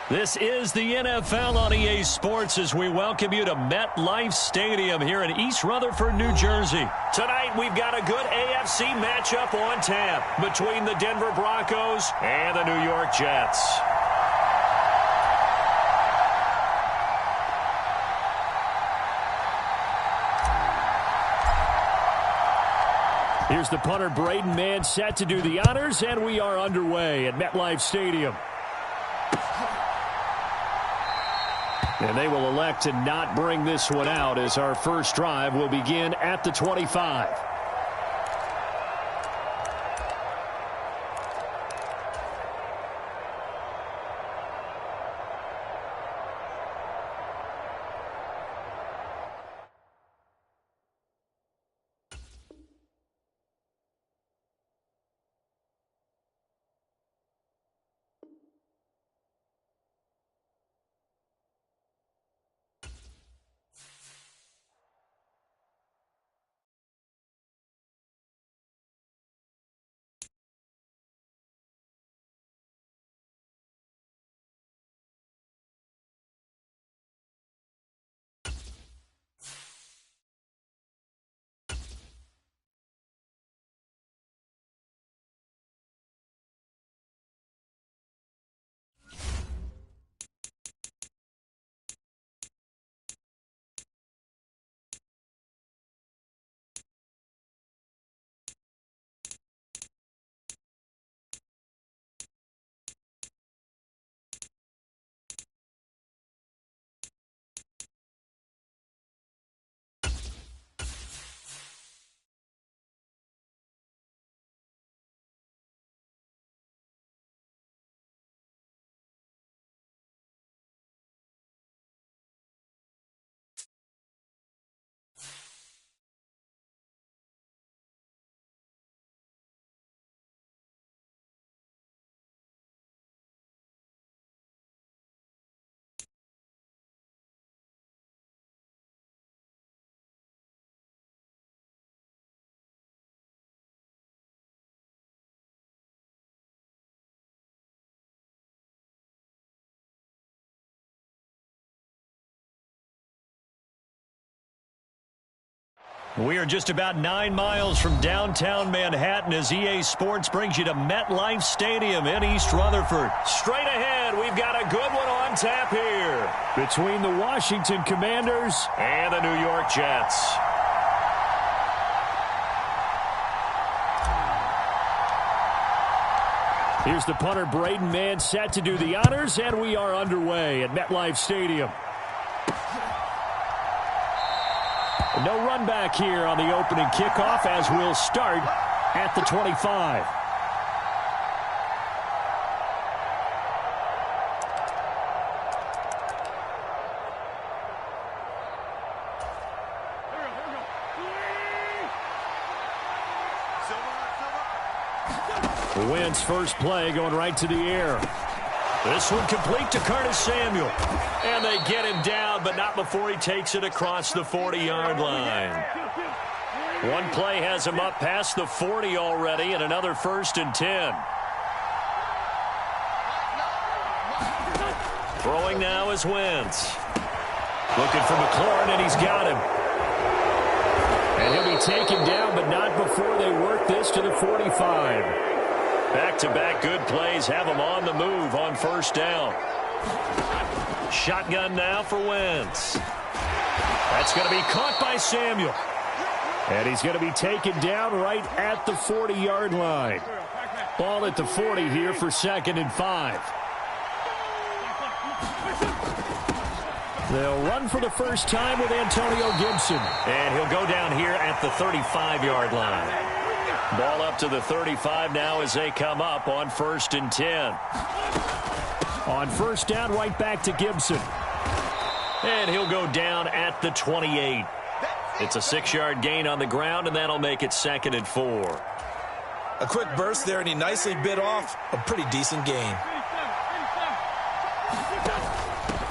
This is the NFL on EA Sports as we welcome you to MetLife Stadium here in East Rutherford, New Jersey. Tonight, we've got a good AFC matchup on tap between the Denver Broncos and the New York Jets. Here's the punter, Braden Mann, set to do the honors, and we are underway at MetLife Stadium. And they will elect to not bring this one out as our first drive will begin at the 25. We are just about 9 miles from downtown Manhattan as EA Sports brings you to MetLife Stadium in East Rutherford. Straight ahead, we've got a good one on tap here between the Washington Commanders and the New York Jets. Here's the punter, Braden Mann, set to do the honors, and we are underway at MetLife Stadium. No run back here on the opening kickoff as we'll start at the 25. Wentz first play going right to the air. This one complete to Curtis Samuel. And they get him down, but not before he takes it across the 40-yard line. One play has him up past the 40 already, and another 1st and 10. Throwing now is Wentz. Looking for McLaurin, and he's got him. And he'll be taken down, but not before they work this to the 45. Back-to-back good plays have him on the move on 1st down. Shotgun now for Wentz. That's going to be caught by Samuel. And he's going to be taken down right at the 40-yard line. Ball at the 40 here for 2nd and 5. They'll run for the first time with Antonio Gibson. And he'll go down here at the 35-yard line. Ball up to the 35 now as they come up on 1st and 10. On 1st down, right back to Gibson. And he'll go down at the 28. It's a 6-yard gain on the ground, and that'll make it 2nd and 4. A quick burst there, and he nicely bit off a pretty decent gain.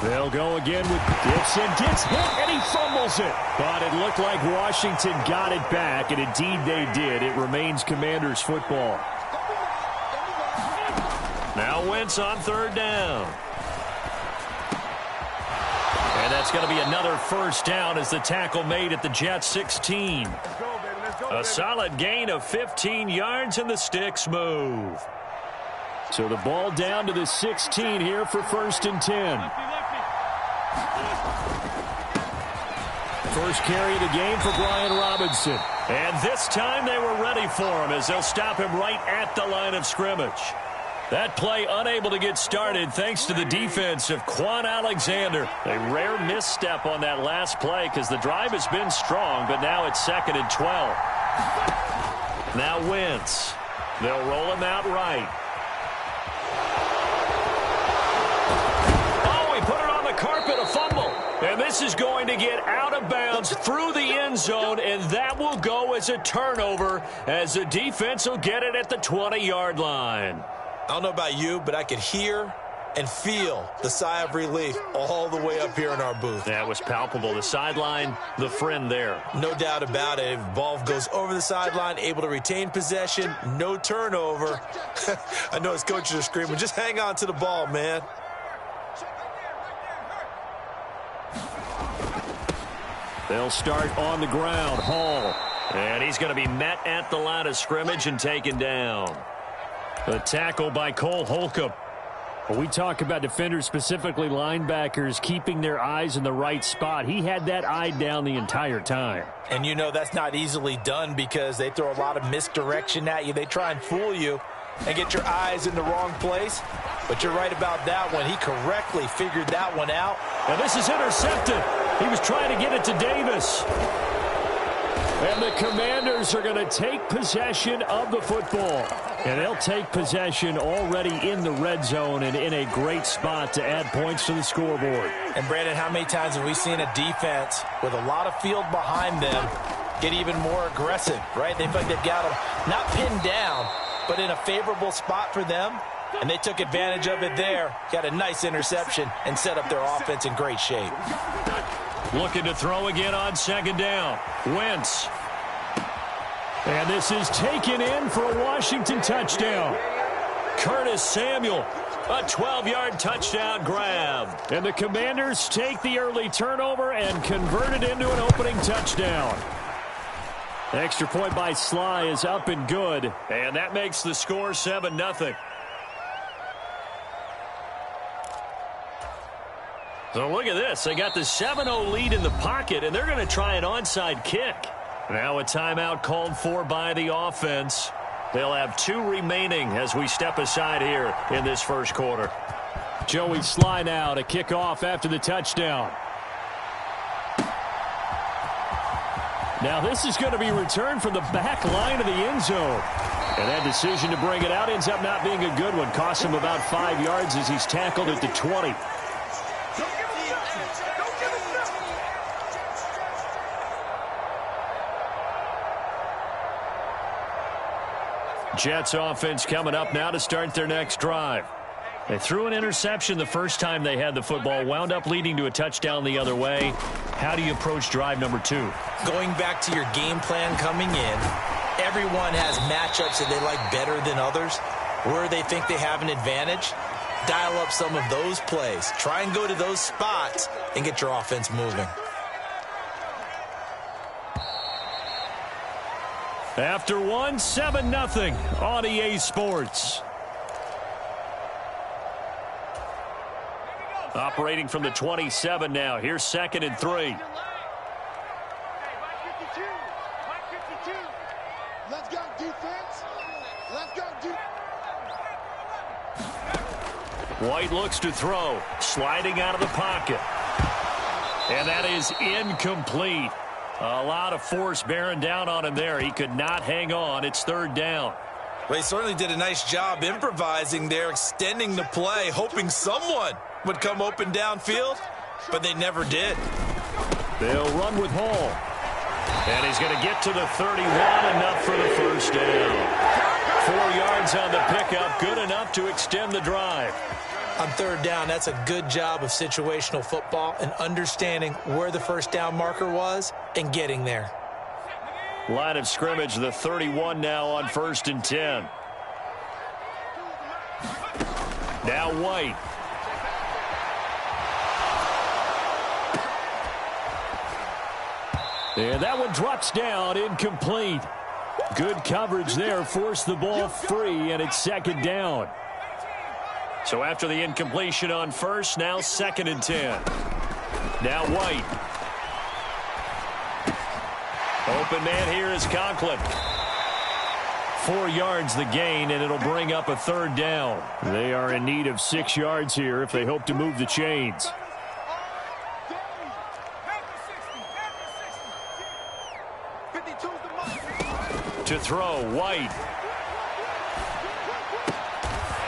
They'll go again with Gibson. Gets hit, and he fumbles it. But it looked like Washington got it back, and indeed they did. It remains Commanders football. Now Wentz on 3rd down. that's going to be another first down as the tackle made at the Jets 16. A solid gain of 15 yards, and the sticks move. So the ball down to the 16 here for 1st and 10. First carry of the game for Brian Robinson. And this time they were ready for him as they'll stop him right at the line of scrimmage. That play unable to get started thanks to the defense of Quan Alexander. A rare misstep on that last play because the drive has been strong, but now it's 2nd and 12. Now Wentz. They'll roll him out right. Oh, he put it on the carpet, a fumble. And this is going to get out of bounds through the end zone, and that will go as a turnover as the defense will get it at the 20-yard line. I don't know about you, but I could hear and feel the sigh of relief all the way up here in our booth. That was palpable. The sideline, the friend there. No doubt about it. If ball goes over the sideline, able to retain possession, no turnover. I know his coaches are screaming, just hang on to the ball, man. They'll start on the ground. Hall. And he's going to be met at the line of scrimmage and taken down. The tackle by Cole Holcomb. When we talk about defenders, specifically linebackers, keeping their eyes in the right spot, he had that eye down the entire time. And you know that's not easily done because they throw a lot of misdirection at you. They try and fool you and get your eyes in the wrong place. But you're right about that one. He correctly figured that one out. And this is intercepted. He was trying to get it to Davis. And the Commanders are going to take possession of the football. And they'll take possession already in the red zone and in a great spot to add points to the scoreboard. And, Brandon, how many times have we seen a defense with a lot of field behind them get even more aggressive, right? They feel like they've got them not pinned down, but in a favorable spot for them. And they took advantage of it there. Got a nice interception and set up their offense in great shape. Looking to throw again on 2nd down. Wentz. And this is taken in for a Washington touchdown. Curtis Samuel, a 12-yard touchdown grab. And the Commanders take the early turnover and convert it into an opening touchdown. Extra point by Sly is up and good. And that makes the score 7-0. So look at this. They got the 7-0 lead in the pocket, and they're going to try an onside kick. Now a timeout called for by the offense. They'll have 2 remaining as we step aside here in this first quarter. Joey Sly now to kick off after the touchdown. Now this is going to be returned from the back line of the end zone. And that decision to bring it out ends up not being a good one. Costs him about 5 yards as he's tackled at the 20. Jets offense coming up now to start their next drive. They threw an interception the first time they had the football, wound up leading to a touchdown the other way. How do you approach drive number 2? Going back to your game plan coming in, everyone has matchups that they like better than others. Where they think they have an advantage, dial up some of those plays. Try and go to those spots and get your offense moving. After 7-0 on EA Sports. Operating from the 27 now. Here's 2nd and 3. Let's go, defense. Let's go, defense. White looks to throw. Sliding out of the pocket. And that is incomplete. A lot of force bearing down on him there. He could not hang on. It's 3rd down. Well, he certainly did a nice job improvising there, extending the play, hoping someone would come open downfield, but they never did. They'll run with Hall. And he's going to get to the 31, enough for the first down. 4 yards on the pickup, good enough to extend the drive. On 3rd down, that's a good job of situational football and understanding where the first down marker was and getting there. Line of scrimmage, the 31 now on 1st and 10. Now White. And that one drops down, incomplete. Good coverage there, forced the ball free, and it's second down. So after the incompletion on first, now 2nd and 10. Now White. Open man here is Conklin. 4 yards the gain, and it'll bring up a 3rd down. They are in need of 6 yards here if they hope to move the chains. To throw, White.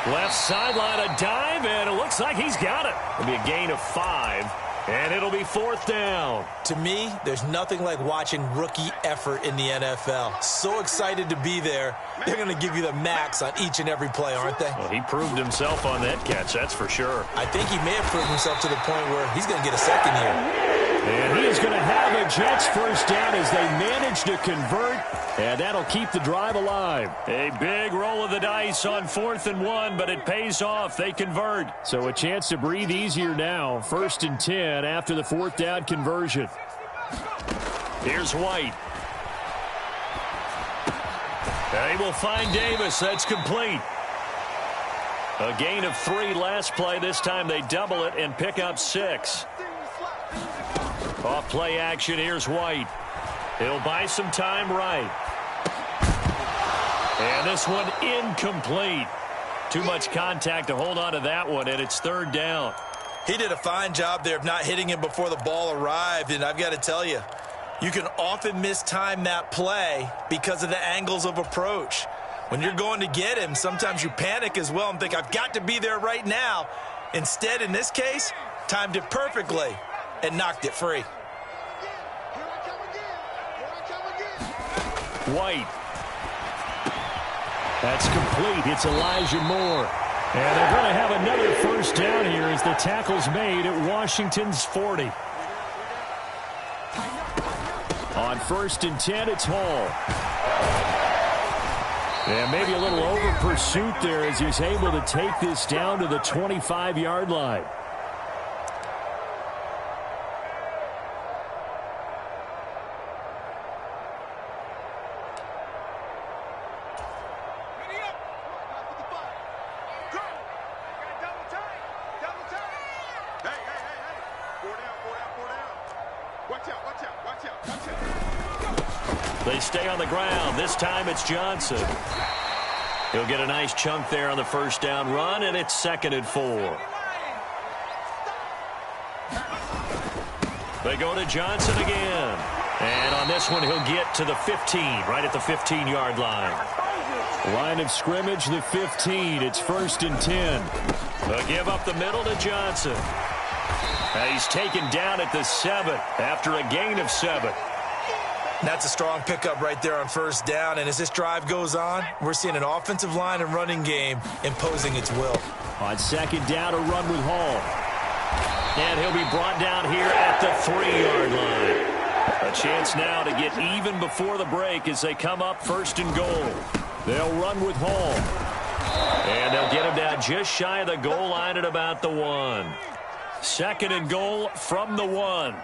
Left sideline, a dive, and it looks like he's got it. It'll be a gain of 5, and it'll be 4th down. To me, there's nothing like watching rookie effort in the NFL. So excited to be there. They're going to give you the max on each and every play, aren't they? Well, he proved himself on that catch, that's for sure. I think he may have proved himself to the point where he's going to get a second here. And he is going to have a Jets 1st down as they manage to convert, and that'll keep the drive alive. A big roll of the dice on 4th and 1, but it pays off. They convert. So a chance to breathe easier now. 1st and 10 after the 4th down conversion. Here's White. They will find Davis. That's complete. A gain of 3 last play. This time they double it and pick up 6. Off play action. Here's White. He'll buy some time right. And this one incomplete. Too much contact to hold on to that one, and it's 3rd down. He did a fine job there of not hitting him before the ball arrived, and I've got to tell you, you can often mistime that play because of the angles of approach. When you're going to get him, sometimes you panic as well and think, I've got to be there right now. Instead, in this case, timed it perfectly and knocked it free. White. That's complete. It's Elijah Moore. And they're going to have another 1st down here as the tackle's made at Washington's 40. On 1st and 10, it's Hall. And maybe a little over pursuit there as he's able to take this down to the 25-yard line. They stay on the ground. This time it's Johnson. He'll get a nice chunk there on the 1st down run, and it's 2nd and 4. They go to Johnson again. And on this one, he'll get to the 15, right at the 15-yard line. Line of scrimmage, the 15. It's 1st and 10. They'll give up the middle to Johnson. He's taken down at the 7 after a gain of 7. That's a strong pickup right there on 1st down, and as this drive goes on, we're seeing an offensive line and running game imposing its will. On 2nd down, a run with Hall. And he'll be brought down here at the 3-yard line. A chance now to get even before the break as they come up 1st and goal. They'll run with Hall. And they'll get him down just shy of the goal line at about the 1. 2nd and goal from the 1.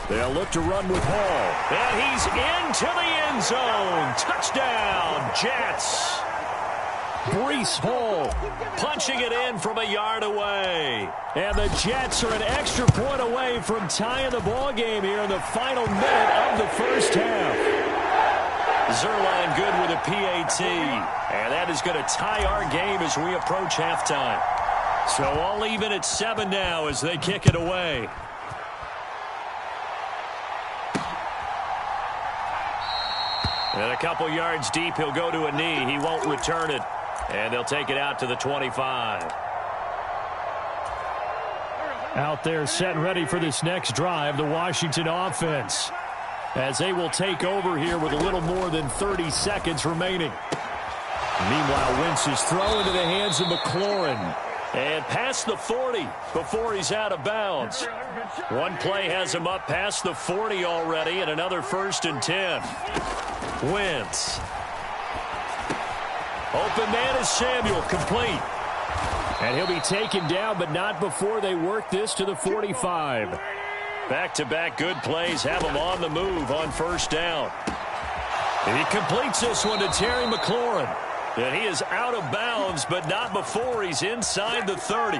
They'll look to run with Hall. And he's into the end zone. Touchdown, Jets. Breece Hall punching it in from a yard away. And the Jets are an extra point away from tying the ball game here in the final minute of the 1st half. Zerline good with a PAT. And that is going to tie our game as we approach halftime. So all even at 7 now as they kick it away. And a couple yards deep, he'll go to a knee. He won't return it. And they'll take it out to the 25. Out there set and ready for this next drive, the Washington offense. As they will take over here with a little more than 30 seconds remaining. Meanwhile, Wentz's throw into the hands of McLaurin. And past the 40 before he's out of bounds. One play has him up past the 40 already, and another 1st and 10. Wentz. Open man is Samuel, complete. And he'll be taken down, but not before they work this to the 45. Back-to-back good plays have him on the move on first down. And he completes this one to Terry McLaurin. And he is out of bounds, but not before he's inside the 30.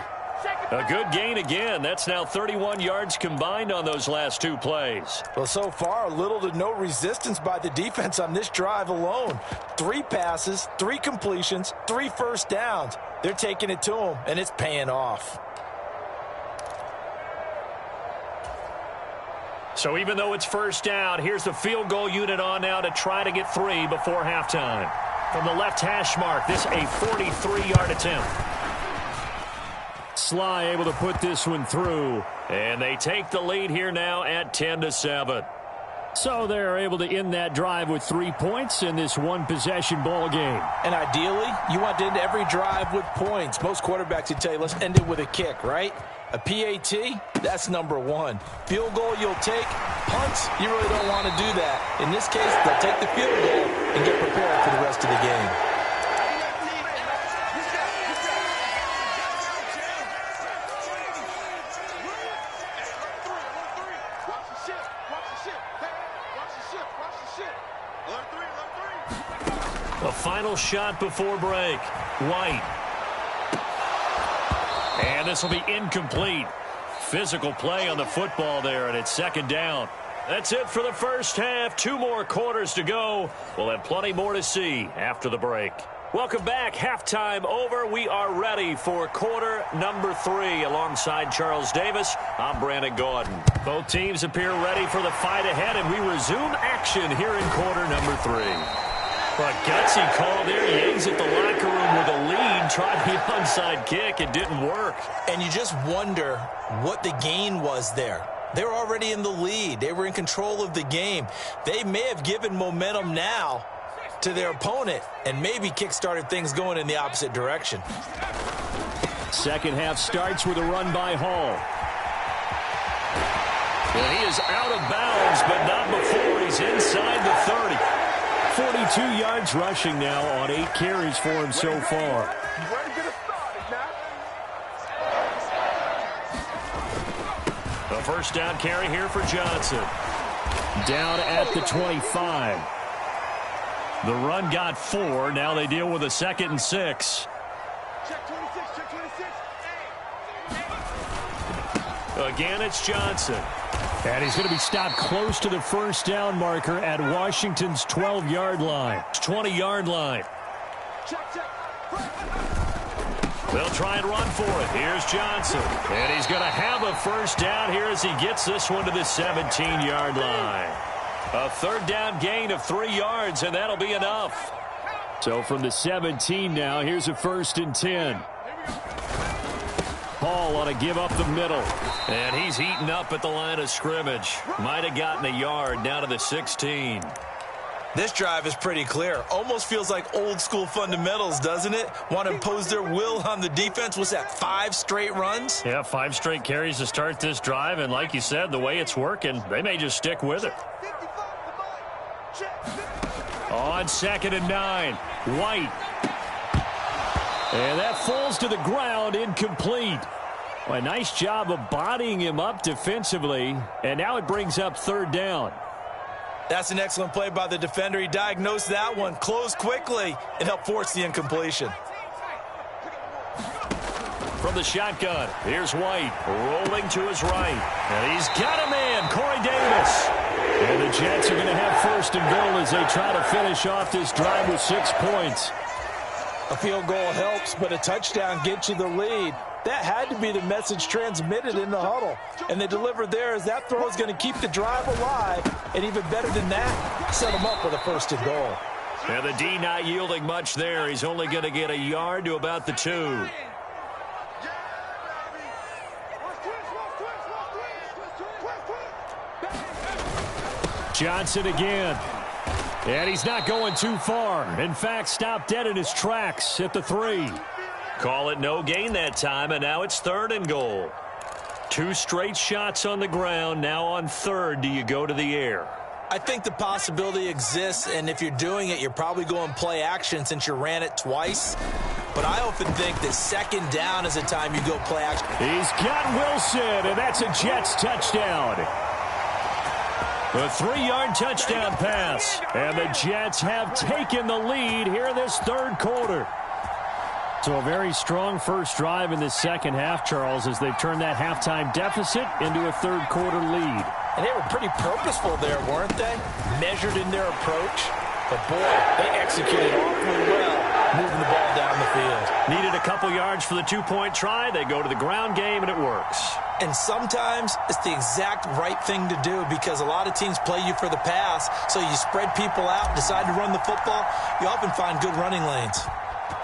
A good gain again. That's now 31 yards combined on those last two plays. Well, so far, little to no resistance by the defense on this drive alone. 3 passes, 3 completions, 3 first downs. They're taking it to him, and it's paying off. So even though it's first down, here's the field goal unit on now to try to get 3 before halftime. From the left hash mark, this a 43-yard attempt. Sly able to put this one through. And they take the lead here now at 10-7. So they're able to end that drive with 3 points in this one-possession ball game. And ideally, you want to end every drive with points. Most quarterbacks would tell you, let's end it with a kick, right? A PAT, that's number 1. Field goal you'll take. Punts, you really don't want to do that. In this case, they'll take the field goal and get prepared for the rest of the game. A final shot before break. White. And this will be incomplete. Physical play on the football there, and it's second down. That's it for the first half. 2 more quarters to go. We'll have plenty more to see after the break. Welcome back. Halftime over. We are ready for quarter number 3. Alongside Charles Davis, I'm Brandon Gordon. Both teams appear ready for the fight ahead, and we resume action here in quarter number 3. A gutsy call there. He exits the locker room with a lead. Tried the onside kick. It didn't work. And you just wonder what the gain was there. They were already in the lead. They were in control of the game. They may have given momentum now to their opponent and maybe kick-started things going in the opposite direction. Second half starts with a run by Hall. And he is out of bounds, but not before he's inside the 30. 42 yards rushing now on 8 carries for him so far. A first down carry here for Johnson. Down at the 25. The run got 4. Now they deal with a 2nd and 6. Check 26, check 26. Again, it's Johnson. And he's going to be stopped close to the first down marker at Washington's 12-yard line. 20-yard line. They'll try and run for it. Here's Johnson. And he's going to have a first down here as he gets this one to the 17-yard line. A third down gain of 3 yards, and that'll be enough. So from the 17 now, here's a 1st and 10. Hall on a give up the middle. And he's eaten up at the line of scrimmage. Might have gotten a yard down to the 16. This drive is pretty clear. Almost feels like old school fundamentals, doesn't it? Want to impose their will on the defense. What's that, 5 straight runs? Yeah, 5 straight carries to start this drive. And like you said, the way it's working, they may just stick with it. On 2nd and 9, White. And that falls to the ground, incomplete. Well, a nice job of bodying him up defensively. And now it brings up 3rd down. That's an excellent play by the defender. He diagnosed that one, closed quickly, and helped force the incompletion. From the shotgun, here's White, rolling to his right. And he's got a man, Corey Davis. And the Jets are going to have 1st and goal as they try to finish off this drive with 6 points. A field goal helps, but a touchdown gets you the lead. That had to be the message transmitted in the huddle. And they delivered there as that throw is going to keep the drive alive. And even better than that, set them up with a 1st and goal. And the D not yielding much there. He's only going to get a yard to about the 2. Johnson again. And he's not going too far. In fact, stopped dead in his tracks at the 3. Call it no gain that time, and now it's 3rd and goal. 2 straight shots on the ground. Now on 3rd, do you go to the air? I think the possibility exists, and if you're doing it, you're probably going play action since you ran it twice. but I often think that second down is a time you go play action. He's got Wilson, and that's a Jets touchdown. A 3-yard touchdown pass, and the Jets have taken the lead here in this third quarter. So a very strong first drive in the second half, Charles, as they've turned that halftime deficit into a third quarter lead. And they were pretty purposeful there, weren't they? Measured in their approach. But, boy, they executed awfully well moving the ball down the field. Needed a couple yards for the two-point try. They go to the ground game, and it works. And sometimes it's the exact right thing to do because a lot of teams play you for the pass, so you spread people out, decide to run the football. You often find good running lanes.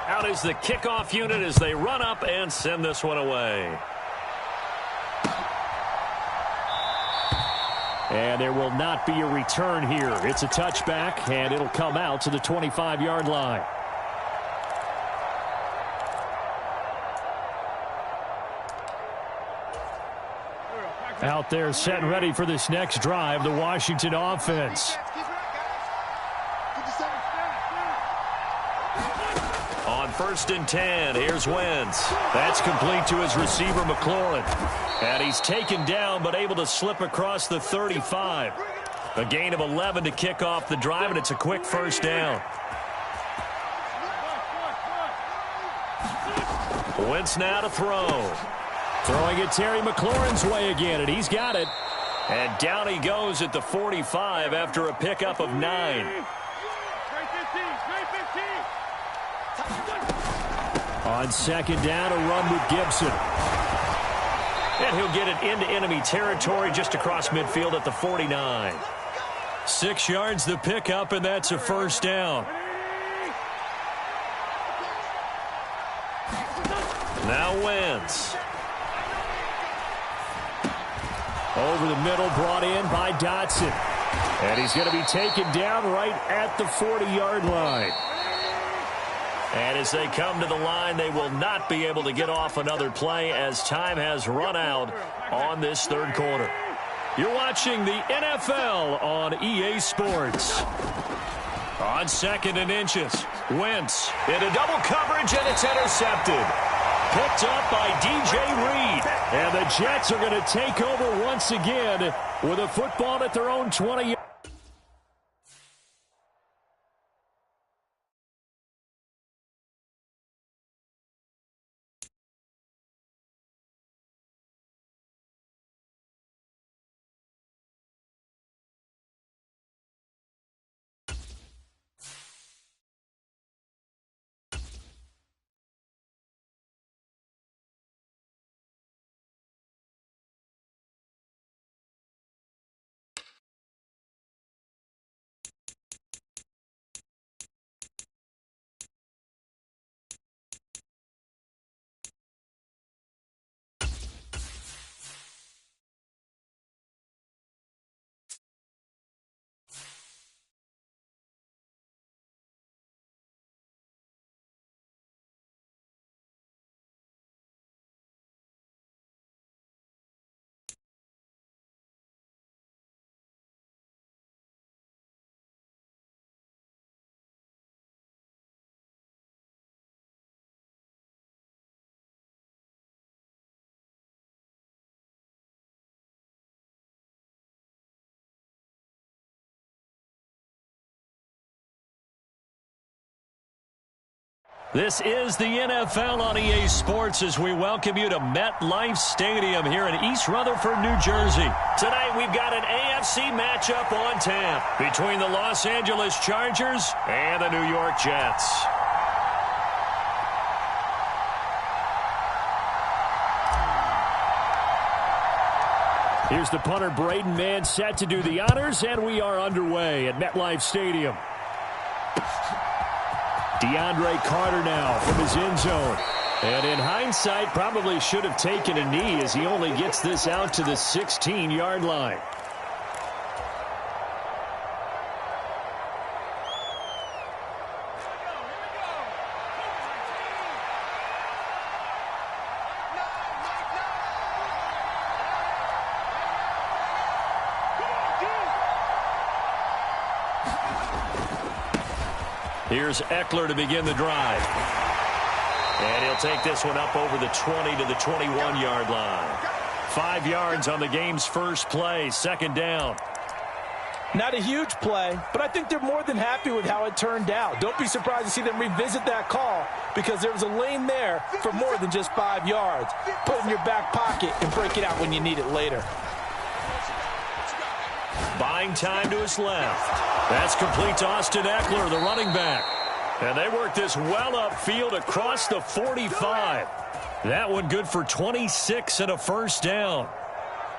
Out is the kickoff unit as they run up and send this one away. And there will not be a return here. It's a touchback, and it'll come out to the 25-yard line. Out there set and ready for this next drive, the Washington offense. On 1st and 10, here's Wentz. That's complete to his receiver, McLaurin. And he's taken down but able to slip across the 35. A gain of 11 to kick off the drive, and it's a quick first down. Wentz now to throw. Throwing it Terry McLaurin's way again, and he's got it. And down he goes at the 45 after a pickup of 9. On second down, a run with Gibson. And he'll get it into enemy territory just across midfield at the 49. 6 yards the pickup, and that's a first down. Now Wentz. Over the middle, brought in by Dotson. And he's going to be taken down right at the 40-yard line. And as they come to the line, they will not be able to get off another play as time has run out on this third quarter. You're watching the NFL on EA Sports. On 2nd and inches, Wentz into double coverage, and it's intercepted. Picked up by DJ Reed. And the Jets are going to take over once again with a football at their own 20. This is the NFL on EA Sports as we welcome you to MetLife Stadium here in East Rutherford, New Jersey. Tonight we've got an AFC matchup on tap between the Los Angeles Chargers and the New York Jets. Here's the punter, Braden Mann, set to do the honors, and we are underway at MetLife Stadium. DeAndre Carter now from his end zone. And in hindsight, probably should have taken a knee as he only gets this out to the 16-yard line. Here's Eckler to begin the drive. And he'll take this one up over the 20 to the 21-yard line. 5 yards on the game's first play, second down. Not a huge play, but I think they're more than happy with how it turned out. Don't be surprised to see them revisit that call because there was a lane there for more than just 5 yards. Put it in your back pocket and break it out when you need it later. Buying time to his left. That's complete to Austin Eckler, the running back. And they work this well upfield across the 45. That one good for 26 and a first down.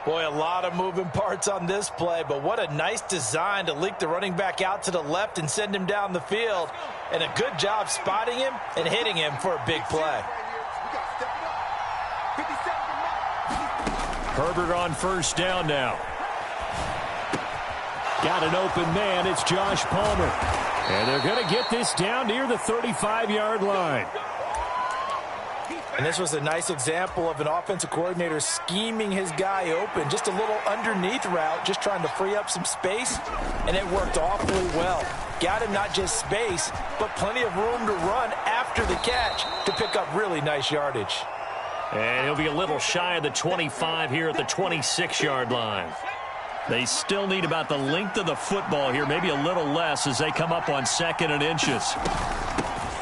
Boy, a lot of moving parts on this play, but what a nice design to leak the running back out to the left and send him down the field. And a good job spotting him and hitting him for a big play. Herbert on first down now. Got an open man. It's Josh Palmer. And they're going to get this down near the 35-yard line. And this was a nice example of an offensive coordinator scheming his guy open. Just a little underneath route, just trying to free up some space. And it worked awfully well. Got him not just space, but plenty of room to run after the catch to pick up really nice yardage. And he'll be a little shy of the 25 here at the 26-yard line. They still need about the length of the football here, maybe a little less as they come up on 2nd and inches.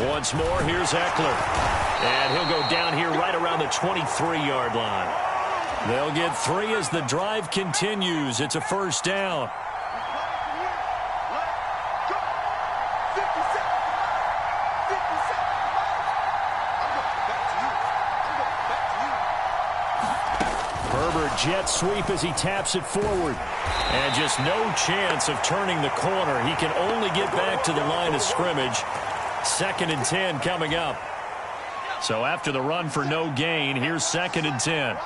Once more, here's Eckler. And he'll go down here right around the 23-yard line. They'll get 3 as the drive continues. It's a first down. Herbert jet sweep as he taps it forward. And just no chance of turning the corner. He can only get back to the line of scrimmage. 2nd and 10 coming up. So after the run for no gain, here's 2nd and 10.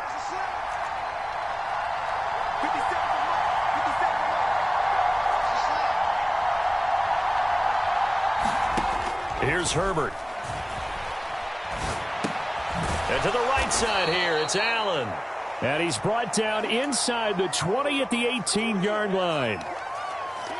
Here's Herbert. And to the right side here, it's Allen. And he's brought down inside the 20 at the 18-yard line.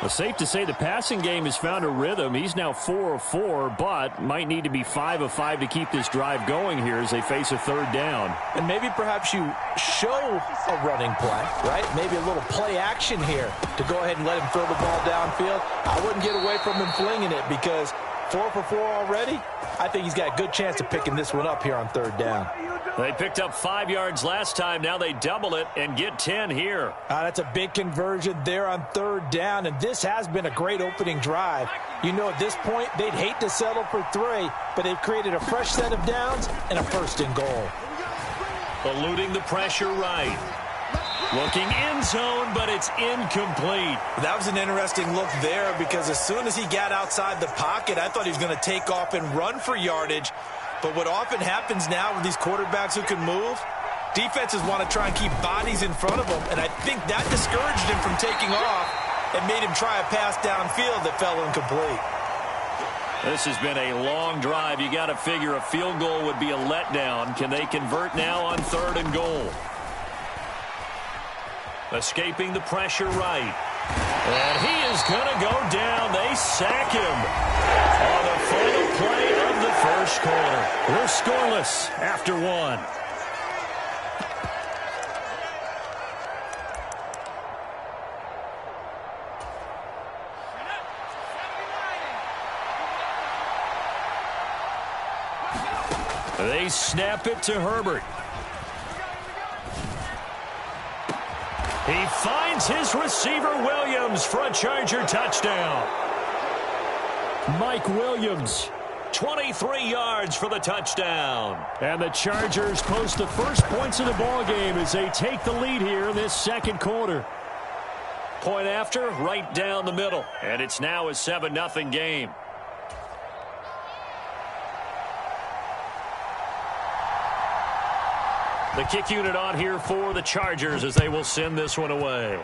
Well, safe to say the passing game has found a rhythm. He's now 4 of 4, but might need to be 5 of 5 to keep this drive going here as they face a third down. And maybe perhaps you show a running play, right? Maybe a little play action here to go ahead and let him throw the ball downfield. I wouldn't get away from him flinging it because 4 for 4 already. I think he's got a good chance of picking this one up here on third down. They picked up 5 yards last time. Now they double it and get 10 here. That's a big conversion there on third down, and this has been a great opening drive. You know, at this point, they'd hate to settle for 3, but they've created a fresh set of downs and a first and goal. Eluding the pressure right. Looking end zone, but it's incomplete. That was an interesting look there because as soon as he got outside the pocket, I thought he was going to take off and run for yardage. But what often happens now with these quarterbacks who can move, defenses want to try and keep bodies in front of them, and I think that discouraged him from taking off and made him try a pass downfield that fell incomplete. This has been a long drive. You got to figure a field goal would be a letdown. Can they convert now on 3rd and goal? Escaping the pressure right. And he is going to go down. They sack him on the final play of the first quarter. We're scoreless after 1. They snap it to Herbert. He finds his receiver, Williams, for a Charger touchdown. Mike Williams, 23 yards for the touchdown. And the Chargers post the first points of the ball game as they take the lead here in this second quarter. Point after, right down the middle. And it's now a 7-0 game. The kick unit on here for the Chargers as they will send this one away.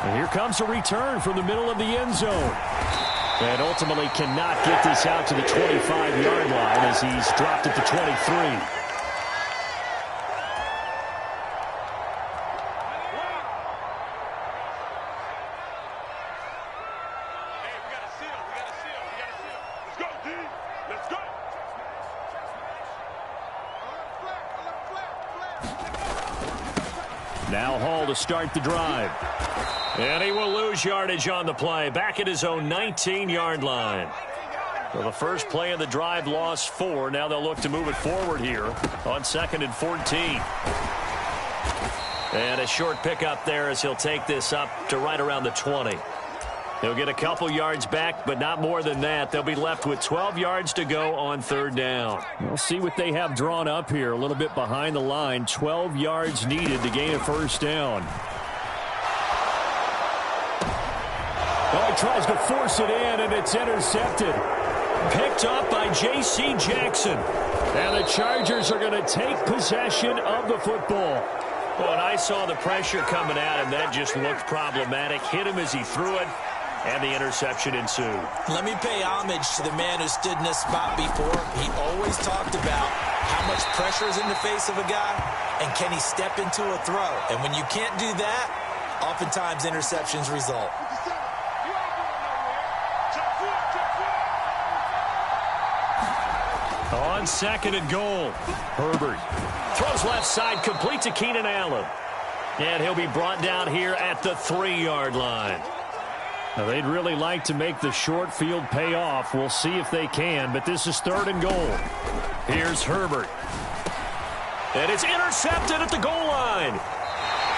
And here comes a return from the middle of the end zone. And ultimately cannot get this out to the 25-yard line as he's dropped at the 23. Now Hall to start the drive. And he will lose yardage on the play. Back at his own 19-yard line. Well, the first play of the drive lost 4. Now they'll look to move it forward here on 2nd and 14. And a short pickup there as he'll take this up to right around the 20. He'll get a couple yards back, but not more than that. They'll be left with 12 yards to go on 3rd down. We'll see what they have drawn up here. A little bit behind the line. 12 yards needed to gain a 1st down. Oh, he tries to force it in, and it's intercepted. Picked up by J.C. Jackson. And the Chargers are going to take possession of the football. Well, and I saw the pressure coming at him. That just looked problematic. Hit him as he threw it, and the interception ensued. Let me pay homage to the man who stood in this spot before. He always talked about how much pressure is in the face of a guy, and can he step into a throw. And when you can't do that, oftentimes interceptions result. On 2nd and goal, Herbert throws left side, complete to Keenan Allen. And he'll be brought down here at the 3-yard line. Now, they'd really like to make the short field pay off. We'll see if they can, but this is 3rd and goal. Here's Herbert. And it's intercepted at the goal line.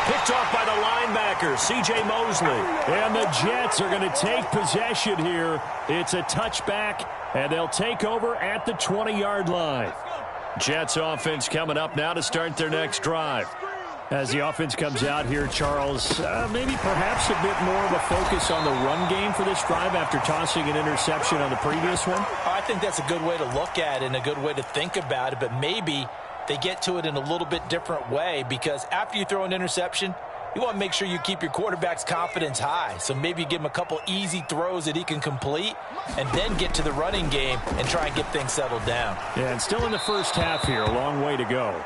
Picked off by the linebacker, C.J. Mosley. And the Jets are going to take possession here. It's a touchback, and they'll take over at the 20-yard line. Jets offense coming up now to start their next drive. As the offense comes out here, Charles, maybe perhaps a bit more of a focus on the run game for this drive after tossing an interception on the previous one? I think that's a good way to look at it and a good way to think about it, but maybe they get to it in a little bit different way, because after you throw an interception, you want to make sure you keep your quarterback's confidence high. So maybe you give him a couple easy throws that he can complete and then get to the running game and try and get things settled down. Yeah, and still in the first half here, a long way to go.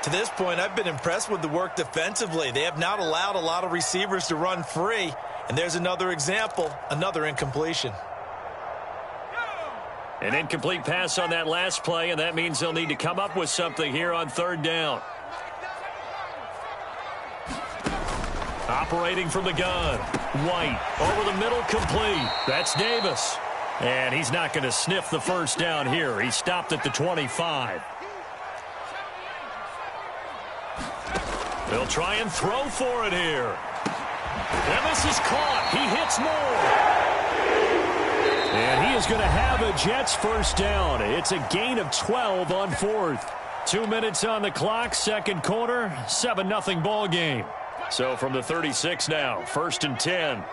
To this point, I've been impressed with the work defensively. They have not allowed a lot of receivers to run free. And there's another example, another incompletion. An incomplete pass on that last play, and that means they'll need to come up with something here on 3rd down. Operating from the gun. White over the middle, complete. That's Davis. And he's not going to sniff the 1st down here. He stopped at the 25. They'll try and throw for it here. And this is caught. He hits more. And he is going to have a Jets 1st down. It's a gain of 12 on 4th. 2 minutes on the clock, 2nd quarter, 7-0 ball game. So from the 36 now, 1st and 10.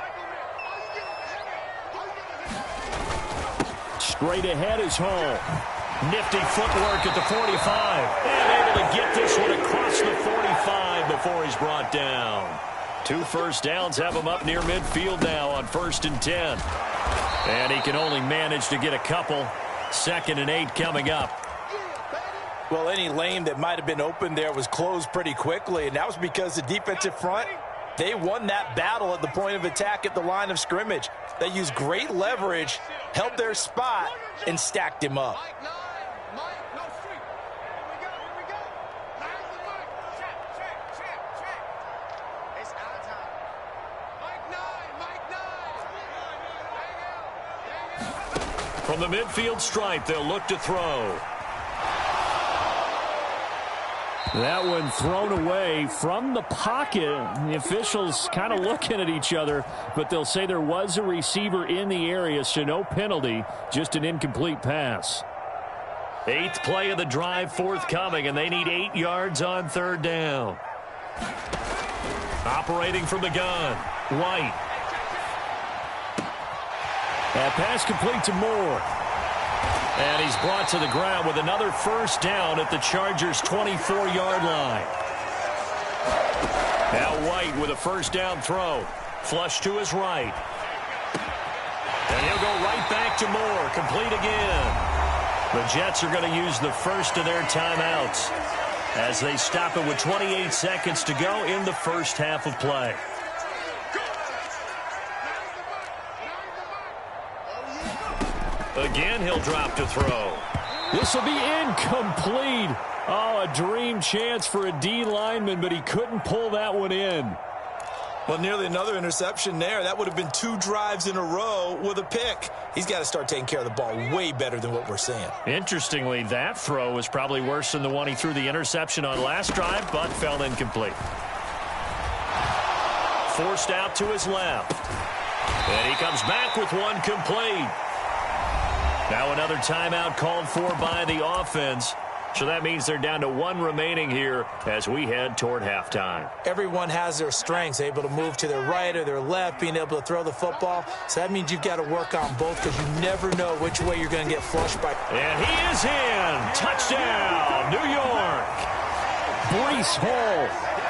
Straight ahead is Hall. Nifty footwork at the 45. And able to get this one across the 45 before he's brought down. 2 1st downs have him up near midfield now on 1st and 10. And he can only manage to get a couple. 2nd and 8 coming up. Well, any lane that might have been open there was closed pretty quickly, and that was because the defensive front, they won that battle at the point of attack at the line of scrimmage. They used great leverage, held their spot, and stacked him up. From the midfield stripe, they'll look to throw. That one thrown away from the pocket. The officials kind of looking at each other, but they'll say there was a receiver in the area, so no penalty, just an incomplete pass. 8th play of the drive forthcoming, and they need 8 yards on 3rd down. Operating from the gun, White. That pass complete to Moore. And he's brought to the ground with another 1st down at the Chargers' 24-yard line. Now White with a 1st down throw. Flush to his right. And he'll go right back to Moore. Complete again. The Jets are going to use the first of their timeouts as they stop it with 28 seconds to go in the first half of play. Again, he'll drop to throw. This will be incomplete. Oh, a dream chance for a D lineman, but he couldn't pull that one in. Well, nearly another interception there. That would have been 2 drives in a row with a pick. He's got to start taking care of the ball way better than what we're seeing. Interestingly, that throw was probably worse than the one he threw the interception on last drive, but fell incomplete. Forced out to his left. And he comes back with one complete. Now another timeout called for by the offense. So that means they're down to 1 remaining here as we head toward halftime. Everyone has their strengths, able to move to their right or their left, being able to throw the football. So that means you've got to work on both because you never know which way you're going to get flushed by. And he is in. Touchdown, New York. Breece Hall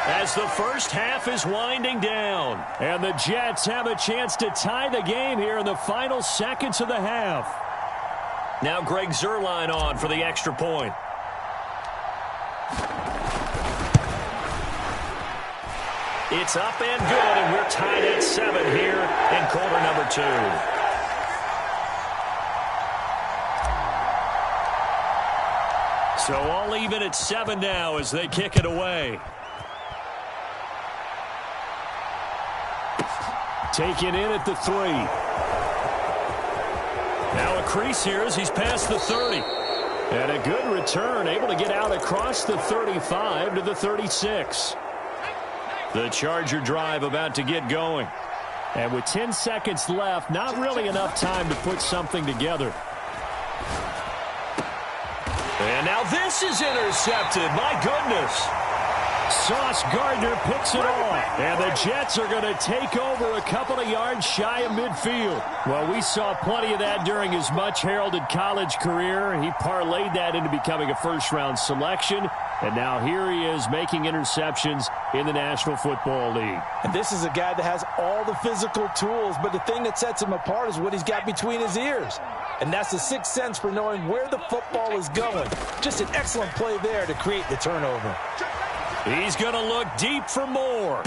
as the first half is winding down. And the Jets have a chance to tie the game here in the final seconds of the half. Now Greg Zuerlein on for the extra point. It's up and good, and we're tied at 7 here in quarter number 2. So all even at 7 now as they kick it away. Taken in at the 3. Now a crease here as he's past the 30. And a good return, able to get out across the 35 to the 36. The Charger drive about to get going. And with 10 seconds left, not really enough time to put something together. And now this is intercepted. My goodness. Sauce Gardner picks it off. And the Jets are going to take over a couple of yards shy of midfield. Well, we saw plenty of that during his much-heralded college career. He parlayed that into becoming a first-round selection. And now here he is making interceptions in the National Football League. And this is a guy that has all the physical tools, but the thing that sets him apart is what he's got between his ears. And that's the sixth sense for knowing where the football is going. Just an excellent play there to create the turnover. He's going to look deep for more.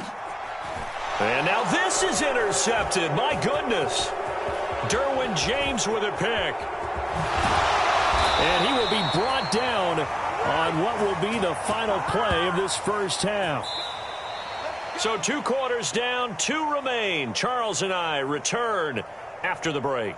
And now this is intercepted. My goodness. Derwin James with a pick. And he will be brought down on what will be the final play of this first half. So 2 quarters down, 2 remain. Charles and I return after the break.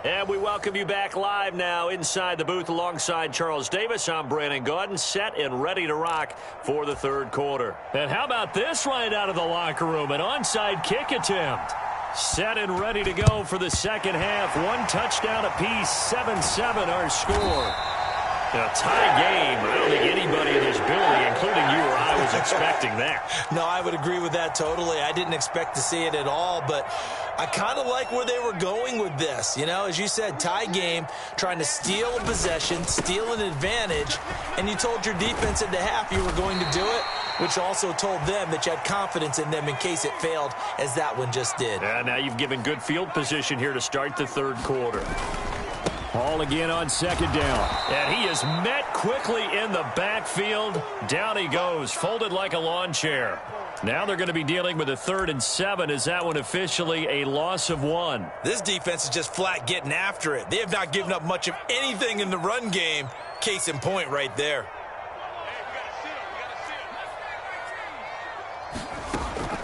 And we welcome you back live now inside the booth alongside Charles Davis. I'm Brandon Gaudin, set and ready to rock for the 3rd quarter. And how about this right out of the locker room? An onside kick attempt. Set and ready to go for the second half. 1 touchdown apiece, 7-7 our score. A tie game. I don't think anybody in this building, including you or I, was expecting that. No, I would agree with that totally. I didn't expect to see it at all, but I kind of like where they were going with this. You know, as you said, tie game, trying to steal a possession, steal an advantage, and you told your defense at the half you were going to do it, which also told them that you had confidence in them in case it failed, as that one just did. And now you've given good field position here to start the 3rd quarter. Hall again on 2nd down. And he is met quickly in the backfield. Down he goes, folded like a lawn chair. Now they're going to be dealing with a 3rd and 7. Is that one officially a loss of 1? This defense is just flat getting after it. They have not given up much of anything in the run game. Case in point right there.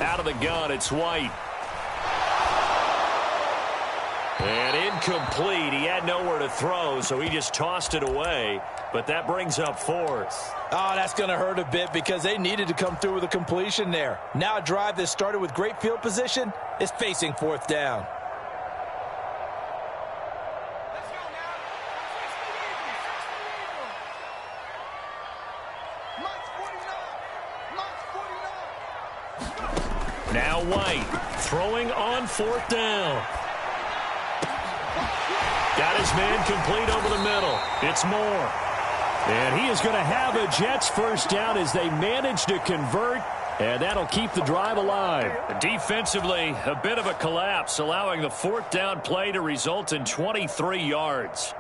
Out of the gun, it's White. And incomplete. He had nowhere to throw, so he just tossed it away. But that brings up 4th. Oh, that's going to hurt a bit because they needed to come through with a completion there. Now a drive that started with great field position is facing 4th down. Now White throwing on 4th down. Got his man complete over the middle. It's Moore. And he is going to have a Jets first down as they manage to convert. And that'll keep the drive alive. Defensively, a bit of a collapse, allowing the 4th down play to result in 23 yards.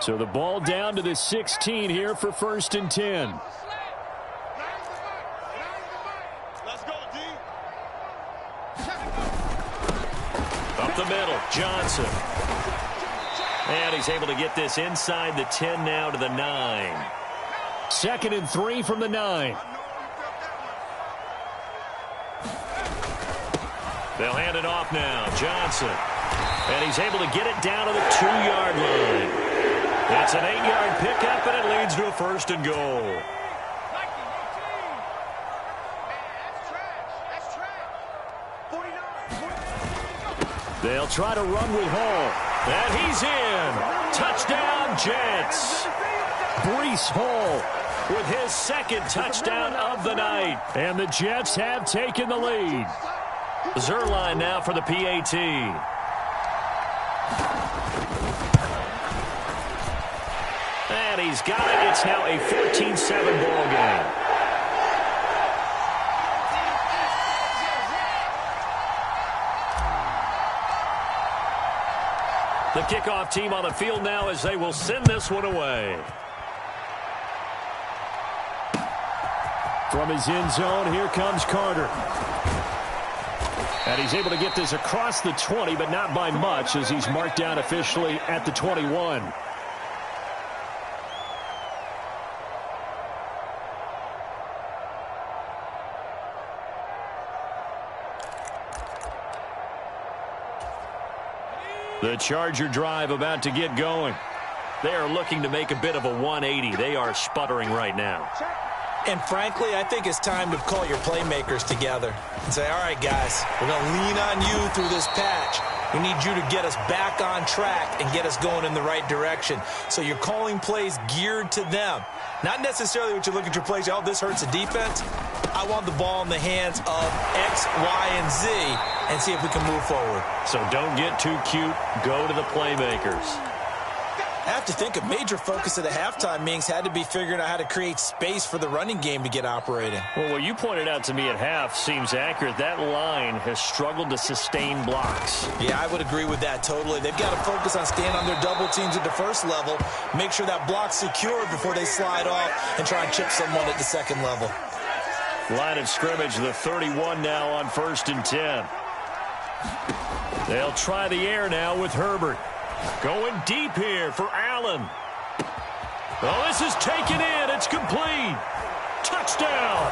So the ball down to the 16 here for 1st and 10. Up the middle, Johnson. And he's able to get this inside the 10 now to the 9. 2nd and 3 from the 9. They'll hand it off now. Johnson. And he's able to get it down to the 2-yard line. It's an 8-yard pickup, and it leads to a 1st and goal. They'll try to run with Hall. And he's in. Touchdown, Jets. Breece Hall With his 2nd touchdown of the night. And the Jets have taken the lead. Zerline now for the PAT. And he's got it. It's now a 14-7 ball game. The kickoff team on the field now as they will send this one away. From his end zone, here comes Carter. And he's able to get this across the 20, but not by much as he's marked down officially at the 21. The Charger drive about to get going. They are looking to make a bit of a 180. They are sputtering right now. And frankly, I think it's time to call your playmakers together and say, all right, guys, we're going to lean on you through this patch. We need you to get us back on track and get us going in the right direction. So you're calling plays geared to them. Not necessarily what you look at your plays, oh, this hurts the defense. I want the ball in the hands of X, Y, and Z and see if we can move forward. So don't get too cute. Go to the playmakers. I have to think a major focus of the halftime meetings had to be figuring out how to create space for the running game to get operating. Well, what you pointed out to me at half seems accurate. That line has struggled to sustain blocks. Yeah, I would agree with that totally. They've got to focus on staying on their double teams at the first level, make sure that block's secured before they slide off and try and chip someone at the second level. Line of scrimmage, the 31 now on 1st and 10. They'll try the air now with Herbert. Going deep here for Allen. Oh, this is taken in. It's complete. Touchdown.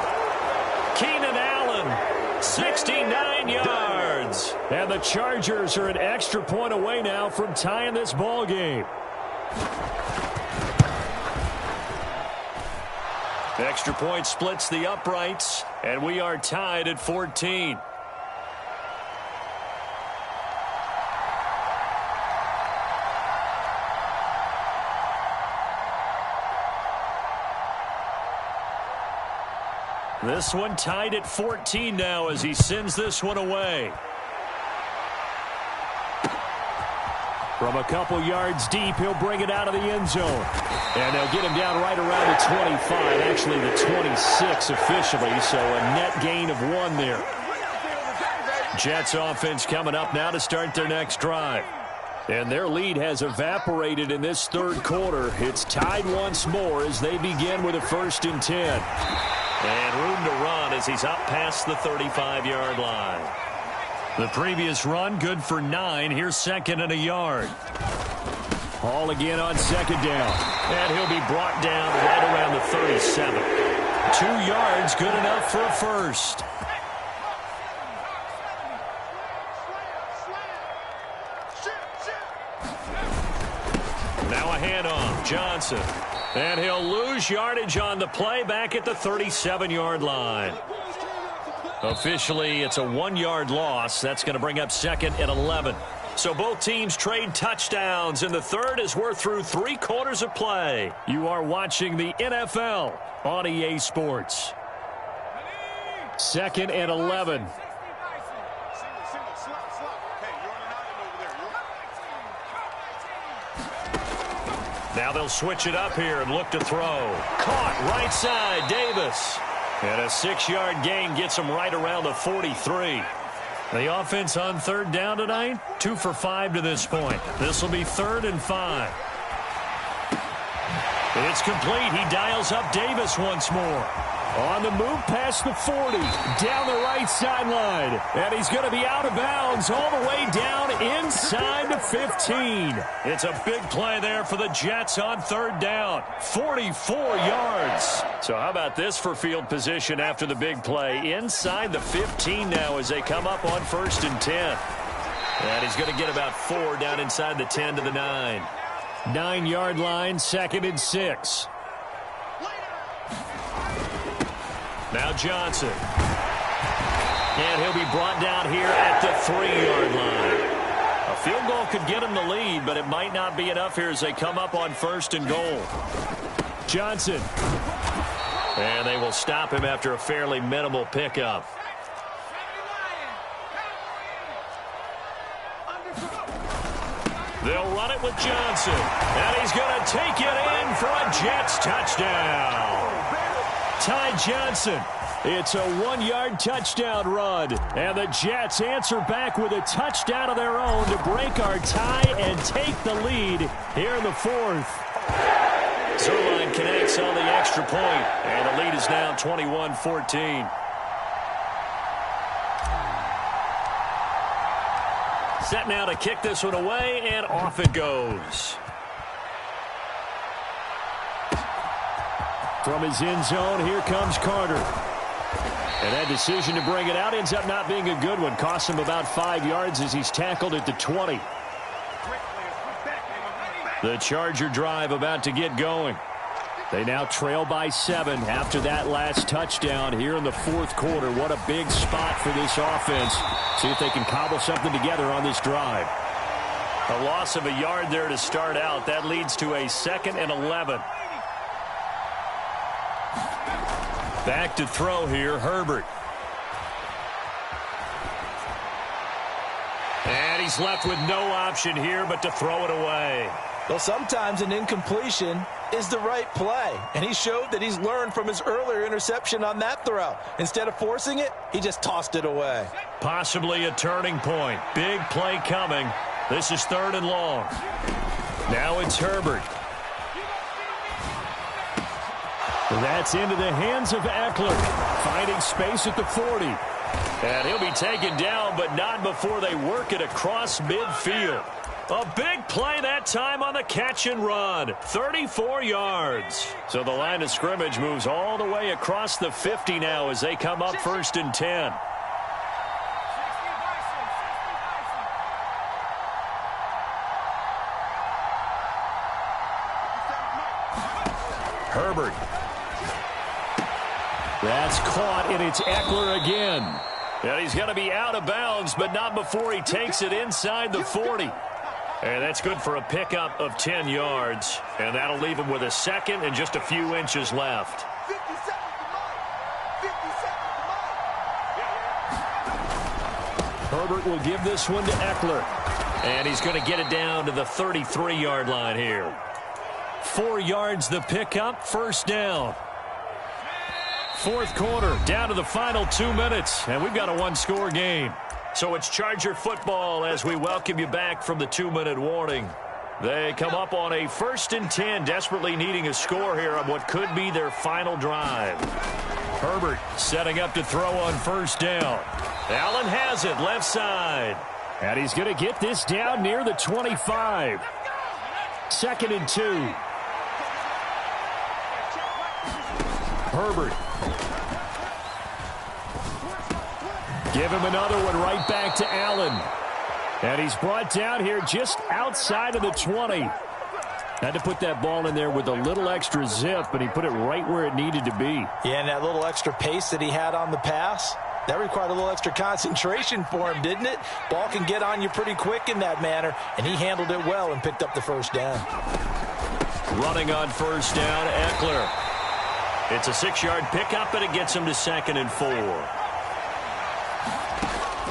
Keenan Allen, 69 yards. And the Chargers are an extra point away now from tying this ball game. Extra point splits the uprights, and we are tied at 14. This one tied at 14 now as he sends this one away. From a couple yards deep, he'll bring it out of the end zone. And they'll get him down right around the 25, actually the 26 officially, so a net gain of 1 there. Jets offense coming up now to start their next drive. And their lead has evaporated in this 3rd quarter. It's tied once more as they begin with a 1st and 10. And room to run as he's up past the 35-yard line. The previous run good for 9. Here's 2nd and a yard. Hall again on 2nd down. And he'll be brought down right around the 37. 2 yards, good enough for a 1st. Now a handoff. Johnson. And he'll lose yardage on the play back at the 37-yard line. Officially, it's a 1-yard loss. That's going to bring up 2nd and 11. So both teams trade touchdowns in the 3rd as we're through 3 quarters of play. You are watching the NFL on EA Sports. 2nd and 11. Now they'll switch it up here and look to throw. Caught right side, Davis. And a 6-yard gain gets him right around the 43. The offense on 3rd down tonight, 2 for 5 to this point. This will be 3rd and 5. It's complete. He dials up Davis once more. On the move past the 40, down the right sideline. And he's going to be out of bounds all the way down inside the 15. It's a big play there for the Jets on third down. 44 yards. So how about this for field position after the big play? Inside the 15 now as they come up on 1st and 10. And he's going to get about 4 down inside the 10 to the 9. 9-yard line, 2nd and 6. Now Johnson. And he'll be brought down here at the 3-yard line. A field goal could get him the lead, but it might not be enough here as they come up on 1st and goal. Johnson. And they will stop him after a fairly minimal pickup. They'll run it with Johnson. And he's going to take it in for a Jets touchdown. Ty Johnson. It's a 1-yard touchdown run. And the Jets answer back with a touchdown of their own to break our tie and take the lead here in the 4th. Zerline connects on the extra point, and the lead is now 21-14. Set now to kick this one away, and off it goes. From his end zone, here comes Carter. And that decision to bring it out ends up not being a good one. Costs him about 5 yards as he's tackled at the 20. The Charger drive about to get going. They now trail by 7 after that last touchdown here in the 4th quarter. What a big spot for this offense. See if they can cobble something together on this drive. A loss of a yard there to start out. That leads to a 2nd and 11. Back to throw here, Herbert. And he's left with no option here but to throw it away. Well, sometimes an incompletion is the right play, and he showed that he's learned from his earlier interception on that throw. Instead of forcing it, he just tossed it away. Possibly a turning point. Big play coming. This is 3rd and long. Now it's Herbert. That's into the hands of Eckler, finding space at the 40. And he'll be taken down, but not before they work it across midfield. A big play that time on the catch and run. 34 yards. So the line of scrimmage moves all the way across the 50 now as they come up 1st and 10. Herbert. That's caught, and it's Eckler again. And he's going to be out of bounds, but not before he takes it inside the 40. And that's good for a pickup of 10 yards. And that'll leave him with a 2nd and just a few inches left. Herbert will give this one to Eckler. And he's going to get it down to the 33-yard line here. 4 yards the pickup, 1st down. 4th quarter, down to the final 2 minutes, and we've got a 1-score game. So it's Charger football as we welcome you back from the 2-minute warning. They come up on a 1st and 10, desperately needing a score here on what could be their final drive. Herbert setting up to throw on 1st down. Allen has it, left side. And he's going to get this down near the 25. 2nd and 2. Herbert. Give him another one right back to Allen. And he's brought down here just outside of the 20. Had to put that ball in there with a little extra zip, but he put it right where it needed to be. Yeah, and that little extra pace that he had on the pass, that required a little extra concentration for him, didn't it? Ball can get on you pretty quick in that manner, and he handled it well and picked up the 1st down. Running on 1st down, Eckler. It's a 6-yard pickup, and it gets him to 2nd and 4.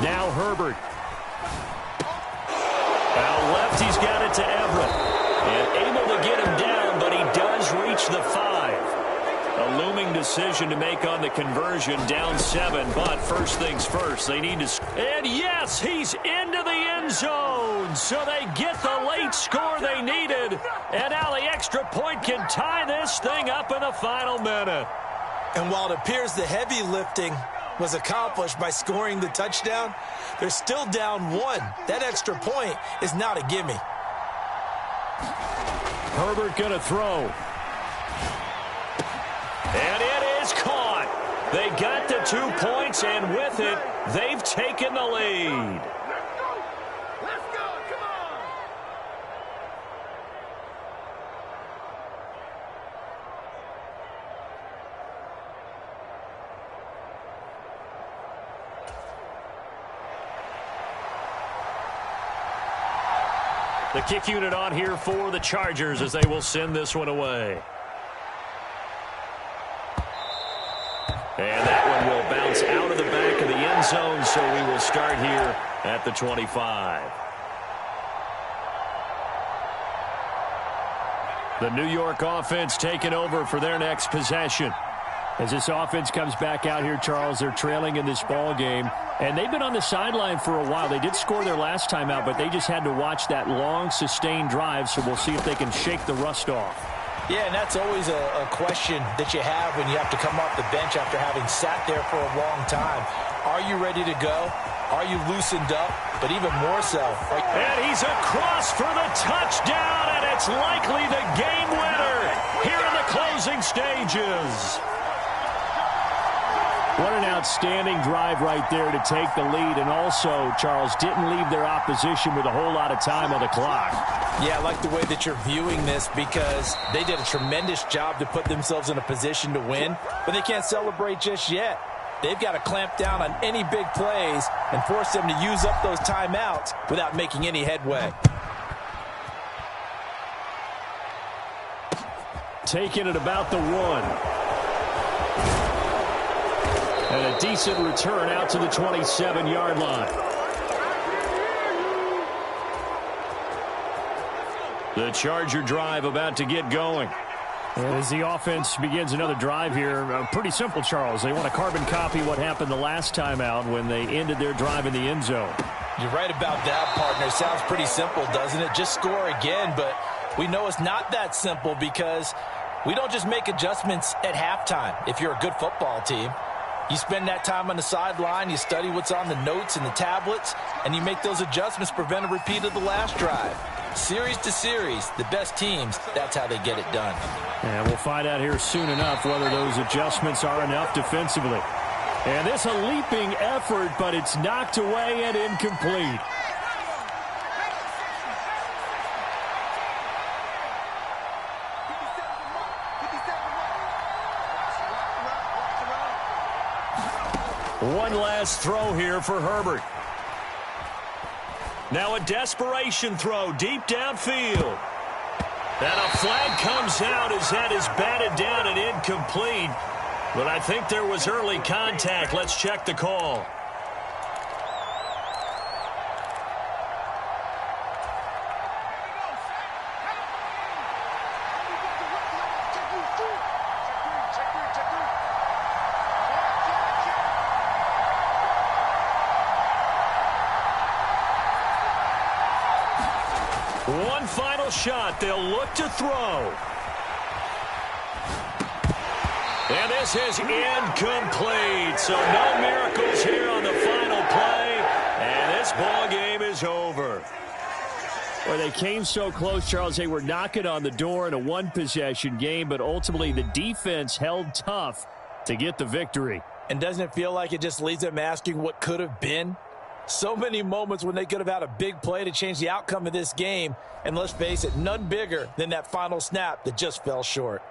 Now Herbert. Now left, he's got it to Everett. And able to get him down, but he does reach the 5. A looming decision to make on the conversion, down 7. But first things first, they need to... And yes, he's into the end zone. So they get the late score they needed. And now the extra point can tie this thing up in the final minute. And while it appears the heavy lifting was accomplished by scoring the touchdown, they're still down 1. That extra point is not a gimme. Herbert going to throw. And it is caught. They got the 2 points, and with it, they've taken the lead. Let's go. Come on. The kick unit on here for the Chargers as they will send this one away. And that one will bounce out of the back of the end zone, so we will start here at the 25. The New York offense taking over for their next possession. As this offense comes back out here, Charles, they're trailing in this ball game, and they've been on the sideline for a while. They did score their last time out, but they just had to watch that long, sustained drive, so we'll see if they can shake the rust off. Yeah, and that's always a question that you have when you have to come off the bench after having sat there for a long time. Are you ready to go? Are you loosened up? But even more so. And he's across for the touchdown, and it's likely the game winner here in the closing stages. What an outstanding drive right there to take the lead. And also, Charles, didn't leave their opposition with a whole lot of time on the clock. Yeah, I like the way that you're viewing this because they did a tremendous job to put themselves in a position to win, but they can't celebrate just yet. They've got to clamp down on any big plays and force them to use up those timeouts without making any headway. Taking it about the 1. And a decent return out to the 27-yard line. The Charger drive about to get going. As the offense begins another drive here, pretty simple, Charles. They want to carbon copy what happened the last time out when they ended their drive in the end zone. You're right about that, partner. Sounds pretty simple, doesn't it? Just score again, but we know it's not that simple because we don't just make adjustments at halftime if you're a good football team. You spend that time on the sideline, you study what's on the notes and the tablets, and you make those adjustments to prevent a repeat of the last drive. Series to series, the best teams, that's how they get it done. And we'll find out here soon enough whether those adjustments are enough defensively. And this a leaping effort, but it's knocked away and incomplete. One last throw here for Herbert. Now a desperation throw deep downfield. And a flag comes out as that is batted down and incomplete. But I think there was early contact. Let's check the call. One final shot. They'll look to throw. And this is incomplete. So no miracles here on the final play. And this ball game is over. Well, they came so close, Charles. They were knocking on the door in a one-possession game, but ultimately the defense held tough to get the victory. And doesn't it feel like it just leaves them asking what could have been? So many moments when they could have had a big play to change the outcome of this game. And let's face it, none bigger than that final snap that just fell short.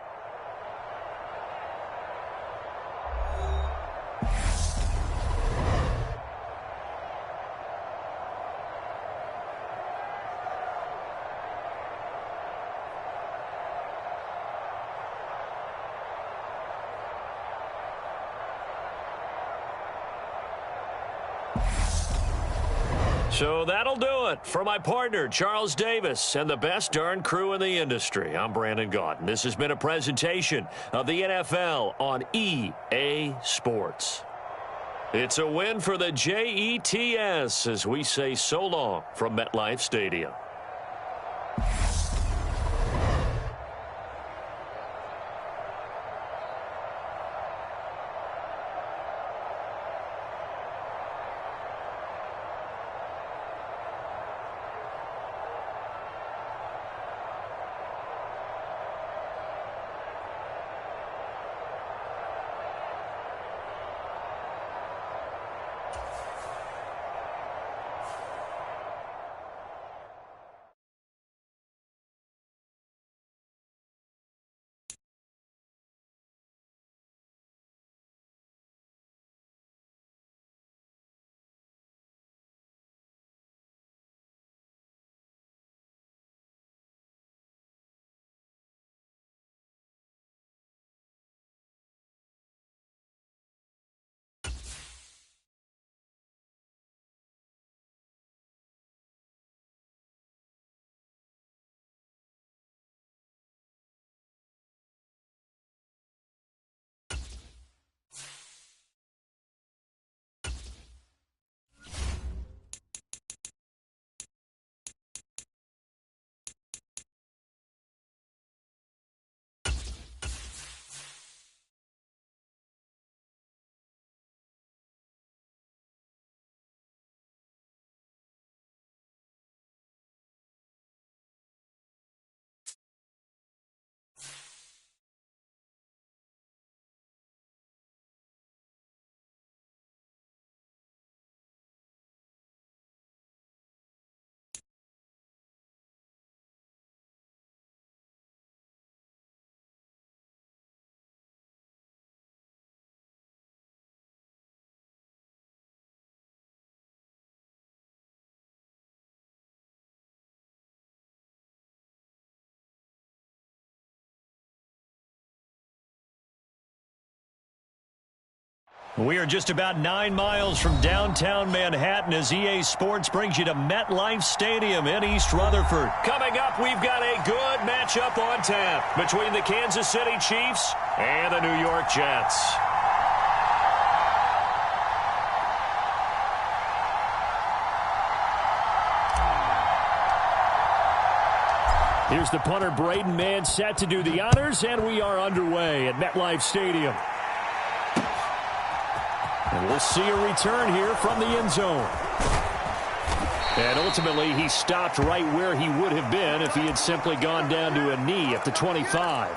So that'll do it for my partner, Charles Davis, and the best darn crew in the industry. I'm Brandon Gaudin. This has been a presentation of the NFL on EA Sports. It's a win for the Jets as we say so long from MetLife Stadium. We are just about 9 miles from downtown Manhattan as EA Sports brings you to MetLife Stadium in East Rutherford. Coming up, we've got a good matchup on tap between the Kansas City Chiefs and the New York Jets. Here's the punter, Braden Mann, set to do the honors, and we are underway at MetLife Stadium. And we'll see a return here from the end zone. And ultimately, he stopped right where he would have been if he had simply gone down to a knee at the 25.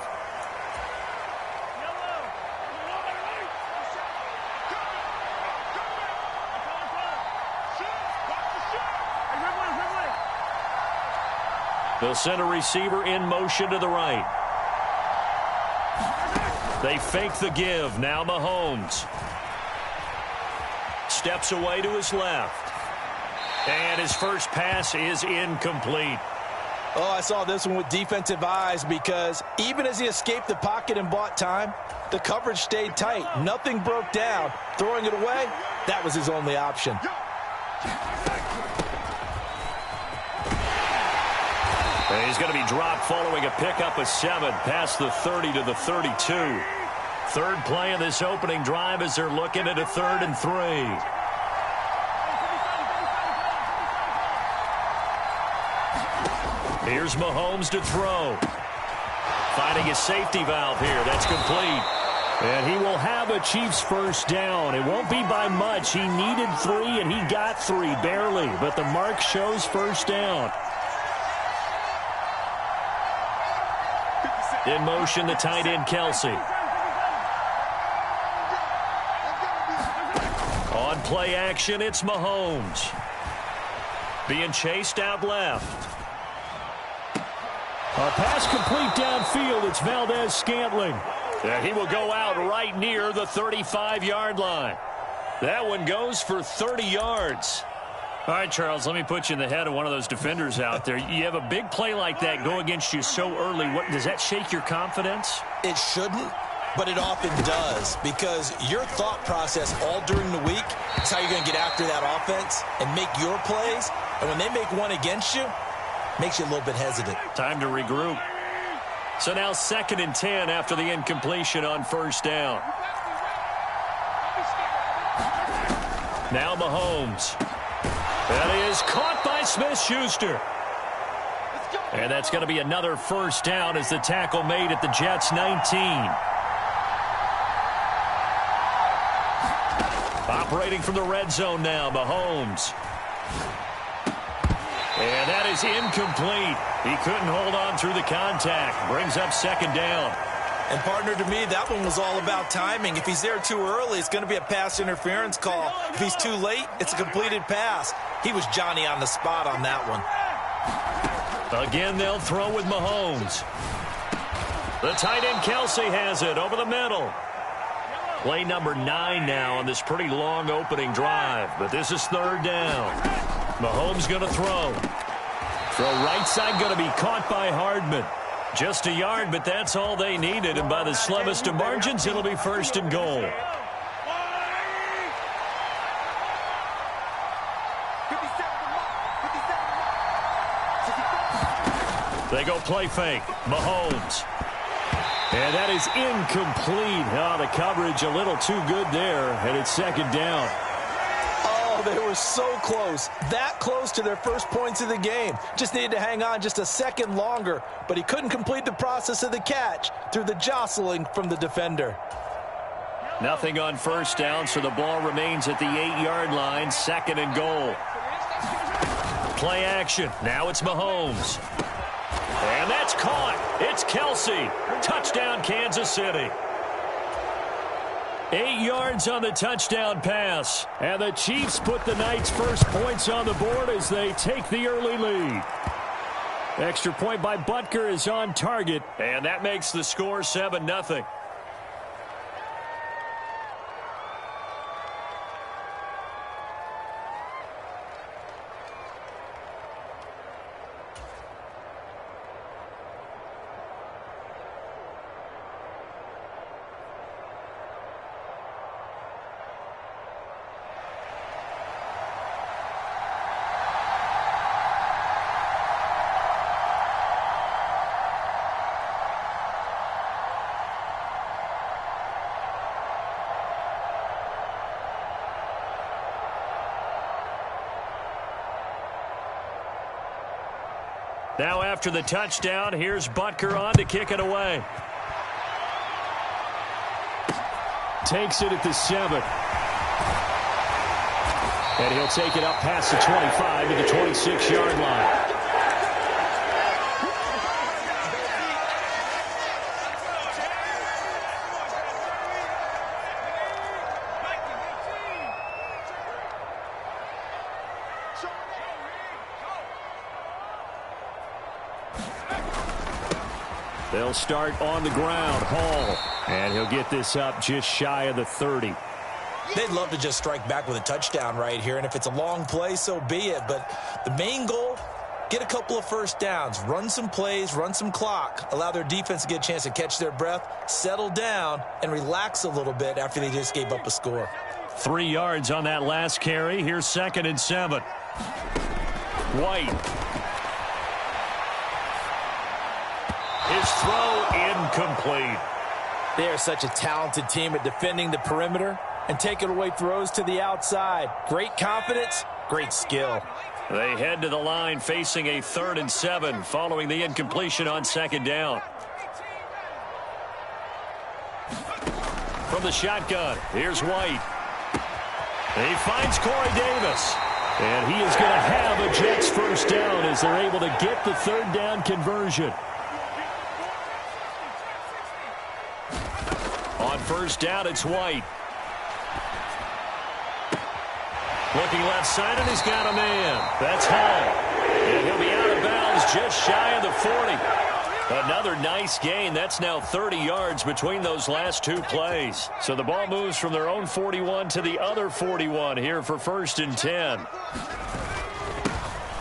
They'll send a receiver in motion to the right. They fake the give. Now Mahomes steps away to his left. And his first pass is incomplete. Oh, I saw this one with defensive eyes because even as he escaped the pocket and bought time, the coverage stayed tight. Nothing broke down. Throwing it away, that was his only option. And he's going to be dropped following a pickup of 7 past the 30 to the 32. Third play of this opening drive as they're looking at a 3rd and 3. Here's Mahomes to throw. Finding a safety valve here. That's complete. And he will have a Chiefs first down. It won't be by much. He needed 3, and he got 3, barely. But the mark shows first down. In motion, the tight end, Kelsey. On play action, it's Mahomes. Being chased out left. A pass complete downfield. It's Valdez-Scantling. And he will go out right near the 35-yard line. That one goes for 30 yards. All right, Charles, let me put you in the head of one of those defenders out there. You have a big play like that go against you so early. What, does that shake your confidence? It shouldn't, but it often does because your thought process all during the week is how you're going to get after that offense and make your plays. And when they make one against you, it makes you a little bit hesitant. Time to regroup. So now 2nd and 10 after the incompletion on first down. Now Mahomes. That is caught by Smith-Schuster. And that's going to be another first down as the tackle made at the Jets' 19. Operating from the red zone now, Mahomes. And that is incomplete. He couldn't hold on through the contact. Brings up 2nd down. And, partner, to me, that one was all about timing. If he's there too early, it's going to be a pass interference call. If he's too late, it's a completed pass. He was Johnny on the spot on that one. Again, they'll throw with Mahomes. The tight end, Kelsey, has it over the middle. Play number 9 now on this pretty long opening drive. But this is 3rd down. Mahomes going to throw. Throw right side going to be caught by Hardman. Just a yard, but that's all they needed. And by the slimmest of margins, it'll be 1st and goal. They go play fake. Mahomes. And that is incomplete. Oh, the coverage a little too good there. And it's 2nd down. Oh, they were so close. That close to their first points of the game. Just needed to hang on just a second longer. But he couldn't complete the process of the catch through the jostling from the defender. Nothing on first down, so the ball remains at the 8-yard line. 2nd and goal. Play action. Now it's Mahomes. And that's caught. It's Kelsey. Touchdown, Kansas City. 8 yards on the touchdown pass. And the Chiefs put the Knights' first points on the board as they take the early lead. Extra point by Butker is on target. And that makes the score 7-0. Now after the touchdown, here's Butker on to kick it away. Takes it at the 7. And he'll take it up past the 25 to the 26-yard line. They'll start on the ground. Hall. And he'll get this up just shy of the 30. They'd love to just strike back with a touchdown right here, and if it's a long play, so be it. But the main goal, get a couple of first downs, run some plays, run some clock, allow their defense to get a chance to catch their breath, settle down, and relax a little bit after they just gave up a score. 3 yards on that last carry. Here's 2nd and 7. White. His throw incomplete. They are such a talented team at defending the perimeter and taking away throws to the outside. Great confidence, great skill. They head to the line facing a 3rd and 7 following the incompletion on 2nd down. From the shotgun, here's White. He finds Corey Davis. And he is going to have a Jets first down as they're able to get the 3rd down conversion. On 1st down, it's White. Looking left side, and he's got a man. That's Hall. And he'll be out of bounds just shy of the 40. Another nice gain. That's now 30 yards between those last 2 plays. So the ball moves from their own 41 to the other 41 here for 1st and 10.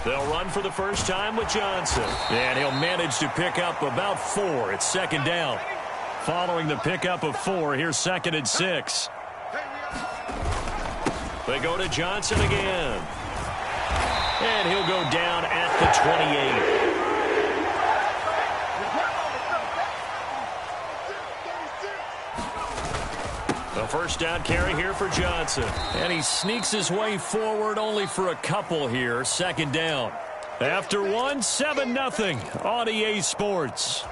They'll run for the first time with Johnson. And he'll manage to pick up about 4. It's 2nd down. Following the pickup of 4, here's 2nd and 6. They go to Johnson again. And he'll go down at the 28. The first down carry here for Johnson. And he sneaks his way forward only for a couple here. 2nd down. After 1, 7-0 on EA Sports.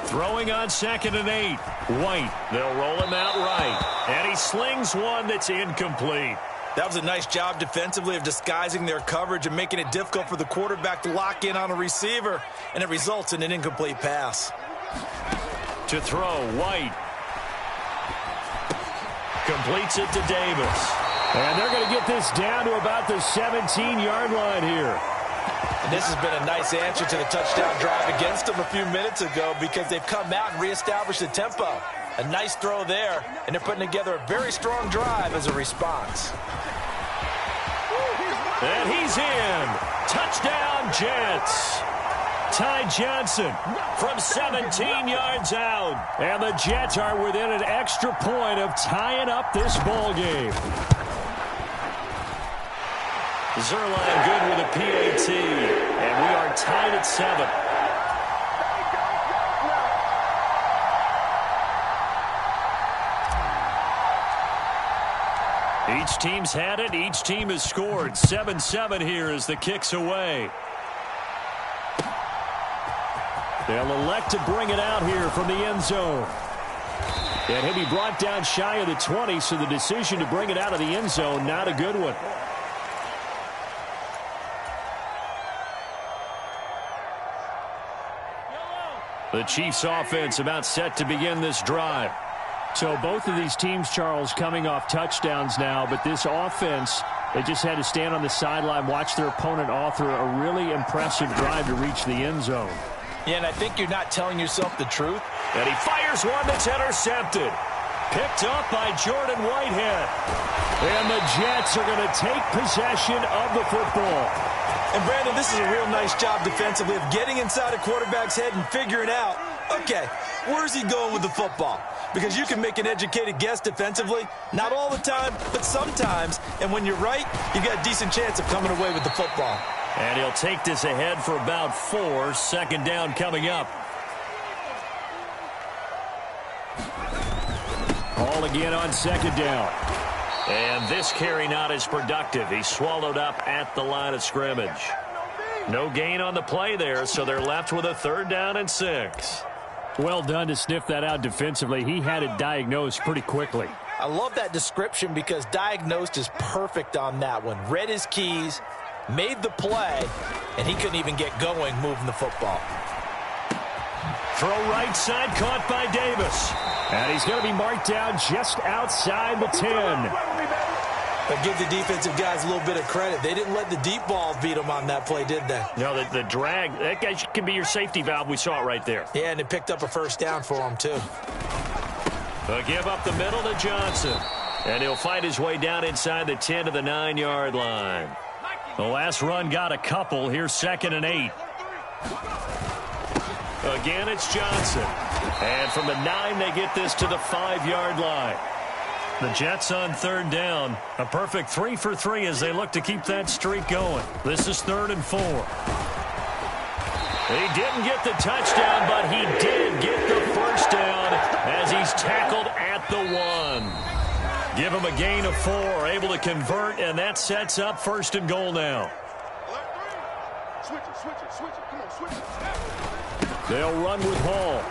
Throwing on 2nd and 8. White. They'll roll him out right. And he slings one that's incomplete. That was a nice job defensively of disguising their coverage and making it difficult for the quarterback to lock in on a receiver. And it results in an incomplete pass. To throw, White. Completes it to Davis. And they're going to get this down to about the 17-yard line here. And this has been a nice answer to the touchdown drive against them a few minutes ago because they've come out and reestablished the tempo. A nice throw there, and they're putting together a very strong drive as a response. And he's in. Touchdown, Jets. Ty Johnson from 17 yards out. And the Jets are within an extra point of tying up this ball game. Zerline good with a PAT. And we are tied at 7. Each team's had it. Each team has scored. 7-7 here as the kick's away. They'll elect to bring it out here from the end zone. And he'll be brought down shy of the 20, so the decision to bring it out of the end zone, not a good one. The Chiefs offense about set to begin this drive. So both of these teams, Charles, coming off touchdowns now, but this offense, they just had to stand on the sideline, watch their opponent author a really impressive drive to reach the end zone. Yeah, and I think you're not telling yourself the truth. And he fires one that's intercepted. Picked up by Jordan Whitehead. And the Jets are going to take possession of the football. And, Brandon, this is a real nice job defensively of getting inside a quarterback's head and figuring out, okay, where's he going with the football? Because you can make an educated guess defensively. Not all the time, but sometimes. And when you're right, you've got a decent chance of coming away with the football. And he'll take this ahead for about 4. 2nd down coming up. Ball again on second down. And this carry not as productive. He's swallowed up at the line of scrimmage. No gain on the play there, so they're left with a 3rd down and 6. Well done to sniff that out defensively. He had it diagnosed pretty quickly. I love that description because diagnosed is perfect on that one. Read his keys, made the play, and he couldn't even get going moving the football. Throw right side, caught by Davis. And he's going to be marked down just outside the 10. But give the defensive guys a little bit of credit. They didn't let the deep ball beat them on that play, did they? No, the drag, that guy can be your safety valve. We saw it right there. Yeah, and it picked up a 1st down for him, too. A give up the middle to Johnson. And he'll fight his way down inside the 10 to the 9-yard line. The last run got a couple. Here's 2nd and 8. Again, it's Johnson. And from the 9, they get this to the 5-yard line. The Jets on 3rd down. A perfect 3 for 3 as they look to keep that streak going. This is 3rd and 4. He didn't get the touchdown, but he did get the 1st down as he's tackled at the 1. Give him a gain of 4, able to convert, and that sets up 1st and goal now. Switch it. Come on, switch it. They'll run with Hall.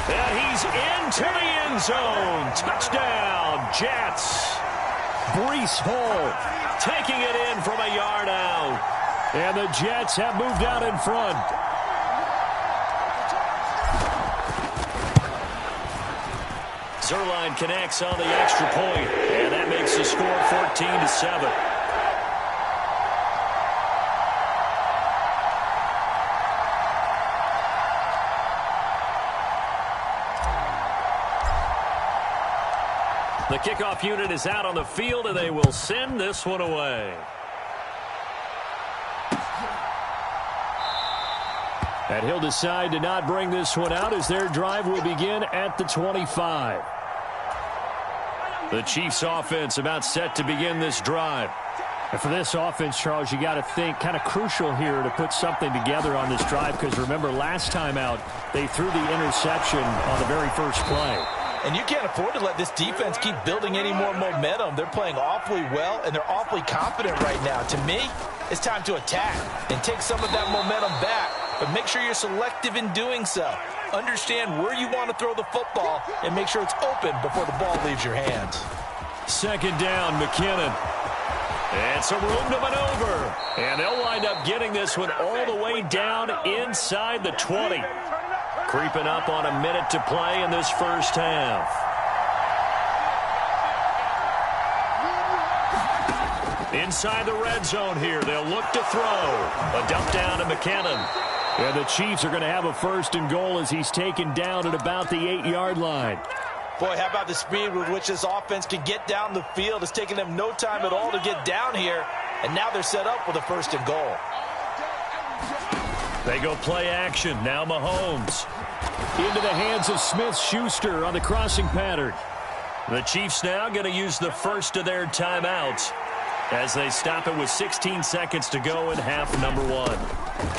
And he's into the end zone. Touchdown, Jets. Breece Hall Taking it in from a yard out. And the Jets have moved out in front. Zerline connects on the extra point, and that makes the score 14-7. The kickoff unit is out on the field, and they will send this one away. And he'll decide to not bring this one out as their drive will begin at the 25. The Chiefs offense about set to begin this drive. And for this offense, Charles, you got to think kind of crucial here to put something together on this drive because remember last time out they threw the interception on the very first play. And you can't afford to let this defense keep building any more momentum. They're playing awfully well, and they're awfully confident right now. To me, it's time to attack and take some of that momentum back. But make sure you're selective in doing so. Understand where you want to throw the football and make sure it's open before the ball leaves your hands. 2nd down, McKinnon. And some room to maneuver. And they'll wind up getting this one all the way down inside the 20. Creeping up on a minute to play in this first half. Inside the red zone here. They'll look to throw. A dump down to McKinnon. And the Chiefs are going to have a 1st and goal as he's taken down at about the 8-yard line. Boy, how about the speed with which this offense can get down the field. It's taken them no time at all to get down here. And now they're set up with a 1st and goal. They go play action. Now Mahomes. Into the hands of Smith-Schuster on the crossing pattern. The Chiefs now going to use the first of their timeouts as they stop it with 16 seconds to go in half number 1.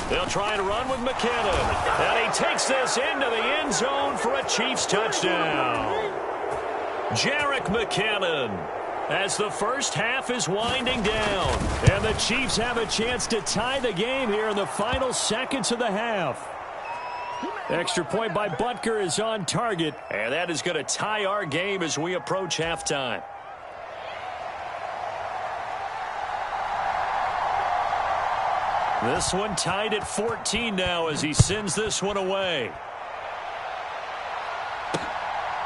They'll try and run with McKinnon. And he takes this into the end zone for a Chiefs touchdown. Jerick McKinnon as the first half is winding down. And the Chiefs have a chance to tie the game here in the final seconds of the half. Extra point by Butker is on target. And that is going to tie our game as we approach halftime. This one tied at 14 now as he sends this one away.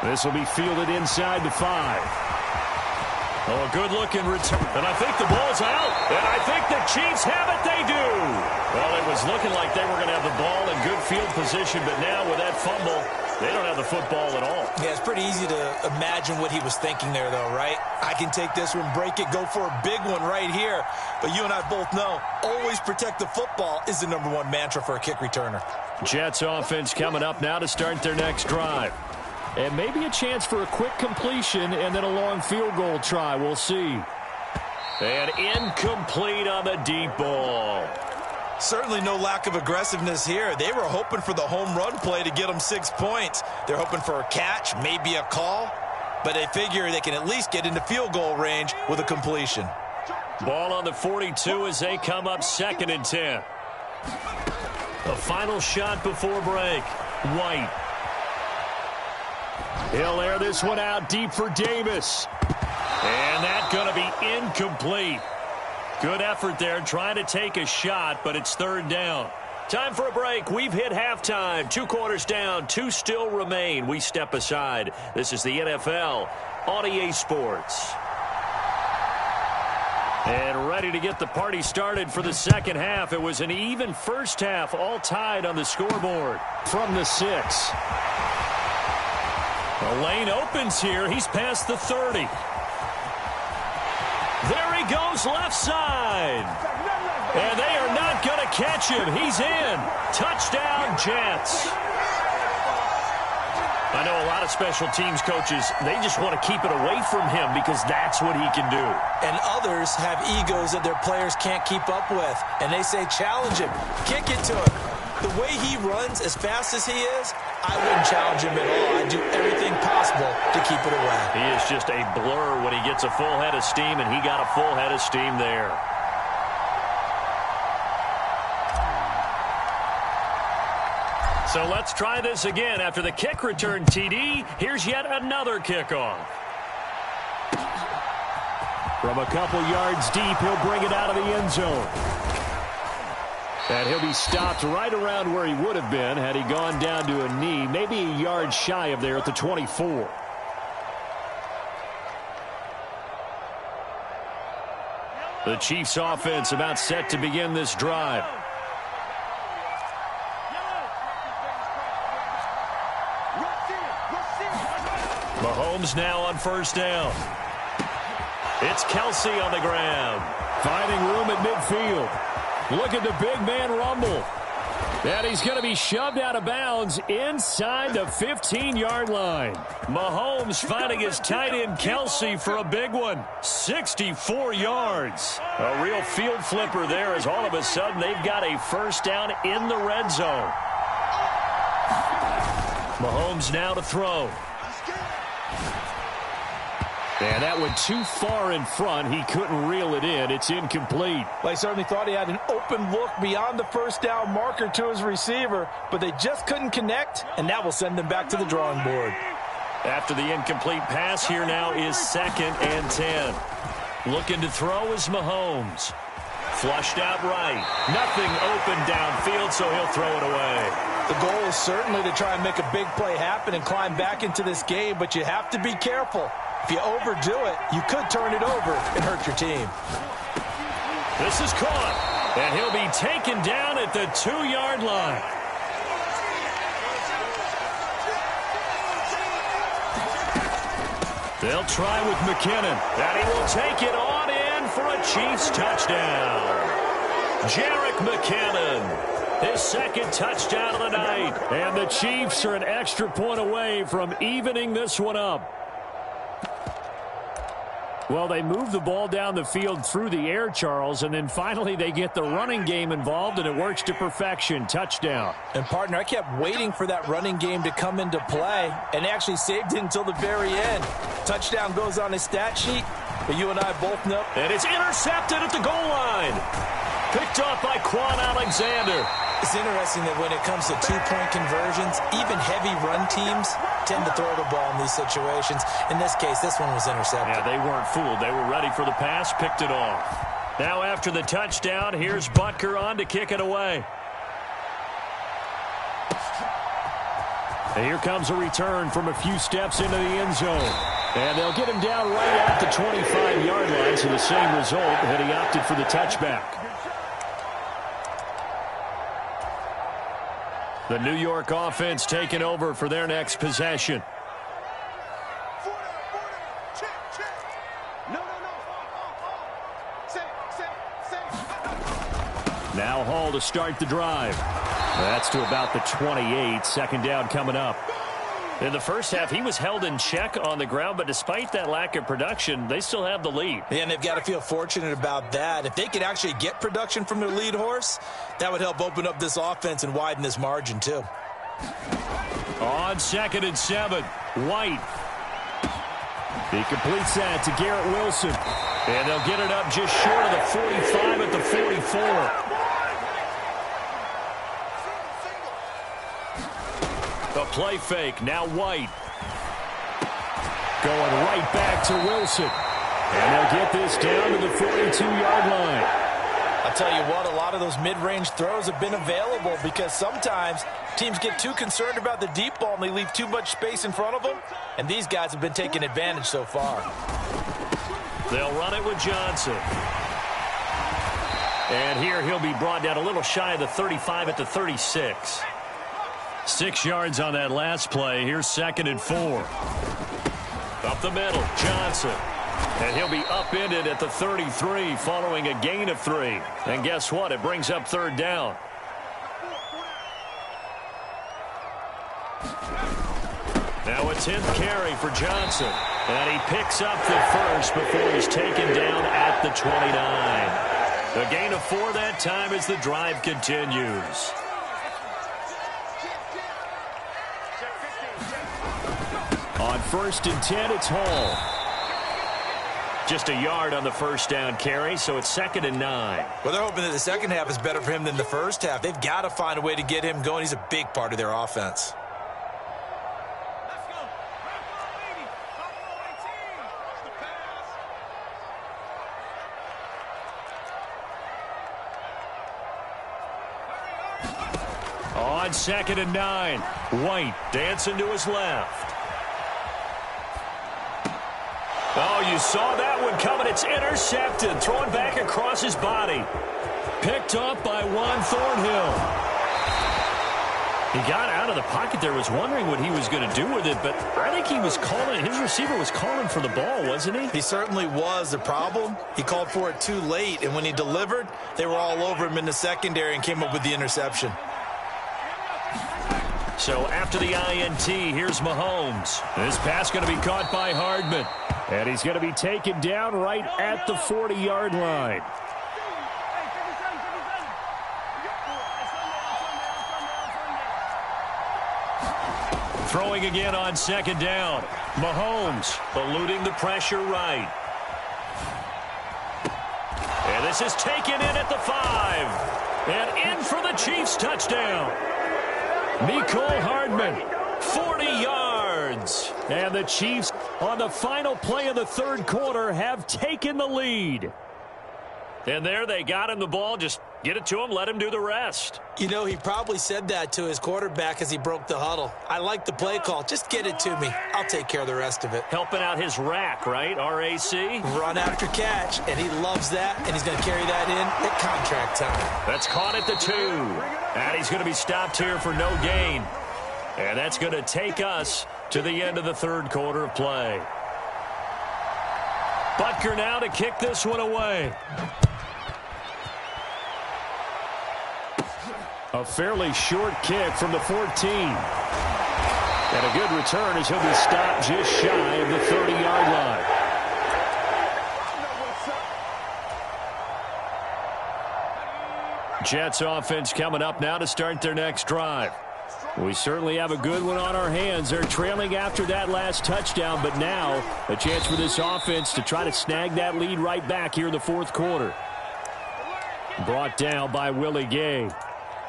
This will be fielded inside the 5. Oh, a good-looking return. And I think the ball's out. And I think the Chiefs have it. They do. Well, it was looking like they were going to have the ball in good field position, but now with that fumble, they don't have the football at all. Yeah, it's pretty easy to imagine what he was thinking there, though, right? I can take this one, break it, go for a big one right here. But you and I both know, always protect the football is the #1 mantra for a kick returner. Jets offense coming up now to start their next drive. And maybe a chance for a quick completion and then a long field goal try. We'll see. And incomplete on the deep ball. Certainly no lack of aggressiveness here. They were hoping for the home run play to get them 6 points. They're hoping for a catch, maybe a call. but they figure they can at least get into field goal range with a completion. Ball on the 42 as they come up 2nd and 10. The final shot before break. White. He'll air this one out deep for Davis. And that's going to be incomplete. Good effort there trying to take a shot, but it's 3rd down. Time for a break. We've hit halftime. 2 quarters down. 2 still remain. We step aside. This is the NFL on EA Sports. And ready to get the party started for the second half. It was an even first half, all tied on the scoreboard. From the 6. The lane opens here. He's past the 30. There he goes left side. And they are not going to catch him. He's in. Touchdown, Jets. I know a lot of special teams coaches, they just want to keep it away from him because that's what he can do. And others have egos that their players can't keep up with. And they say, challenge him. Kick it to him. The way he runs as fast as he is, I wouldn't challenge him at all. I'd do everything possible to keep it away. He is just a blur when he gets a full head of steam, and he got a full head of steam there. So let's try this again. After the kick return TD, here's yet another kickoff. From a couple yards deep, he'll bring it out of the end zone. And he'll be stopped right around where he would have been had he gone down to a knee, maybe a yard shy of there at the 24. The Chiefs offense about set to begin this drive. Mahomes now on 1st down. It's Kelsey on the ground. Finding room at midfield. Look at the big man rumble. And he's going to be shoved out of bounds inside the 15-yard line. Mahomes finding his tight end Kelsey for a big one. 64 yards. A real field flipper there as all of a sudden they've got a 1st down in the red zone. Mahomes now to throw. And that went too far in front. He couldn't reel it in. It's incomplete. Well, he certainly thought he had an open look beyond the 1st down marker to his receiver, but they just couldn't connect, and that will send them back to the drawing board. After the incomplete pass, here now is 2nd and 10. Looking to throw is Mahomes. Flushed out right. Nothing open downfield, so he'll throw it away. The goal is certainly to try and make a big play happen and climb back into this game, but you have to be careful. If you overdo it, you could turn it over and hurt your team. This is caught, and he'll be taken down at the 2-yard line. They'll try with McKinnon, and he will take it on in for a Chiefs touchdown. Jerick McKinnon, his 2nd touchdown of the night. And the Chiefs are an extra point away from evening this one up. Well, they move the ball down the field through the air, Charles, and then finally they get the running game involved, and it works to perfection. Touchdown. And, partner, I kept waiting for that running game to come into play, and actually saved it until the very end. Touchdown goes on his stat sheet, but you and I both know. And it's intercepted at the goal line. Picked off by Quan Alexander. It's interesting that when it comes to 2-point conversions, even heavy run teams tend to throw the ball in these situations. In this case, this one was intercepted. Yeah, they weren't fooled. They were ready for the pass, picked it off. Now after the touchdown, here's Butker on to kick it away. And here comes a return from a few steps into the end zone. And they'll get him down right at the 25-yard line, so the same result had he opted for the touchback. The New York offense taking over for their next possession. Now Hall to start the drive. That's to about the 28. 2nd down coming up. In the first half, he was held in check on the ground, but despite that lack of production, they still have the lead. And they've got to feel fortunate about that. If they could actually get production from their lead horse, that would help open up this offense and widen this margin, too. On 2nd and 7, White. He completes that to Garrett Wilson. And they'll get it up just short of the 45 at the 44. The play fake, now White. Going right back to Wilson. And they'll get this down to the 42-yard line. I'll tell you what, a lot of those mid-range throws have been available because sometimes teams get too concerned about the deep ball and they leave too much space in front of them. And these guys have been taking advantage so far. They'll run it with Johnson. And here he'll be brought down a little shy of the 35 at the 36. 6 yards on that last play. Here's 2nd and 4. Up the middle, Johnson. And he'll be upended at the 33 following a gain of 3. And guess what? It brings up 3rd down. Now a 10th carry for Johnson. And he picks up the first before he's taken down at the 29. A gain of 4 that time as the drive continues. On 1st and 10, it's Hall. Just a yard on the first down carry, so it's 2nd and 9. Well, they're hoping that the second half is better for him than the first half. They've got to find a way to get him going. He's a big part of their offense. On 2nd and 9, White dancing to his left. Oh, you saw that one coming. It's intercepted. Thrown back across his body. Picked up by Juan Thornhill. He got out of the pocket there, was wondering what he was going to do with it, but I think he was calling, his receiver was calling for the ball, wasn't he? He certainly was. The problem, he called for it too late, and when he delivered, they were all over him in the secondary and came up with the interception. So after the INT, here's Mahomes. This pass going to be caught by Hardman. And he's going to be taken down right at the 40-yard line. Throwing again on 2nd down. Mahomes eluding the pressure right. And this is taken in at the 5. And in for the Chiefs touchdown. Mecole Hardman, 40 yards. And the Chiefs, on the final play of the 3rd quarter, have taken the lead. And there they got him the ball. Just get it to him, let him do the rest. You know, he probably said that to his quarterback as he broke the huddle. I like the play call. Just get it to me. I'll take care of the rest of it. Helping out his rack, right? R-A-C? Run after catch, and he loves that, and he's going to carry that in at contract time. That's caught at the 2. And he's going to be stopped here for no gain. And that's going to take us to the end of the 3rd quarter of play. Butker now to kick this one away. A fairly short kick from the 14. And a good return as he'll be stopped just shy of the 30-yard line. Jets offense coming up now to start their next drive. We certainly have a good one on our hands. They're trailing after that last touchdown, but now a chance for this offense to try to snag that lead right back here in the 4th quarter. Brought down by Willie Gay.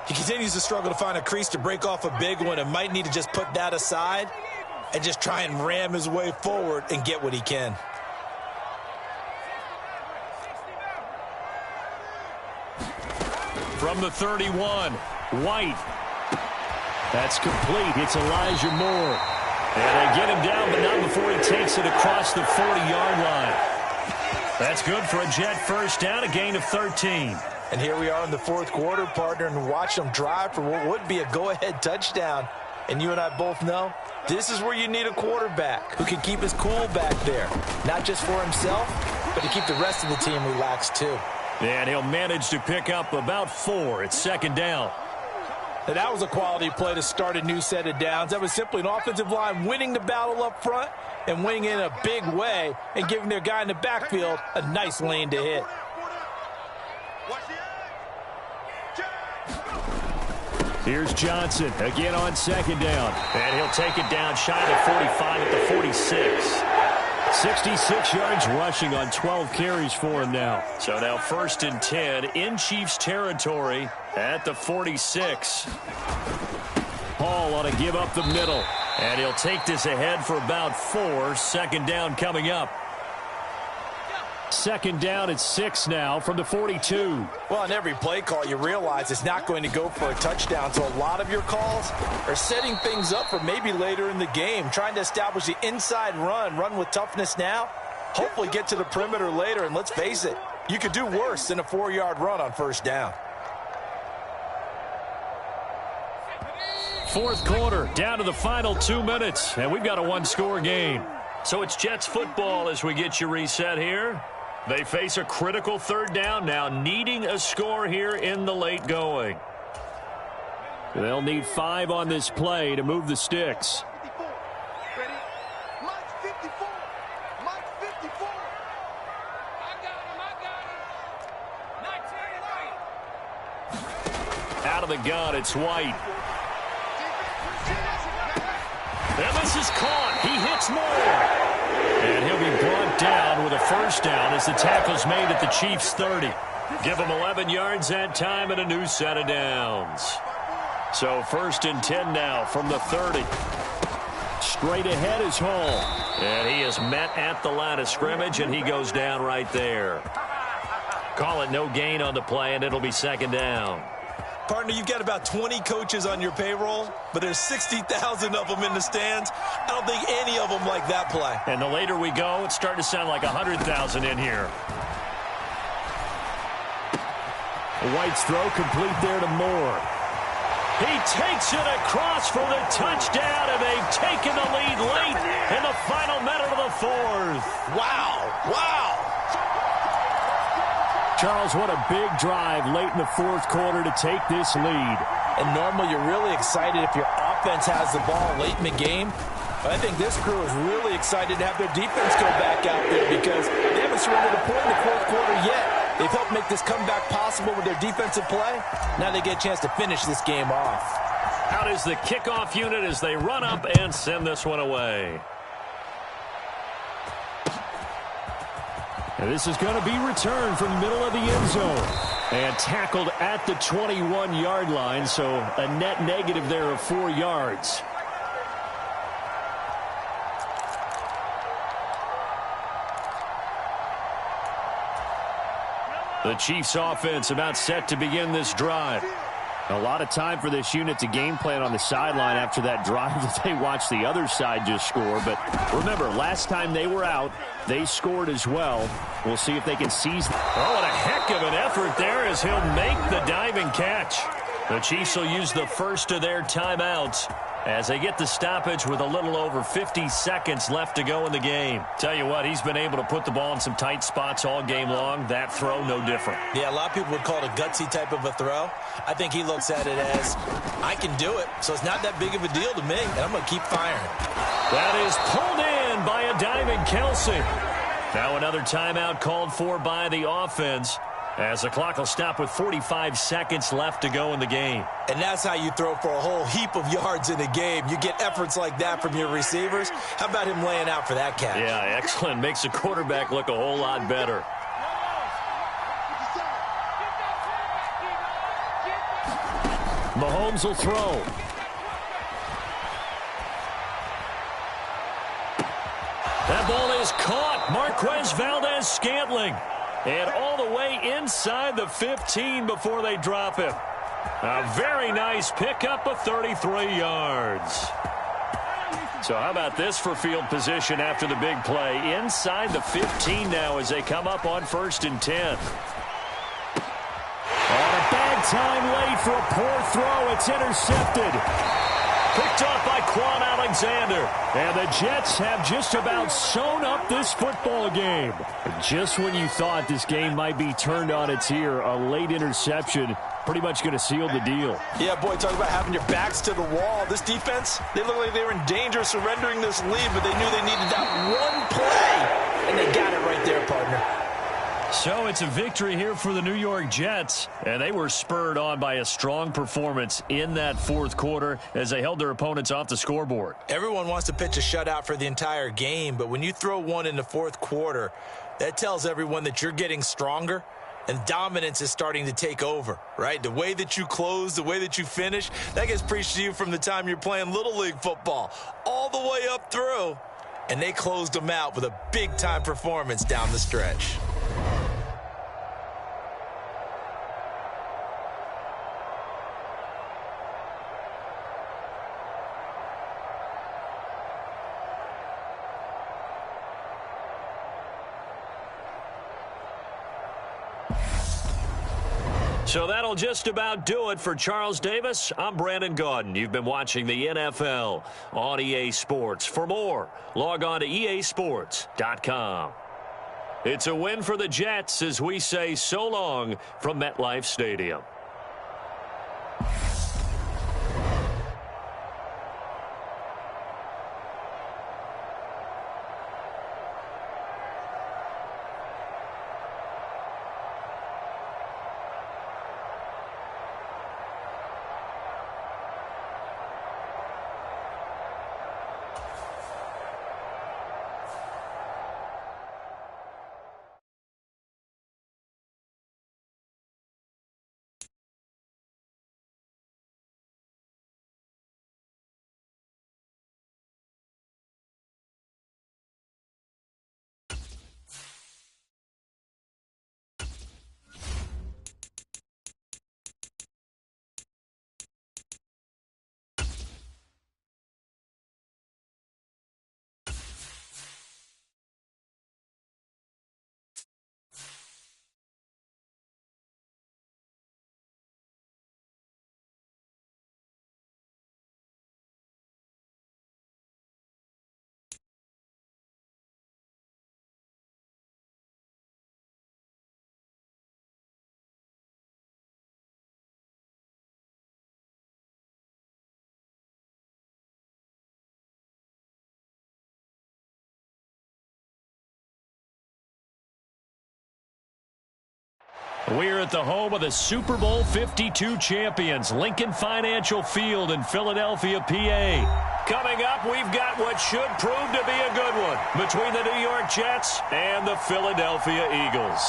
He continues to struggle to find a crease to break off a big one and might need to just put that aside and just try and ram his way forward and get what he can. From the 31, White. That's complete. It's Elijah Moore. And they get him down, but not before he takes it across the 40-yard line. That's good for a Jet first down, a gain of 13. And here we are in the 4th quarter, partner, and watch them drive for what would be a go-ahead touchdown. And you and I both know this is where you need a quarterback who can keep his cool back there. Not just for himself, but to keep the rest of the team relaxed too. And he'll manage to pick up about 4. It's 2nd down. And that was a quality play to start a new set of downs. That was simply an offensive line winning the battle up front and winning in a big way and giving their guy in the backfield a nice lane to hit. Here's Johnson again on 2nd down. And he'll take it down shy of 45 at the 46. 66 yards rushing on 12 carries for him now. So now 1st and 10 in Chiefs territory at the 46. Hall ought to give up the middle. And he'll take this ahead for about 4. 2nd down coming up. 2nd down at 6 now from the 42. Well, on every play call, you realize it's not going to go for a touchdown. So a lot of your calls are setting things up for maybe later in the game, trying to establish the inside run with toughness now, hopefully get to the perimeter later. And let's face it, you could do worse than a 4-yard run on 1st down. 4th quarter, down to the final 2 minutes, and we've got a 1-score game. So it's Jets football as we get you reset here. They face a critical 3rd down now, needing a score here in the late going. They'll need 5 on this play to move the sticks. Ready? Mike 54. Mike 54. I got him. Out of the gun, it's White. And this is caught. He hits more. And he'll be brought down with a 1st down as the tackle's made at the Chiefs' 30. Give him 11 yards that time and a new set of downs. So 1st and 10 now from the 30. Straight ahead is Hall. And he is met at the line of scrimmage, and he goes down right there. Call it no gain on the play, and it'll be 2nd down. Partner, you've got about 20 coaches on your payroll, but there's 60,000 of them in the stands. I don't think any of them like that play. And the later we go, it's starting to sound like 100,000 in here. White's throw complete there to Moore. He takes it across for the touchdown, and they've taken the lead late in the final minute of the 4th. Wow. Charles, what a big drive late in the 4th quarter to take this lead. And normally you're really excited if your offense has the ball late in the game. But I think this crew is really excited to have their defense go back out there because they haven't surrendered a point in the 4th quarter yet. They've helped make this comeback possible with their defensive play. Now they get a chance to finish this game off. Out is the kickoff unit as they run up and send this one away. And this is going to be returned from the middle of the end zone. And tackled at the 21-yard line, so a net negative there of 4 yards. The Chiefs offense about set to begin this drive. A lot of time for this unit to game plan on the sideline after that drive that they watched the other side just score. But remember, last time they were out, they scored as well. We'll see if they can seize that. Oh, what a heck of an effort there as he'll make the diving catch. The Chiefs will use the first of their timeouts as they get the stoppage with a little over 50 seconds left to go in the game. Tell you what, he's been able to put the ball in some tight spots all game long. That throw, no different. Yeah, a lot of people would call it a gutsy type of a throw. I think he looks at it as, I can do it, so it's not that big of a deal to me, and I'm going to keep firing. That is pulled in by a diving Kelsey. Now another timeout called for by the offense, as the clock will stop with 45 seconds left to go in the game. And that's how you throw for a whole heap of yards in a game. You get efforts like that from your receivers. How about him laying out for that catch? Yeah, excellent. Makes the quarterback look a whole lot better. Mahomes will throw. That ball is caught. Marquez Valdez-Scantling. And all the way inside the 15 before they drop him. A very nice pickup of 33 yards. So how about this for field position after the big play? Inside the 15 now as they come up on 1st and 10. On a bad time late for a poor throw. It's intercepted. Picked off by Quan Alexander. And the Jets have just about sewn up this football game. Just when you thought this game might be turned on its ear, a late interception pretty much going to seal the deal. Yeah, boy, talk about having your backs to the wall. This defense, they look like they were in danger of surrendering this lead, but they knew they needed that one play, and they got it right there, partner. So it's a victory here for the New York Jets, and they were spurred on by a strong performance in that fourth quarter as they held their opponents off the scoreboard. Everyone wants to pitch a shutout for the entire game, but when you throw one in the fourth quarter, that tells everyone that you're getting stronger and dominance is starting to take over, right? The way that you close, the way that you finish, that gets preached to you from the time you're playing Little League football all the way up through, and they closed them out with a big-time performance down the stretch. So that'll just about do it for Charles Davis. I'm Brandon Gaudin. You've been watching the NFL on EA Sports. For more, log on to easports.com. It's a win for the Jets as we say so long from MetLife Stadium. We're at the home of the Super Bowl 52 champions, Lincoln Financial Field in Philadelphia, PA. Coming up, we've got what should prove to be a good one between the New York Jets and the Philadelphia Eagles.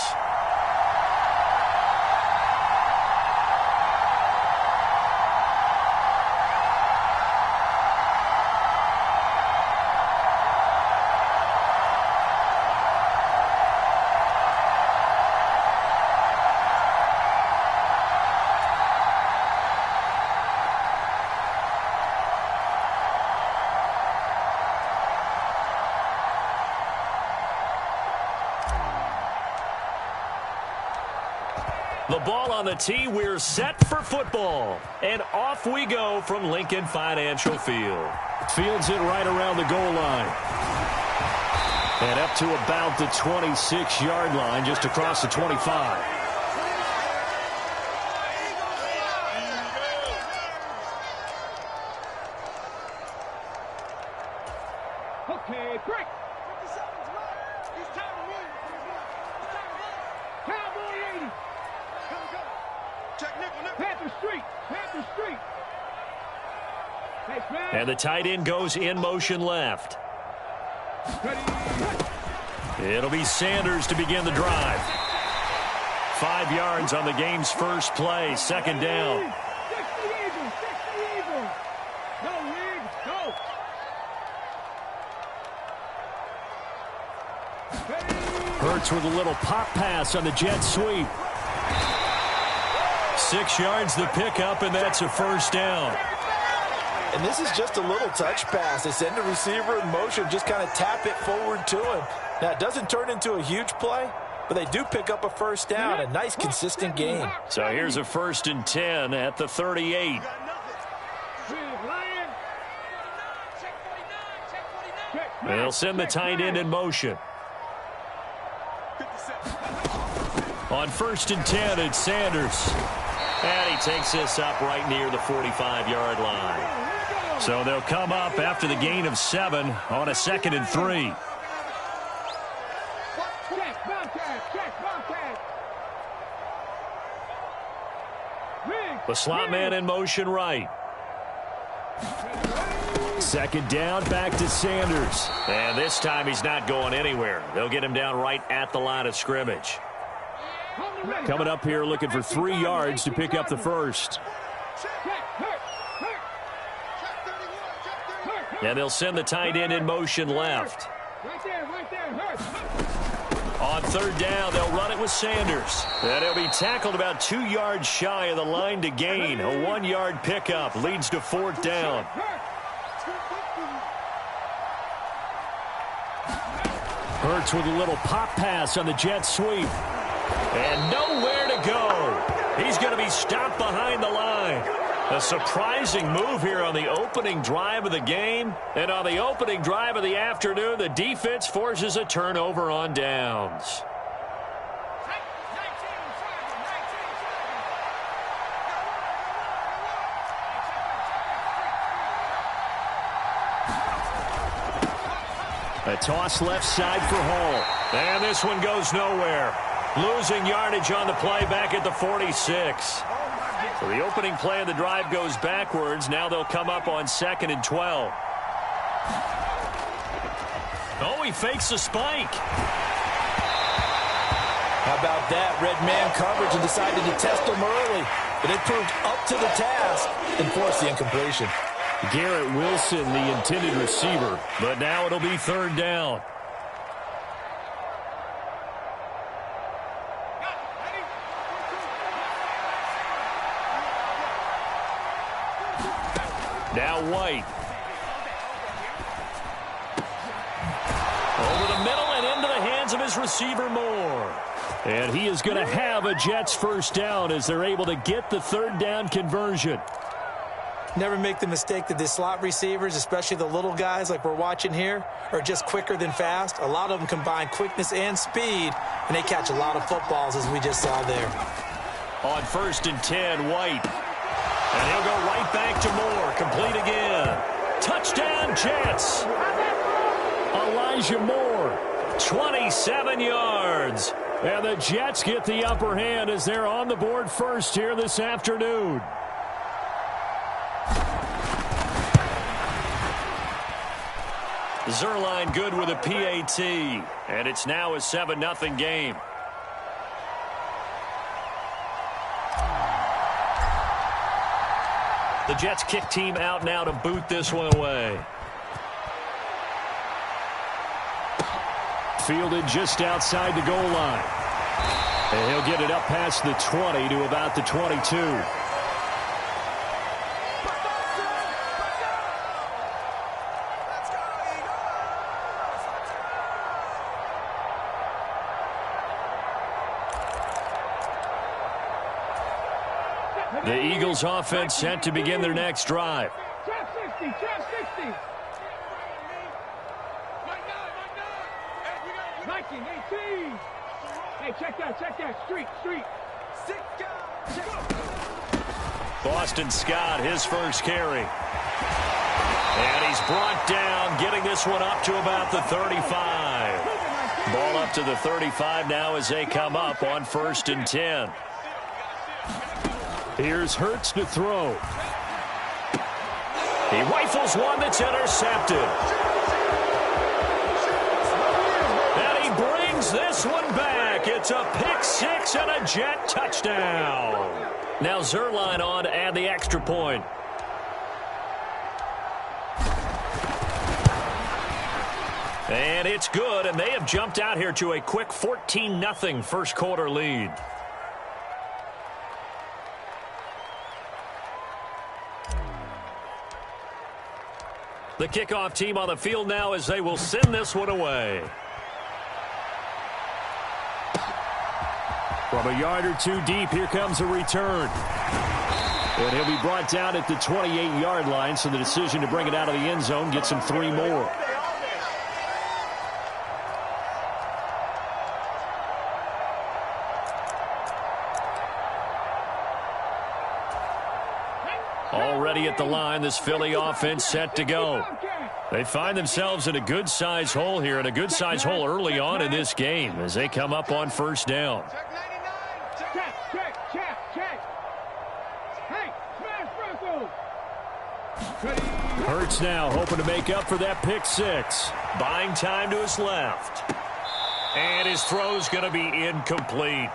The ball on the tee, we're set for football. And off we go from Lincoln Financial Field. Fields it right around the goal line. And up to about the 26-yard line, just across the 25. Okay, break. It's time to move. Cowboy 80. Go. Check nickel. Panther Street. Panther Street. Thanks, man. And the tight end goes in motion left. It'll be Sanders to begin the drive. 5 yards on the game's first play. Second down. 60 Eagles. Go, Reed. Go. Hurts with a little pop pass on the jet sweep. 6 yards the pickup, and that's a first down. And this is just a little touch pass. They send the receiver in motion, just kind of tap it forward to him. Now, it doesn't turn into a huge play, but they do pick up a first down. A nice, consistent game. So here's a 1st and 10 at the 38. They'll send the tight end in motion. On 1st and 10, it's Sanders. And he takes this up right near the 45-yard line. So they'll come up after the gain of 7 on a 2nd and 3. Check, bomb tag. The slot man in motion right. Second down, back to Sanders. And this time he's not going anywhere. They'll get him down right at the line of scrimmage. Coming up here looking for 3 yards to pick up the first. And they'll send the tight end in motion left. On third down, they'll run it with Sanders. And he'll be tackled about 2 yards shy of the line to gain. A 1-yard pickup leads to fourth down. Hurts with a little pop pass on the jet sweep. And nowhere to go. He's going to be stopped behind the line. A surprising move here on the opening drive of the game. And on the opening drive of the afternoon, the defense forces a turnover on downs. A toss left side for Hall. And this one goes nowhere. Losing yardage on the play back at the 46. So the opening play of the drive goes backwards. Now they'll come up on 2nd and 12. Oh, he fakes a spike. How about that? Red man coverage and decided to test him early. But it proved up to the task and forced the incompletion. Garrett Wilson, the intended receiver. But now it'll be third down. Now White. Over the middle and into the hands of his receiver Moore. And he is going to have a Jets first down as they're able to get the third down conversion. Never make the mistake that the slot receivers, especially the little guys like we're watching here, are just quicker than fast. A lot of them combine quickness and speed, and they catch a lot of footballs, as we just saw there. On 1st and 10, White. And he'll go right back to Moore. Complete again. Touchdown, Jets. Elijah Moore. 27 yards. And the Jets get the upper hand as they're on the board first here this afternoon. Zerline good with a PAT. And it's now a 7-0 game. The Jets kick team out now to boot this one away. Fielded just outside the goal line. And he'll get it up past the 20 to about the 22. The Eagles offense set to begin their next drive. Trap 60, trap 60. 19, 18. Hey, check that. Street. Boston Scott, his first carry. And he's brought down, getting this one up to about the 35. Ball up to the 35 now as they come up on 1st and 10. Here's Hurts to throw. He rifles one that's intercepted. And he brings this one back. It's a pick six and a Jet touchdown. Now Zerline on to add the extra point. And it's good, and they have jumped out here to a quick 14-0 first quarter lead. The kickoff team on the field now as they will send this one away. From a yard or two deep, here comes a return. And he'll be brought down at the 28-yard line, so the decision to bring it out of the end zone gets him 3 more. Already at the line, this Philly offense set to go. They find themselves in a good-size hole here, and a good-size hole early on in this game as they come up on first down. Check. Hey, Hurts now hoping to make up for that pick six. Buying time to his left. And his throw's going to be incomplete.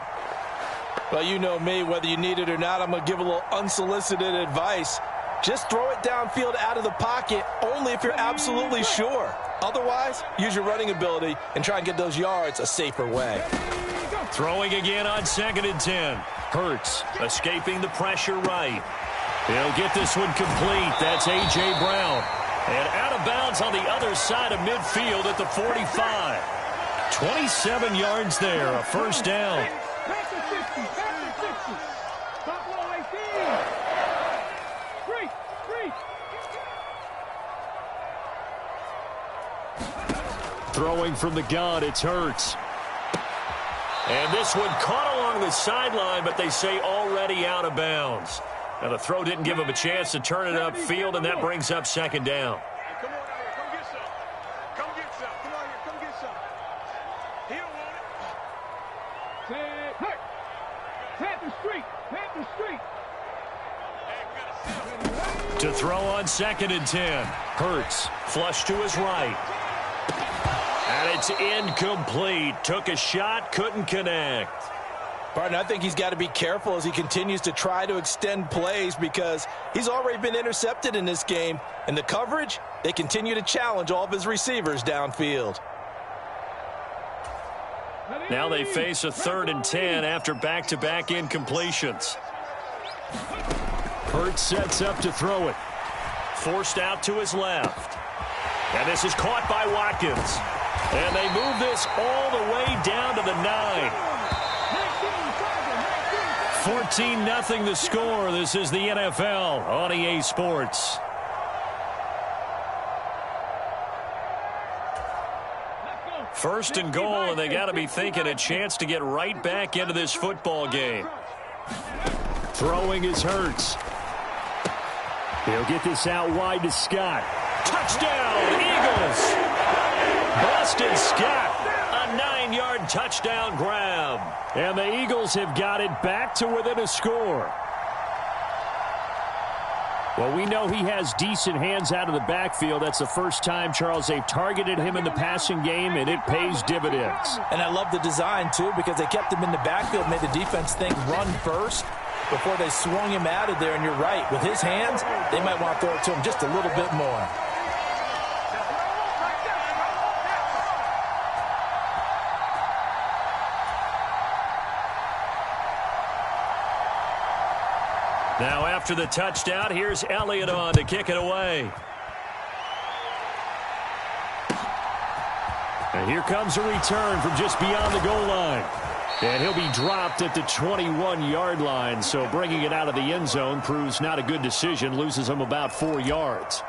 Well, you know me, whether you need it or not, I'm going to give a little unsolicited advice. Just throw it downfield out of the pocket only if you're absolutely sure. Otherwise, use your running ability and try and get those yards a safer way. Throwing again on 2nd and 10. Hurts escaping the pressure right. He'll get this one complete. That's A.J. Brown. And out of bounds on the other side of midfield at the 45. 27 yards there, a first down. Throwing from the gun, it's Hurts. And this one caught along the sideline, but they say already out of bounds. Now, the throw didn't give him a chance to turn it upfield, and that brings up 2nd down. Come on out here. Come get some. Come get some. Come out here. Come get some. He don't want it. Panther Street. Panther Street. To throw on 2nd and 10. Hurts Flush to his right. And it's incomplete. Took a shot, couldn't connect. Barton, I think he's got to be careful as he continues to try to extend plays because he's already been intercepted in this game. And the coverage, they continue to challenge all of his receivers downfield. Now they face a 3rd and 10 after back-to-back incompletions. Hurts sets up to throw it. Forced out to his left. And this is caught by Watkins. And they move this all the way down to the 9. 14-0 the score. This is the NFL on EA Sports. First and goal, and they got to be thinking a chance to get right back into this football game. Throwing is Hurts. He'll get this out wide to Scott. Touchdown, Eagles! Boston Scott, a 9-yard touchdown grab. And the Eagles have got it back to within a score. Well, we know he has decent hands out of the backfield. That's the first time, Charles, they've targeted him in the passing game, and it pays dividends. And I love the design, too, because they kept him in the backfield, made the defense think run first before they swung him out of there. And you're right, with his hands, they might want to throw it to him just a little bit more. Now after the touchdown, here's Elliott on to kick it away. And here comes a return from just beyond the goal line. And he'll be dropped at the 21-yard line, so bringing it out of the end zone proves not a good decision, loses him about 4 yards.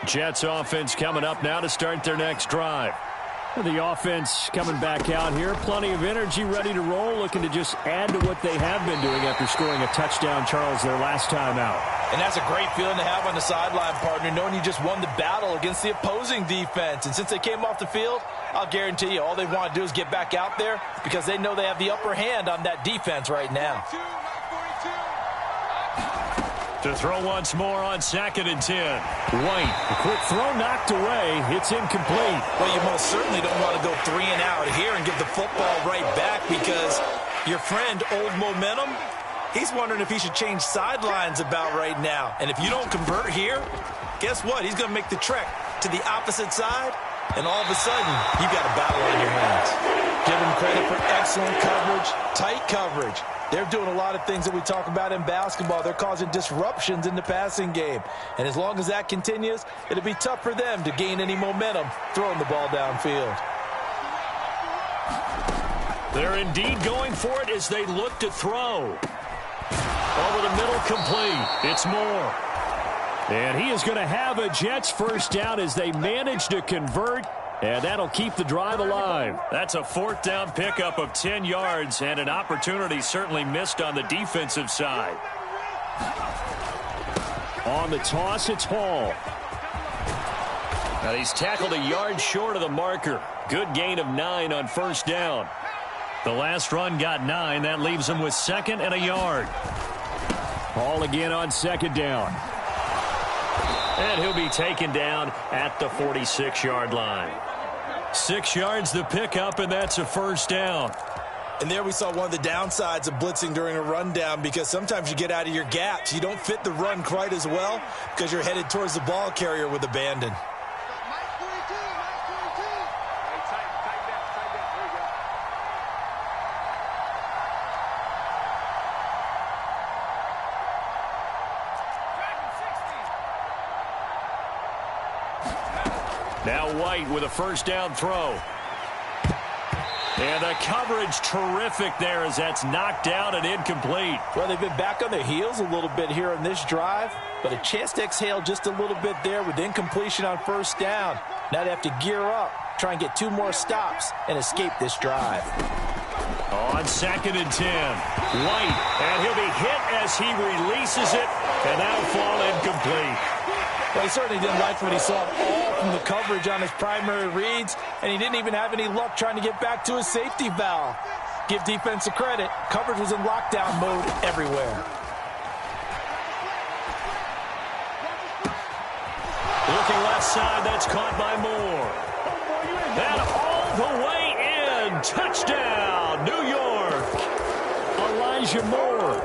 Jets offense coming up now to start their next drive. The offense coming back out here. Plenty of energy, ready to roll, looking to just add to what they have been doing after scoring a touchdown, Charles, their last time out. And that's a great feeling to have on the sideline, partner, knowing you just won the battle against the opposing defense. And since they came off the field, I'll guarantee you all they want to do is get back out there because they know they have the upper hand on that defense right now. To throw once more on 2nd and 10. White, a quick throw knocked away. It's incomplete. Well, you most certainly don't want to go 3 and out here and give the football right back because your friend, Old Momentum, he's wondering if he should change sidelines about right now. And if you don't convert here, guess what? He's going to make the trek to the opposite side, and all of a sudden, you've got a battle on your hands. Give him credit for excellent coverage, tight coverage. They're doing a lot of things that we talk about in basketball. They're causing disruptions in the passing game. And as long as that continues, it'll be tough for them to gain any momentum throwing the ball downfield. They're indeed going for it as they look to throw. Over the middle, complete. It's Moore. And he is going to have a Jets first down as they manage to convert. And that'll keep the drive alive. That's a 4th down pickup of 10 yards and an opportunity certainly missed on the defensive side. On the toss, it's Hall. Now he's tackled a yard short of the marker. Good gain of 9 on first down. The last run got 9. That leaves him with 2nd and a yard. Ball again on second down. And he'll be taken down at the 46-yard line. 6 yards the pickup, and that's a first down. And there we saw one of the downsides of blitzing during a rundown, because sometimes you get out of your gaps. You don't fit the run quite as well because you're headed towards the ball carrier with abandon. Now White with a first down throw. And the coverage terrific there as that's knocked down and incomplete. Well, they've been back on their heels a little bit here in this drive, but a chance to exhale just a little bit there with incompletion on first down. Now they have to gear up, try and get 2 more stops, and escape this drive. On 2nd and 10, White, and he'll be hit as he releases it, and that'll fall incomplete. Well, he certainly didn't like what he saw all from the coverage on his primary reads, and he didn't even have any luck trying to get back to his safety valve. Give defense a credit. Coverage was in lockdown mode everywhere. Looking left side, that's caught by Moore. And all the way in. Touchdown, New York. Elijah Moore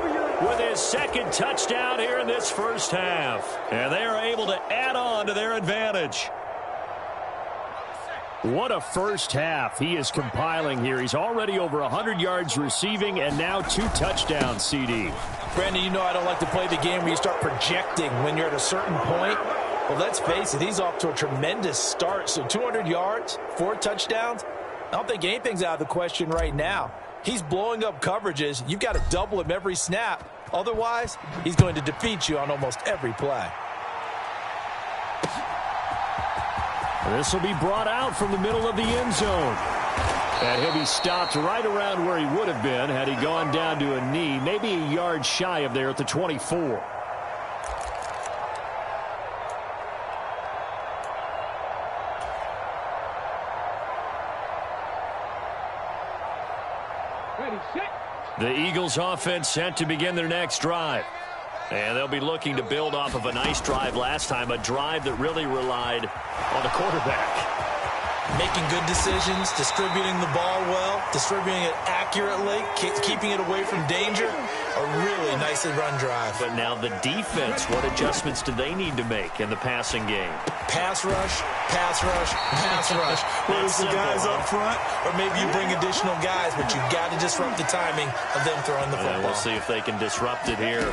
with his 2nd touchdown here in this first half. And they are able to add on to their advantage. What a first half he is compiling here. He's already over 100 yards receiving and now 2 touchdowns, CD. Brandon, you know I don't like to play the game where you start projecting when you're at a certain point. Well, let's face it, he's off to a tremendous start. So 200 yards, 4 touchdowns. I don't think anything's out of the question right now. He's blowing up coverages. You've got to double him every snap. Otherwise, he's going to defeat you on almost every play. This will be brought out from the middle of the end zone. And he'll be stopped right around where he would have been had he gone down to a knee, maybe a yard shy of there at the 24. The Eagles offense set to begin their next drive. And they'll be looking to build off of a nice drive last time, a drive that really relied on the quarterback. Making good decisions, distributing the ball well, distributing it accurately, keeping it away from danger. A really nicely run drive. But now the defense, what adjustments do they need to make in the passing game? Pass rush, pass rush, pass rush. Whether it's the guys up front or maybe you bring additional guys, but you've got to disrupt the timing of them throwing the football. We'll see if they can disrupt it here.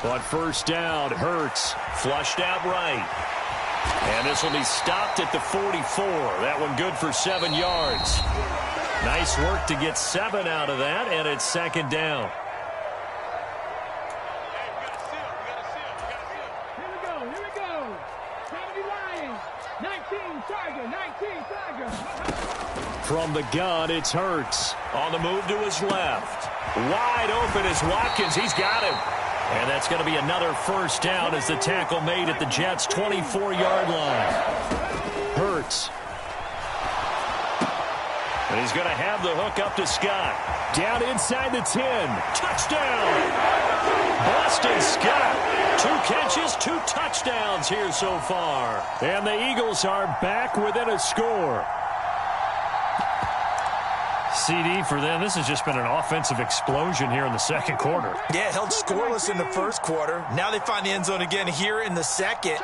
On first down, Hurts flushed out right. And this will be stopped at the 44. That one good for 7 yards. Nice work to get 7 out of that, and it's 2nd down. From the gun, it's Hurts. On the move to his left. Wide open is Watkins. He's got him. And that's going to be another first down as the tackle made at the Jets' 24-yard line. Hurts. And he's going to have the hook up to Scott. Down inside the 10. Touchdown! Boston Scott. 2 catches, 2 touchdowns here so far. And the Eagles are back within a score. CD for them, this has just been an offensive explosion here in the second quarter. Yeah, held scoreless in the first quarter. Now they find the end zone again here in the second.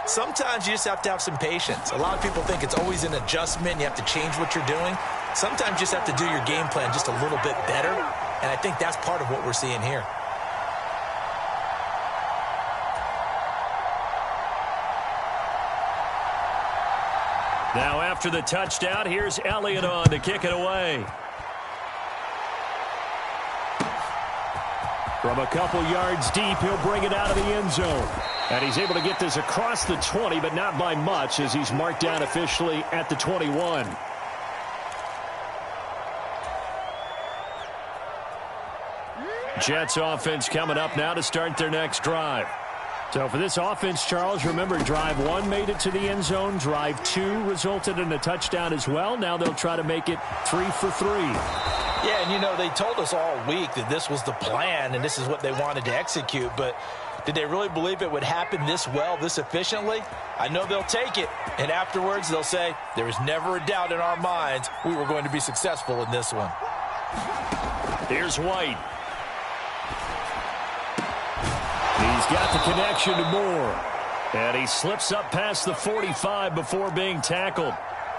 Sometimes you just have to have some patience. A lot of people think it's always an adjustment. You have to change what you're doing. Sometimes you just have to do your game plan just a little bit better. And I think that's part of what we're seeing here. Now after the touchdown, here's Elliott on to kick it away. From a couple yards deep, he'll bring it out of the end zone. And he's able to get this across the 20, but not by much as he's marked down officially at the 21. Jets offense coming up now to start their next drive. So for this offense, Charles, remember, drive 1 made it to the end zone. Drive 2 resulted in a touchdown as well. Now they'll try to make it 3 for 3. Yeah, and, they told us all week that this was the plan and this is what they wanted to execute. But did they really believe it would happen this well, this efficiently? I know they'll take it. And afterwards, they'll say, there was never a doubt in our minds we were going to be successful in this one. Here's White. He's got the connection to Moore. And he slips up past the 45 before being tackled.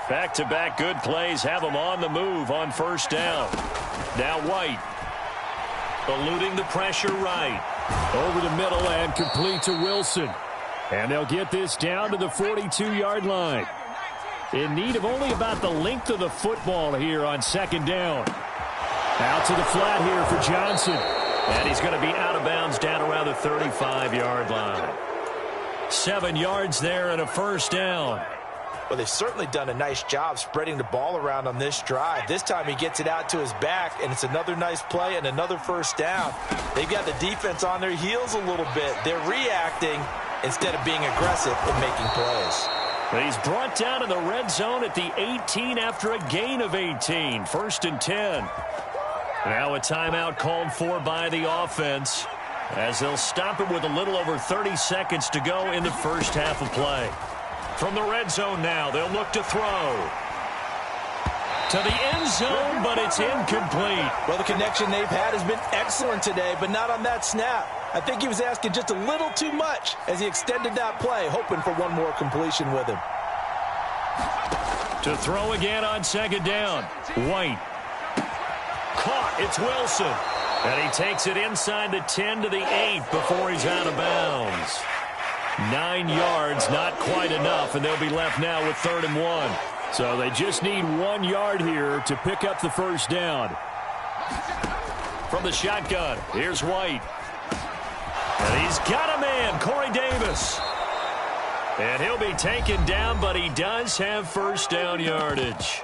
Back-to-back good plays have him on the move on first down. Now White. Eluding the pressure right. Over the middle and complete to Wilson. And they'll get this down to the 42-yard line. In need of only about the length of the football here on second down. Out to the flat here for Johnson. And he's going to be out of bounds down around the 35-yard line. 7 yards there and a first down. Well, they've certainly done a nice job spreading the ball around on this drive. This time he gets it out to his back, and it's another nice play and another first down. They've got the defense on their heels a little bit. They're reacting instead of being aggressive and making plays. He's brought down in the red zone at the 18 after a gain of 18. First and 10. Now a timeout called for by the offense as they'll stop it with a little over 30 seconds to go in the first half of play. From the red zone now, they'll look to throw. To the end zone, but it's incomplete. Well, the connection they've had has been excellent today, but not on that snap. I think he was asking just a little too much as he extended that play, hoping for one more completion with him. To throw again on second down. White. Caught. It's Wilson. And he takes it inside the 10 to the 8 before he's out of bounds. 9 yards, not quite enough, and they'll be left now with 3rd and 1. So they just need 1 yard here to pick up the first down. From the shotgun, here's White. And he's got a man, Corey Davis. And he'll be taken down, but he does have first down yardage.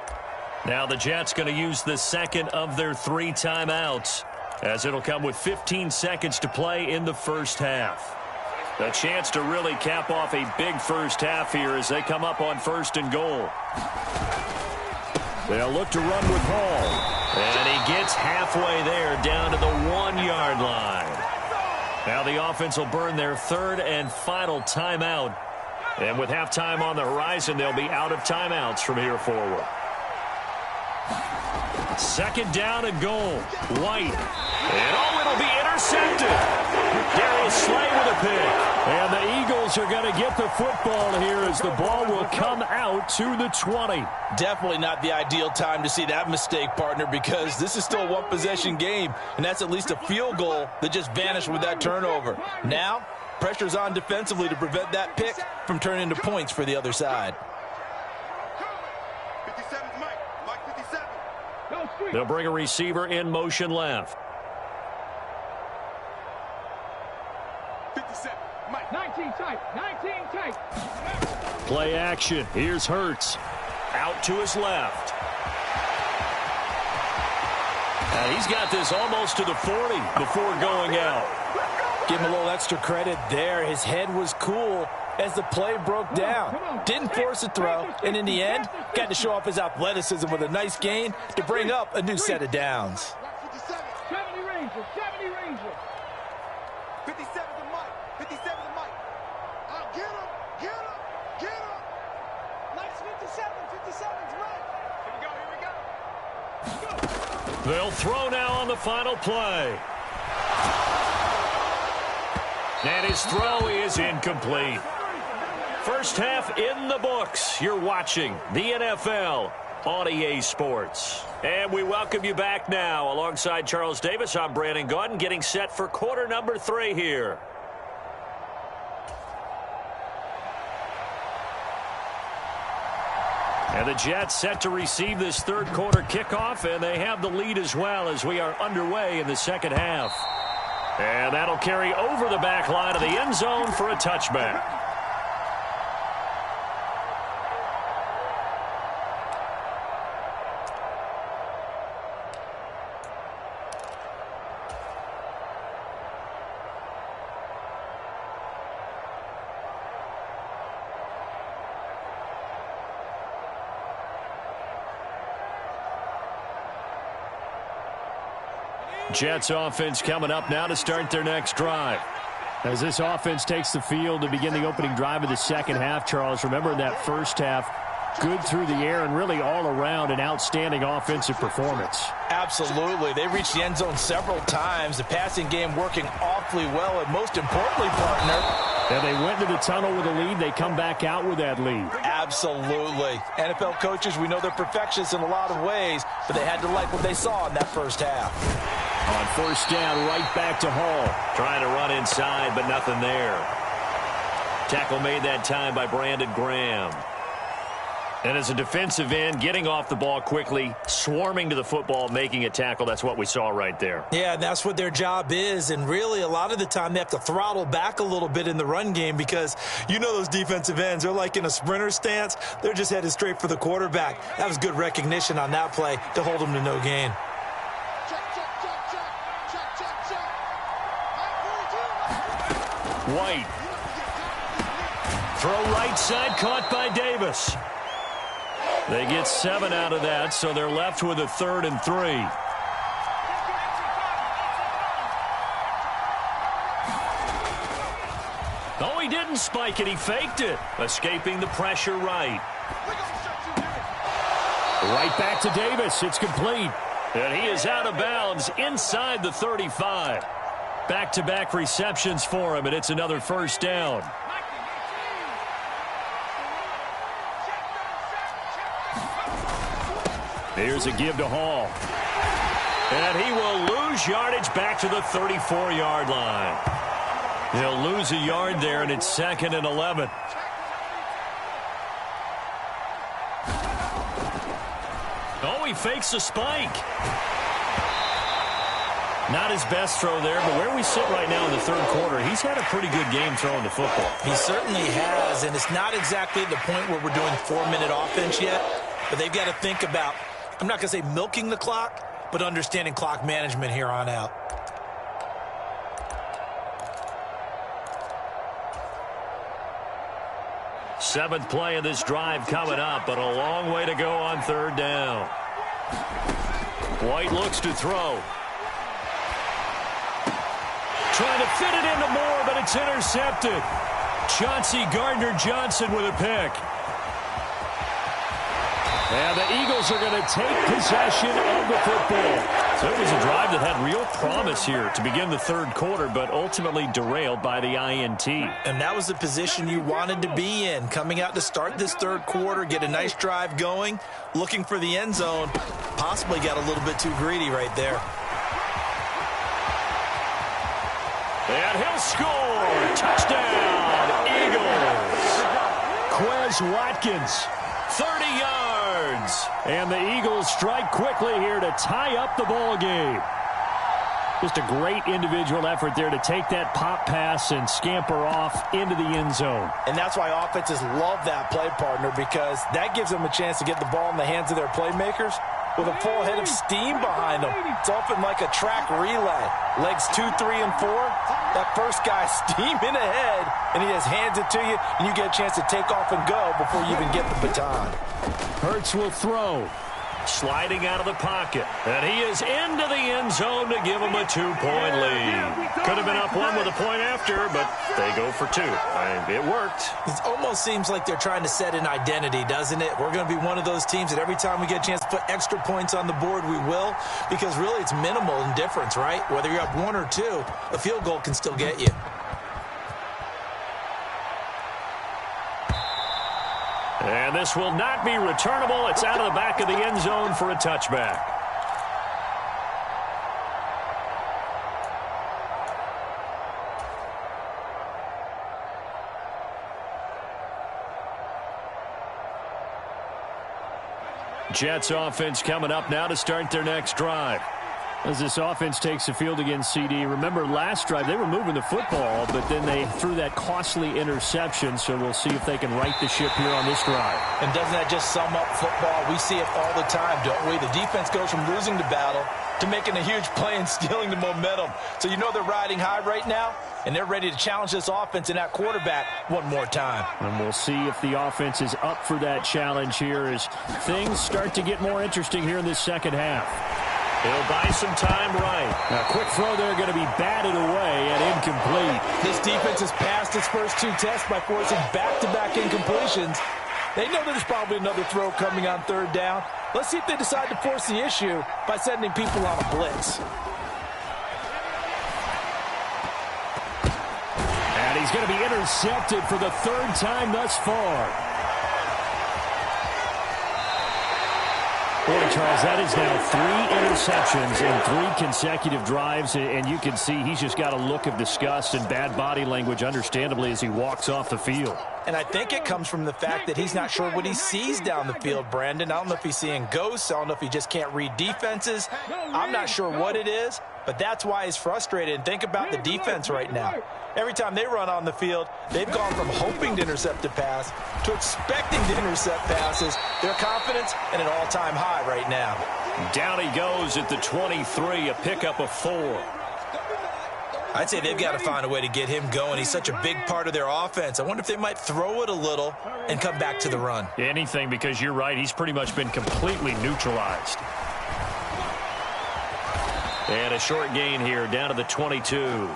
Now the Jets going to use the second of their 3 timeouts, as it'll come with 15 seconds to play in the first half. A chance to really cap off a big first half here as they come up on 1st and goal. They'll look to run with Hall. And he gets halfway there down to the 1-yard line. Now the offense will burn their 3rd and final timeout. And with halftime on the horizon, they'll be out of timeouts from here forward. 2nd down and goal. White. And it'll be intercepted. Darius Slay with a pick. And the Eagles are going to get the football here as the ball will come out to the 20. Definitely not the ideal time to see that mistake, partner, because this is still a one-possession game, and that's at least a field goal that just vanished with that turnover. Now, pressure's on defensively to prevent that pick from turning into points for the other side. 57's Mike 57. They'll bring a receiver in motion left. 57, Mike. 19 tight. Play action. Here's Hurts. Out to his left. And he's got this almost to the 40 before going out. Give him a little extra credit there. His head was cool as the play broke down. Didn't force a throw, and in the end, got to show off his athleticism with a nice gain to bring up a new set of downs. 70 Ranger. 57's a Mike. 57's a Mike. I'll get him. Nice 57. 57's right. Here we go. They'll throw now on the final play. And his throw is incomplete. First half in the books. You're watching the NFL on EA Sports. And we welcome you back now. Alongside Charles Davis, I'm Brandon Gaudin, getting set for quarter number 3 here. And the Jets set to receive this 3rd quarter kickoff, and they have the lead as well as we are underway in the second half. And that'll carry over the back line of the end zone for a touchback. Jets offense coming up now to start their next drive. As this offense takes the field to begin the opening drive of the second half, Charles, remember in that first half, good through the air and really all around an outstanding offensive performance. Absolutely. They reached the end zone several times. The passing game working awfully well, and most importantly, partner, and they went to the tunnel with a lead. They come back out with that lead. Absolutely. NFL coaches, we know they're perfectionists in a lot of ways, but they had to like what they saw in that first half. On first down, right back to Hall. Trying to run inside, but nothing there. Tackle made that time by Brandon Graham. And as a defensive end, getting off the ball quickly, swarming to the football, making a tackle, that's what we saw right there. Yeah, and that's what their job is. And really, a lot of the time, they have to throttle back a little bit in the run game because you know those defensive ends, they're like in a sprinter stance. They're just headed straight for the quarterback. That was good recognition on that play to hold them to no gain. White. Throw right side, caught by Davis. They get 7 out of that, so they're left with a 3rd and 3. Oh, he didn't spike it. He faked it. Escaping the pressure right. Right back to Davis. It's complete. And he is out of bounds inside the 35. Back-to-back receptions for him, and it's another first down. Here's a give to Hall. And he will lose yardage back to the 34-yard line. He'll lose a yard there, and it's 2nd and 11. Oh, he fakes the spike. Not his best throw there, but where we sit right now in the third quarter, he's had a pretty good game throwing the football. He certainly has, and it's not exactly the point where we're doing 4-minute offense yet, but they've got to think about, I'm not going to say milking the clock, but understanding clock management here on out. Seventh play of this drive coming up, but a long way to go on 3rd down. White looks to throw. Trying to fit it into Moore, but it's intercepted. Chauncey Gardner-Johnson with a pick. And the Eagles are going to take possession of the football. So it was a drive that had real promise here to begin the third quarter, but ultimately derailed by the INT. And that was the position you wanted to be in, coming out to start this third quarter, get a nice drive going, looking for the end zone. Possibly got a little bit too greedy right there. And he'll score. Touchdown, Eagles. Quez Watkins. 30 yards. And the Eagles strike quickly here to tie up the ball game. Just a great individual effort there to take that pop pass and scamper off into the end zone. And that's why offenses love that play, partner, because that gives them a chance to get the ball in the hands of their playmakers with a full head of steam behind them. It's often like a track relay. Legs 2, 3, and 4. That first guy steaming ahead, and he just hands it to you, and you get a chance to take off and go before you even get the baton. Hurts will throw. Sliding out of the pocket. And he is into the end zone to give him a 2-point lead. Could have been up 1 with a point after, but they go for 2. And it worked. It almost seems like they're trying to set an identity, doesn't it? We're going to be one of those teams that every time we get a chance to put extra points on the board, we will. Because really it's minimal in difference, right? Whether you're up 1 or 2, a field goal can still get you. And this will not be returnable. It's out of the back of the end zone for a touchback. Jets offense coming up now to start their next drive. As this offense takes the field against CD, remember last drive they were moving the football, but then they threw that costly interception, so we'll see if they can right the ship here on this drive. And doesn't that just sum up football? We see it all the time, don't we? The defense goes from losing the battle to making a huge play and stealing the momentum. So you know they're riding high right now, and they're ready to challenge this offense and that quarterback one more time. And we'll see if the offense is up for that challenge here as things start to get more interesting here in this second half. He'll buy some time right. A quick throw there going to be batted away and incomplete. This defense has passed its first 2 tests by forcing back-to-back incompletions. They know there's probably another throw coming on 3rd down. Let's see if they decide to force the issue by sending people on a blitz. And he's going to be intercepted for the 3rd time thus far. Boy, Charles, that is now 3 interceptions in 3 consecutive drives, and you can see he's just got a look of disgust and bad body language, understandably, as he walks off the field. And I think it comes from the fact that he's not sure what he sees down the field, Brandon. I don't know if he's seeing ghosts. I don't know if he just can't read defenses. I'm not sure what it is, but that's why he's frustrated. And think about the defense right now. Every time they run on the field, they've gone from hoping to intercept a pass to expecting to intercept passes. Their confidence at an all-time high right now. Down he goes at the 23, a pickup of 4. I'd say they've got to find a way to get him going. He's such a big part of their offense. I wonder if they might throw it a little and come back to the run. Anything, because you're right. He's pretty much been completely neutralized. And a short gain here down to the 22.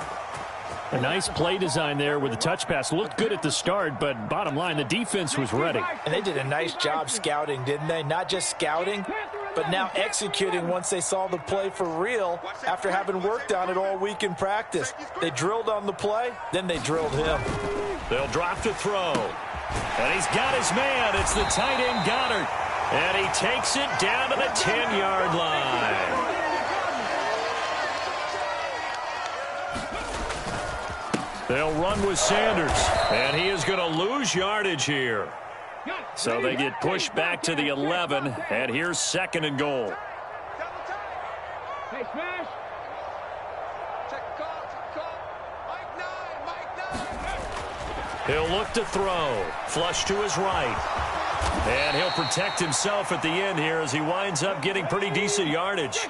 A nice play design there with the touch pass. Looked good at the start, but bottom line, the defense was ready. And they did a nice job scouting, didn't they? Not just scouting, but now executing once they saw the play for real after having worked on it all week in practice. They drilled on the play, then they drilled him. They'll drop to throw. And he's got his man. It's the tight end Goddard. And he takes it down to the 10-yard line. They'll run with Sanders, and he is going to lose yardage here. So they get pushed back to the 11, and here's 2nd and goal. Hey, smash. Check the call. Mike 9. He'll look to throw. Flush to his right. And he'll protect himself at the end here as he winds up getting pretty decent yardage.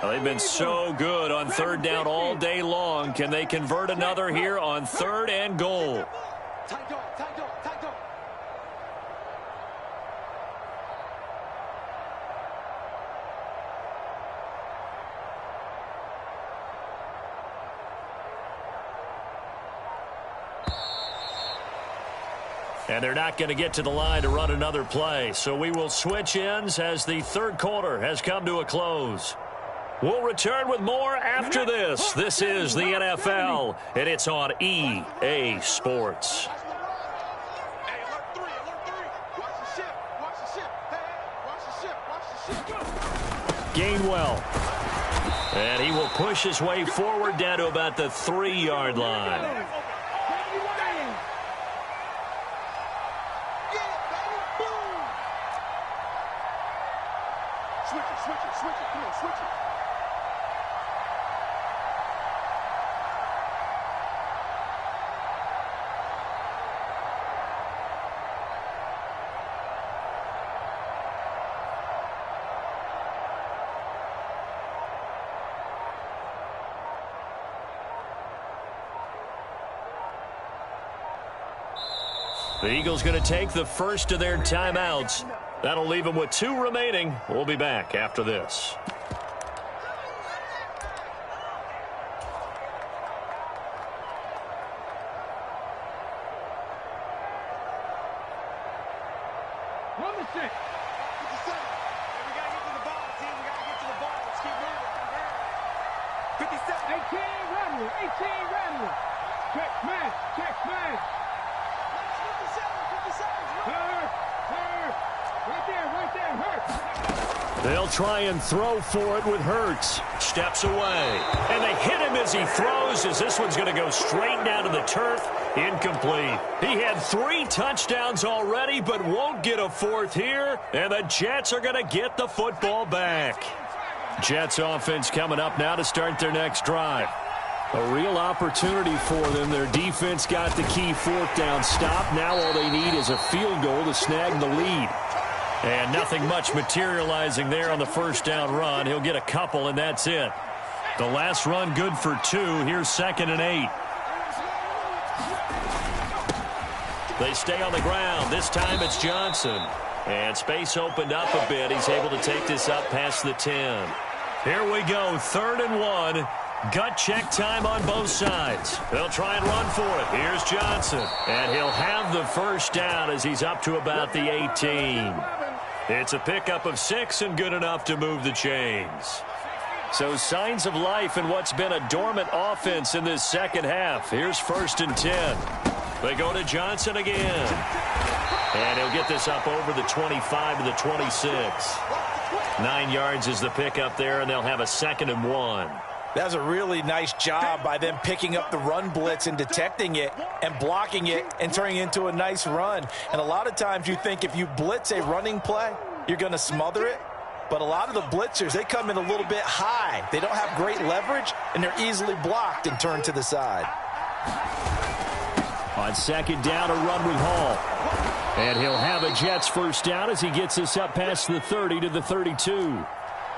Well, they've been so good on 3rd down all day long. Can they convert another here on 3rd and goal? And they're not going to get to the line to run another play. So we will switch ends as the 3rd quarter has come to a close. We'll return with more after this. This is the NFL, and it's on EA Sports. Hey, alert 3. Watch the ship. Hey, watch the ship. Gainwell. And he will push his way forward down to about the 3-yard line. Switch it. Come on, switch it. The Eagles going to take the first of their timeouts. That'll leave them with 2 remaining. We'll be back after this. Run the stick. 57. Hey, we got to get to the ball, team. We got to get to the ball. Let's keep moving. 57. 18, Rattler. Check smash. 57. Right there, Hurts. They'll try and throw for it with Hurts. Steps away. And they hit him as he throws, as this one's going to go straight down to the turf. Incomplete. He had 3 touchdowns already, but won't get a 4th here. And the Jets are going to get the football back. Jets offense coming up now to start their next drive. A real opportunity for them. Their defense got the key 4th down stop. Now all they need is a field goal to snag the lead. And nothing much materializing there on the 1st down run. He'll get a couple, and that's it. The last run good for 2. Here's 2nd and 8. They stay on the ground. This time it's Johnson. And space opened up a bit. He's able to take this up past the 10. Here we go, 3rd and 1. Gut check time on both sides. They'll try and run for it. Here's Johnson. And he'll have the first down as he's up to about the 18. It's a pickup of 6 and good enough to move the chains. So signs of life in what's been a dormant offense in this second half. Here's 1st and 10. They go to Johnson again. And he'll get this up over the 25 to the 26. 9 yards is the pickup there, and they'll have a 2nd and 1. That was a really nice job by them picking up the run blitz and detecting it and blocking it and turning it into a nice run. And a lot of times you think if you blitz a running play, you're going to smother it. But a lot of the blitzers, they come in a little bit high. They don't have great leverage, and they're easily blocked and turned to the side. On 2nd down, a run with Hall. And he'll have a Jets first down as he gets this up past the 30 to the 32.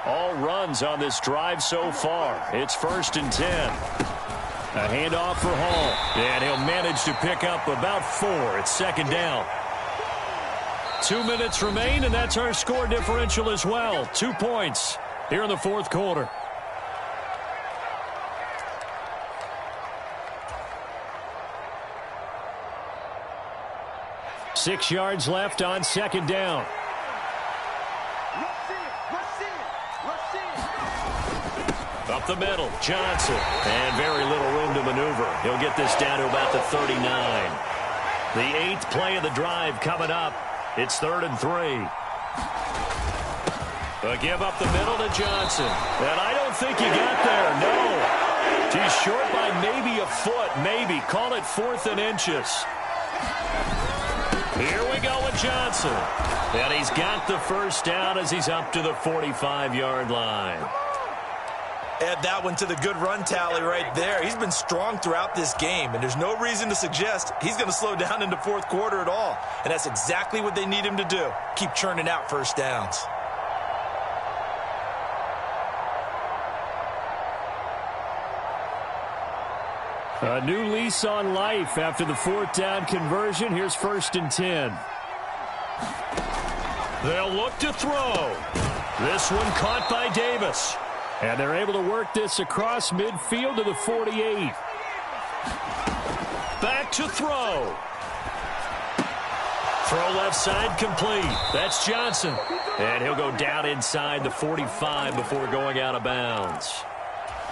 All runs on this drive so far. It's 1st and 10. A handoff for Hall. And he'll manage to pick up about 4. It's 2nd down. 2 minutes remain, and that's our score differential as well. 2 points here in the 4th quarter. Six yards left on 2nd down. Up the middle, Johnson. And very little room to maneuver. He'll get this down to about the 39. The 8th play of the drive coming up. It's 3rd and 3. A give up the middle to Johnson. And I don't think he got there, no. He's short by maybe a foot, maybe. Call it 4th and inches. Here we go with Johnson. And he's got the first down as he's up to the 45-yard line. Add that one to the good run tally right there. He's been strong throughout this game, and there's no reason to suggest he's going to slow down into 4th quarter at all. And that's exactly what they need him to do. Keep churning out first downs. A new lease on life after the 4th down conversion. Here's 1st and 10. They'll look to throw. This one caught by Davis. And they're able to work this across midfield to the 48. Back to throw. Throw left side complete. That's Johnson. And he'll go down inside the 45 before going out of bounds.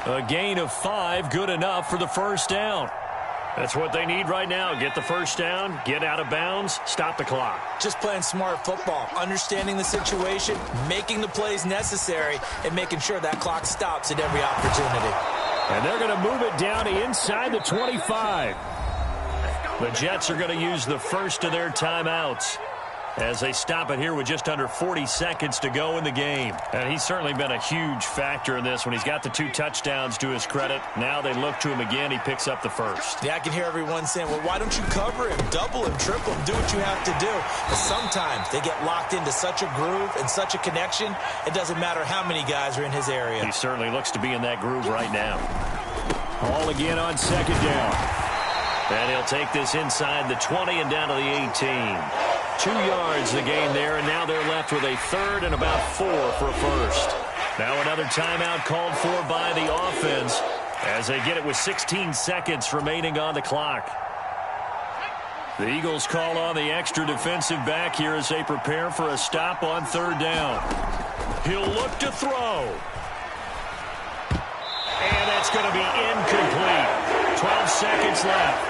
A gain of 5, good enough for the first down. That's what they need right now. Get the first down, get out of bounds, stop the clock. Just playing smart football, understanding the situation, making the plays necessary, and making sure that clock stops at every opportunity. And they're going to move it down to inside the 25. The Jets are going to use the first of their timeouts as they stop it here with just under 40 seconds to go in the game. And he's certainly been a huge factor in this when he's got the 2 touchdowns to his credit. Now they look to him again. He picks up the first. Yeah, I can hear everyone saying, well, why don't you cover him, double him, triple him, do what you have to do. But sometimes they get locked into such a groove and such a connection, it doesn't matter how many guys are in his area. He certainly looks to be in that groove right now. All again on 2nd down. And he'll take this inside the 20 and down to the 18. 2 yards the gain there, and now they're left with a 3rd and about 4 for a first. Now another timeout called for by the offense as they get it with 16 seconds remaining on the clock. The Eagles call on the extra defensive back here as they prepare for a stop on 3rd down. He'll look to throw. And that's going to be incomplete. 12 seconds left.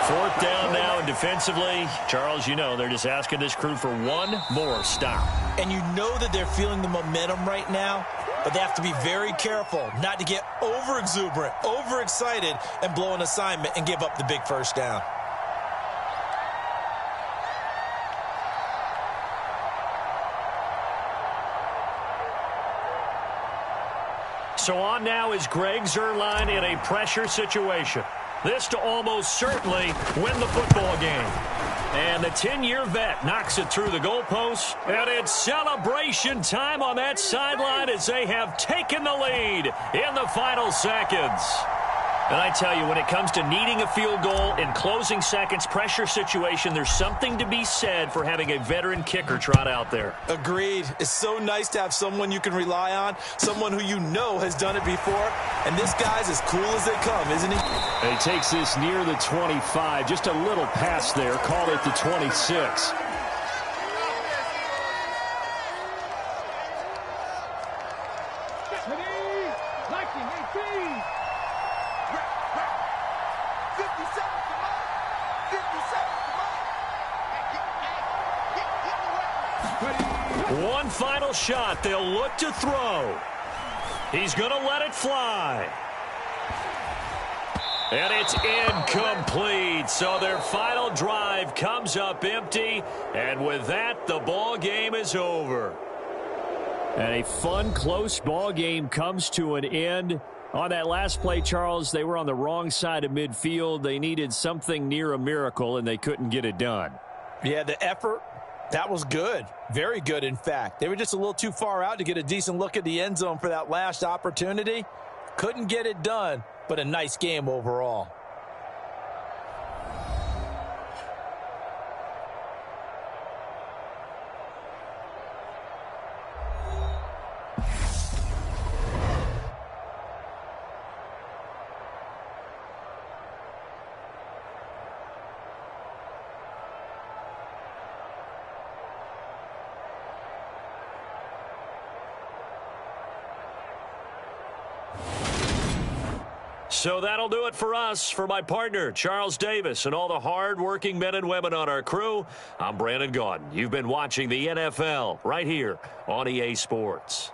4th down now, and defensively, Charles, you know, they're just asking this crew for one more stop. And you know that they're feeling the momentum right now, but they have to be very careful not to get over-exuberant, over-excited, and blow an assignment and give up the big first down. So on now is Greg Zuerlein in a pressure situation. This to almost certainly win the football game. And the 10-year vet knocks it through the goalposts. And it's celebration time on that sideline as they have taken the lead in the final seconds. And I tell you, when it comes to needing a field goal in closing seconds, pressure situation, there's something to be said for having a veteran kicker trot out there. Agreed. It's so nice to have someone you can rely on, someone who you know has done it before. And this guy's as cool as they come, isn't he? And he takes this near the 25. Just a little pass there. Call it the 26. One final shot. They'll look to throw. He's going to let it fly. And it's incomplete. So their final drive comes up empty. And with that, the ball game is over. And a fun, close ball game comes to an end. On that last play, Charles, they were on the wrong side of midfield. They needed something near a miracle, and they couldn't get it done. Yeah, the effort, that was good. Very good, in fact. They were just a little too far out to get a decent look at the end zone for that last opportunity. Couldn't get it done, but a nice game overall. So that'll do it for us. For my partner, Charles Davis, and all the hard-working men and women on our crew, I'm Brandon Gaudin. You've been watching the NFL right here on EA Sports.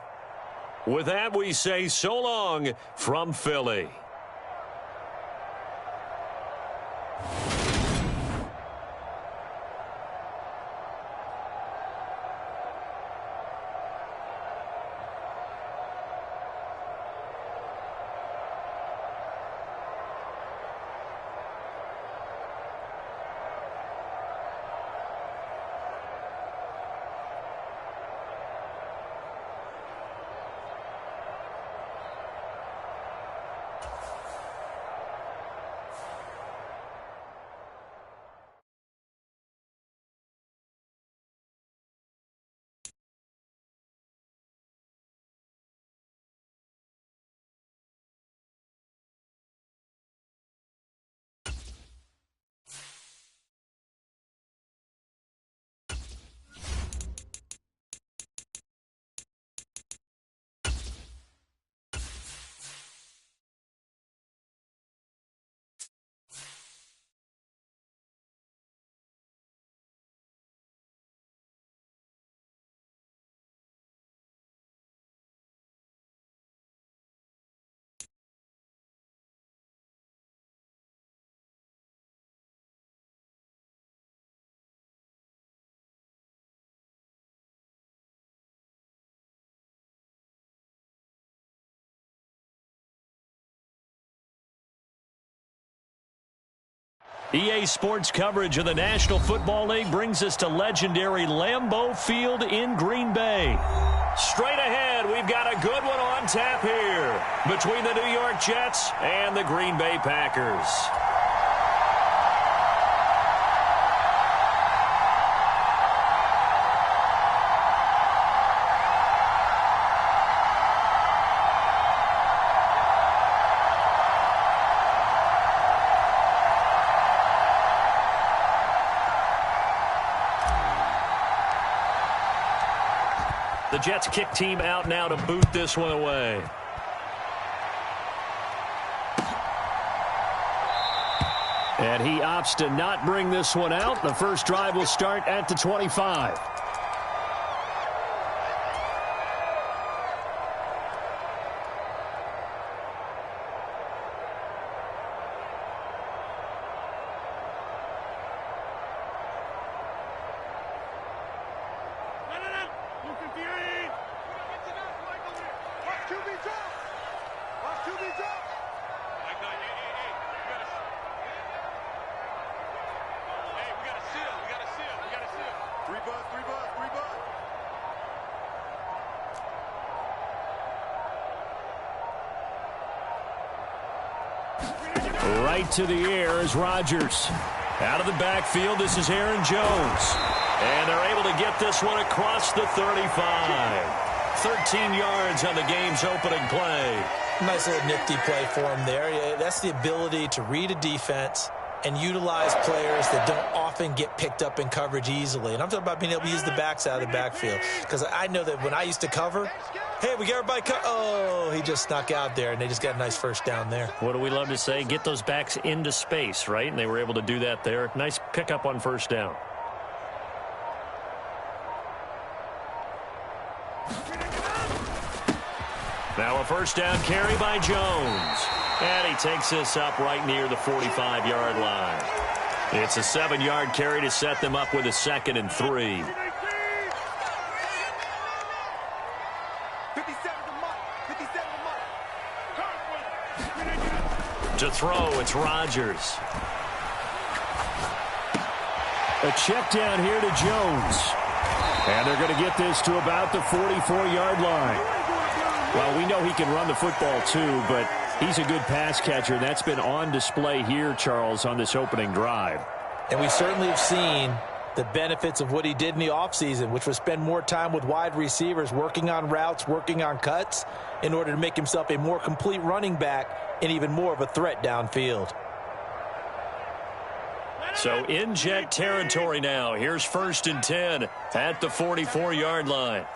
With that, we say so long from Philly. EA Sports coverage of the National Football League brings us to legendary Lambeau Field in Green Bay. Straight ahead, we've got a good one on tap here between the New York Jets and the Green Bay Packers. The Jets kick team out now to boot this one away. And he opts to not bring this one out. The first drive will start at the 25. Right to the air is Rodgers. Out of the backfield, this is Aaron Jones. And they're able to get this one across the 35. 13 yards on the game's opening play. Nice little nifty play for him there. Yeah, that's the ability to read a defense and utilize players that don't often get picked up in coverage easily. And I'm talking about being able to use the backs out of the backfield. Because I know that when I used to cover, hey, we got everybody oh, he just snuck out there, and they just got a nice first down there. What do we love to say? Get those backs into space, right? And they were able to do that there. Nice pickup on first down. Now a first down carry by Jones. And he takes this up right near the 45-yard line. It's a 7-yard carry to set them up with a 2nd and 3. To throw, it's Rodgers. A check down here to Jones. And they're going to get this to about the 44-yard line. Well, we know he can run the football too, but he's a good pass catcher. That's been on display here, Charles, on this opening drive. And we certainly have seen the benefits of what he did in the offseason, which was spend more time with wide receivers, working on routes, working on cuts, in order to make himself a more complete running back and even more of a threat downfield. So in jet territory now. Here's 1st and 10 at the 44-yard line.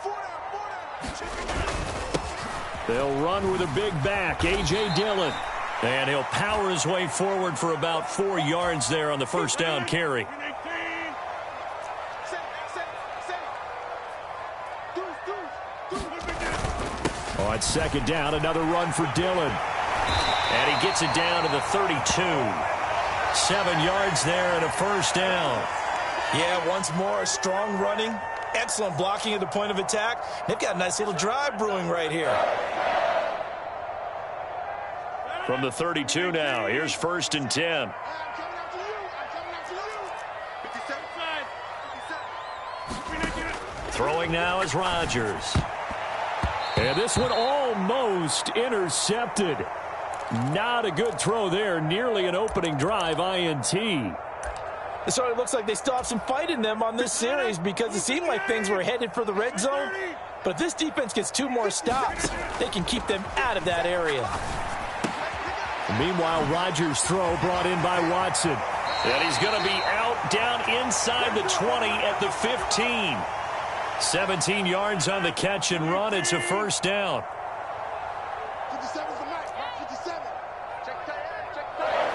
They'll run with a big back, A.J. Dillon. And he'll power his way forward for about 4 yards there on the first down carry. On 2nd down, another run for Dillon. And he gets it down to the 32. 7 yards there and a first down. Yeah, once more, strong running. Excellent blocking at the point of attack. They've got a nice little drive brewing right here. From the 32 now, here's 1st and 10. Throwing now is Rodgers. And this one almost intercepted. Not a good throw there. Nearly an opening drive INT. It sort of looks like they still have some fight in them on this series because it seemed like things were headed for the red zone. But if this defense gets 2 more stops, they can keep them out of that area. Meanwhile, Rodgers' throw brought in by Watson. And he's going to be out down inside the 20 at the 15. 17 yards on the catch and run. It's a first down. 57's the mic. 57. Check tight. Check tight.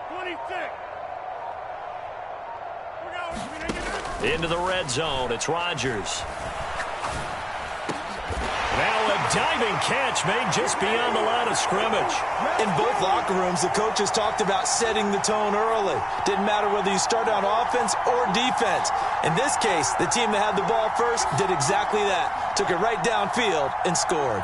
26. Into the red zone. It's Rodgers. Now a diving catch made just beyond the line of scrimmage. In both locker rooms, the coaches talked about setting the tone early. Didn't matter whether you started on offense or defense. In this case, the team that had the ball first did exactly that. Took it right downfield and scored.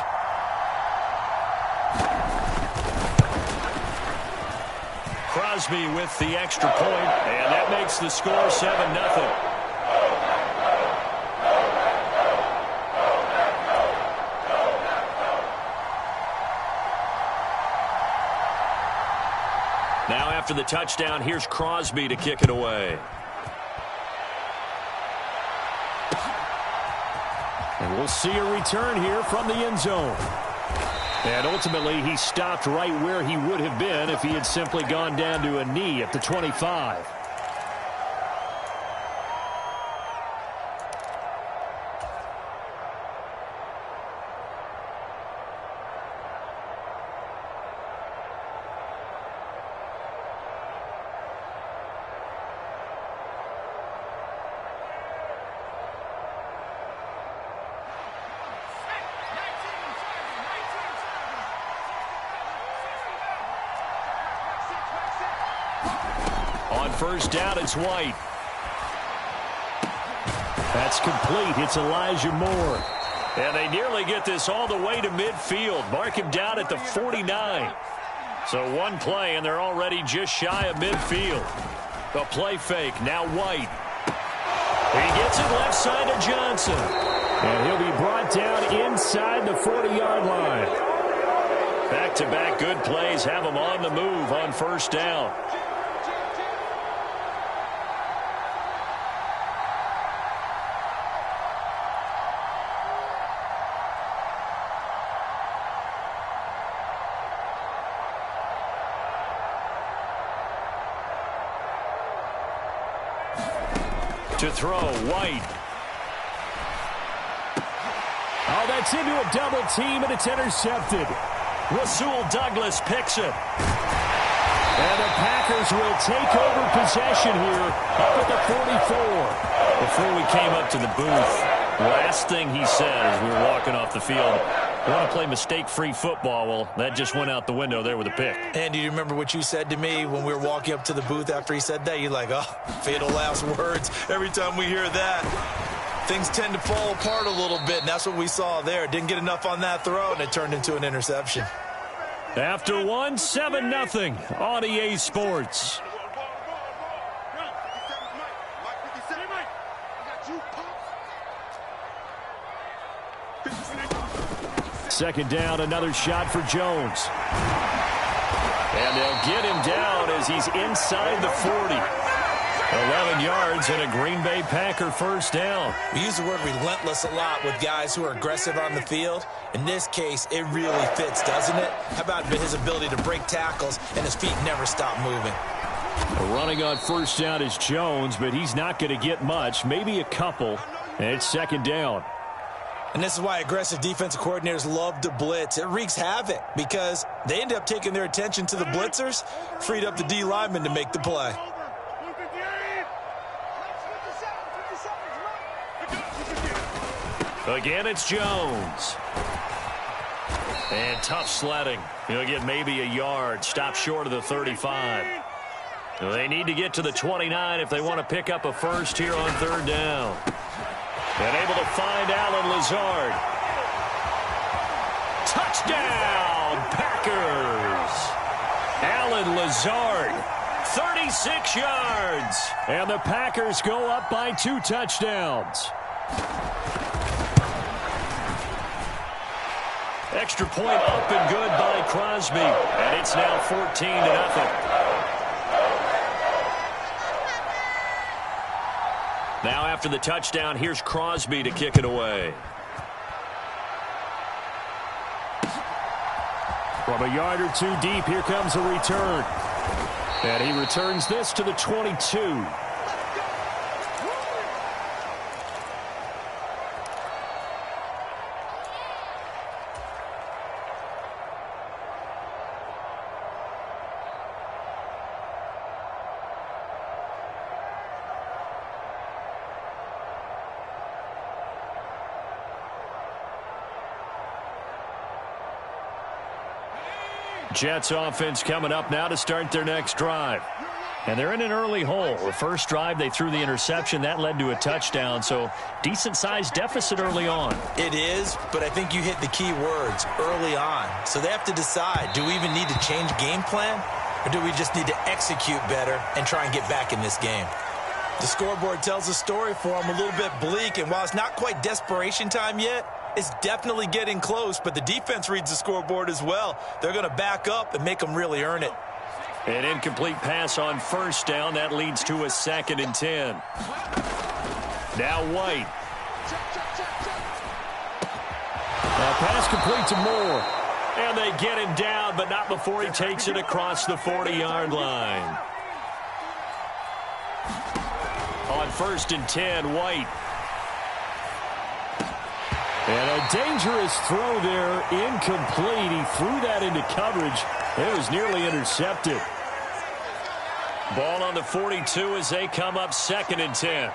Crosby with the extra point, and that makes the score 7-0. Now after the touchdown, here's Crosby to kick it away. And we'll see a return here from the end zone. And ultimately, he stopped right where he would have been if he had simply gone down to a knee at the 25. On first down, it's White. That's complete. It's Elijah Moore. And they nearly get this all the way to midfield. Mark him down at the 49. So one play, and they're already just shy of midfield. A play fake. Now White. He gets it left side to Johnson. And he'll be brought down inside the 40-yard line. Back-to-back good plays have him on the move on first down. To throw, White. Oh, that's into a double team, and it's intercepted. Rasul Douglas picks it. And the Packers will take over possession here up at the 44. Before we came up to the booth, last thing he said as we were walking off the field, I want to play mistake-free football. Well, that just went out the window there with a pick. And do you remember what you said to me when we were walking up to the booth after he said that? You're like, oh, fatal last words. Every time we hear that, things tend to fall apart a little bit, and that's what we saw there. Didn't get enough on that throw, and it turned into an interception. After one, 7-0 on EA Sports. Second down, another shot for Jones. And they'll get him down as he's inside the 40. 11 yards and a Green Bay Packer first down. We use the word relentless a lot with guys who are aggressive on the field. In this case, it really fits, doesn't it? How about his ability to break tackles and his feet never stop moving? Running on first down is Jones, but he's not going to get much, maybe a couple. And it's second down. And this is why aggressive defensive coordinators love to blitz. It wreaks havoc because they end up taking their attention to the blitzers, freed up the D lineman to make the play. Again, it's Jones. And tough sledding. He'll get maybe a yard. Stop short of the 35. They need to get to the 29 if they want to pick up a first here on third down. And able to find Alan Lazard. Touchdown, Packers. Alan Lazard, 36 yards. And the Packers go up by 2 touchdowns. Extra point up and good by Crosby. And it's now 14-0. Now after the touchdown, here's Crosby to kick it away. From a yard or two deep, here comes a return. And he returns this to the 22. Jets offense coming up now to start their next drive. And they're in an early hole. The first drive, they threw the interception. That led to a touchdown, so decent-sized deficit early on. It is, but I think you hit the key words, early on. So they have to decide, do we even need to change game plan, or do we just need to execute better and try and get back in this game? The scoreboard tells a story for them, a little bit bleak, and while it's not quite desperation time yet, it's definitely getting close, but the defense reads the scoreboard as well. They're going to back up and make them really earn it. An incomplete pass on first down. That leads to a 2nd and 10. Now White. Pass complete to Moore. And they get him down, but not before he takes it across the 40-yard line. On 1st and 10, White. And a dangerous throw there, incomplete. He threw that into coverage. It was nearly intercepted. Ball on the 42 as they come up 2nd and 10.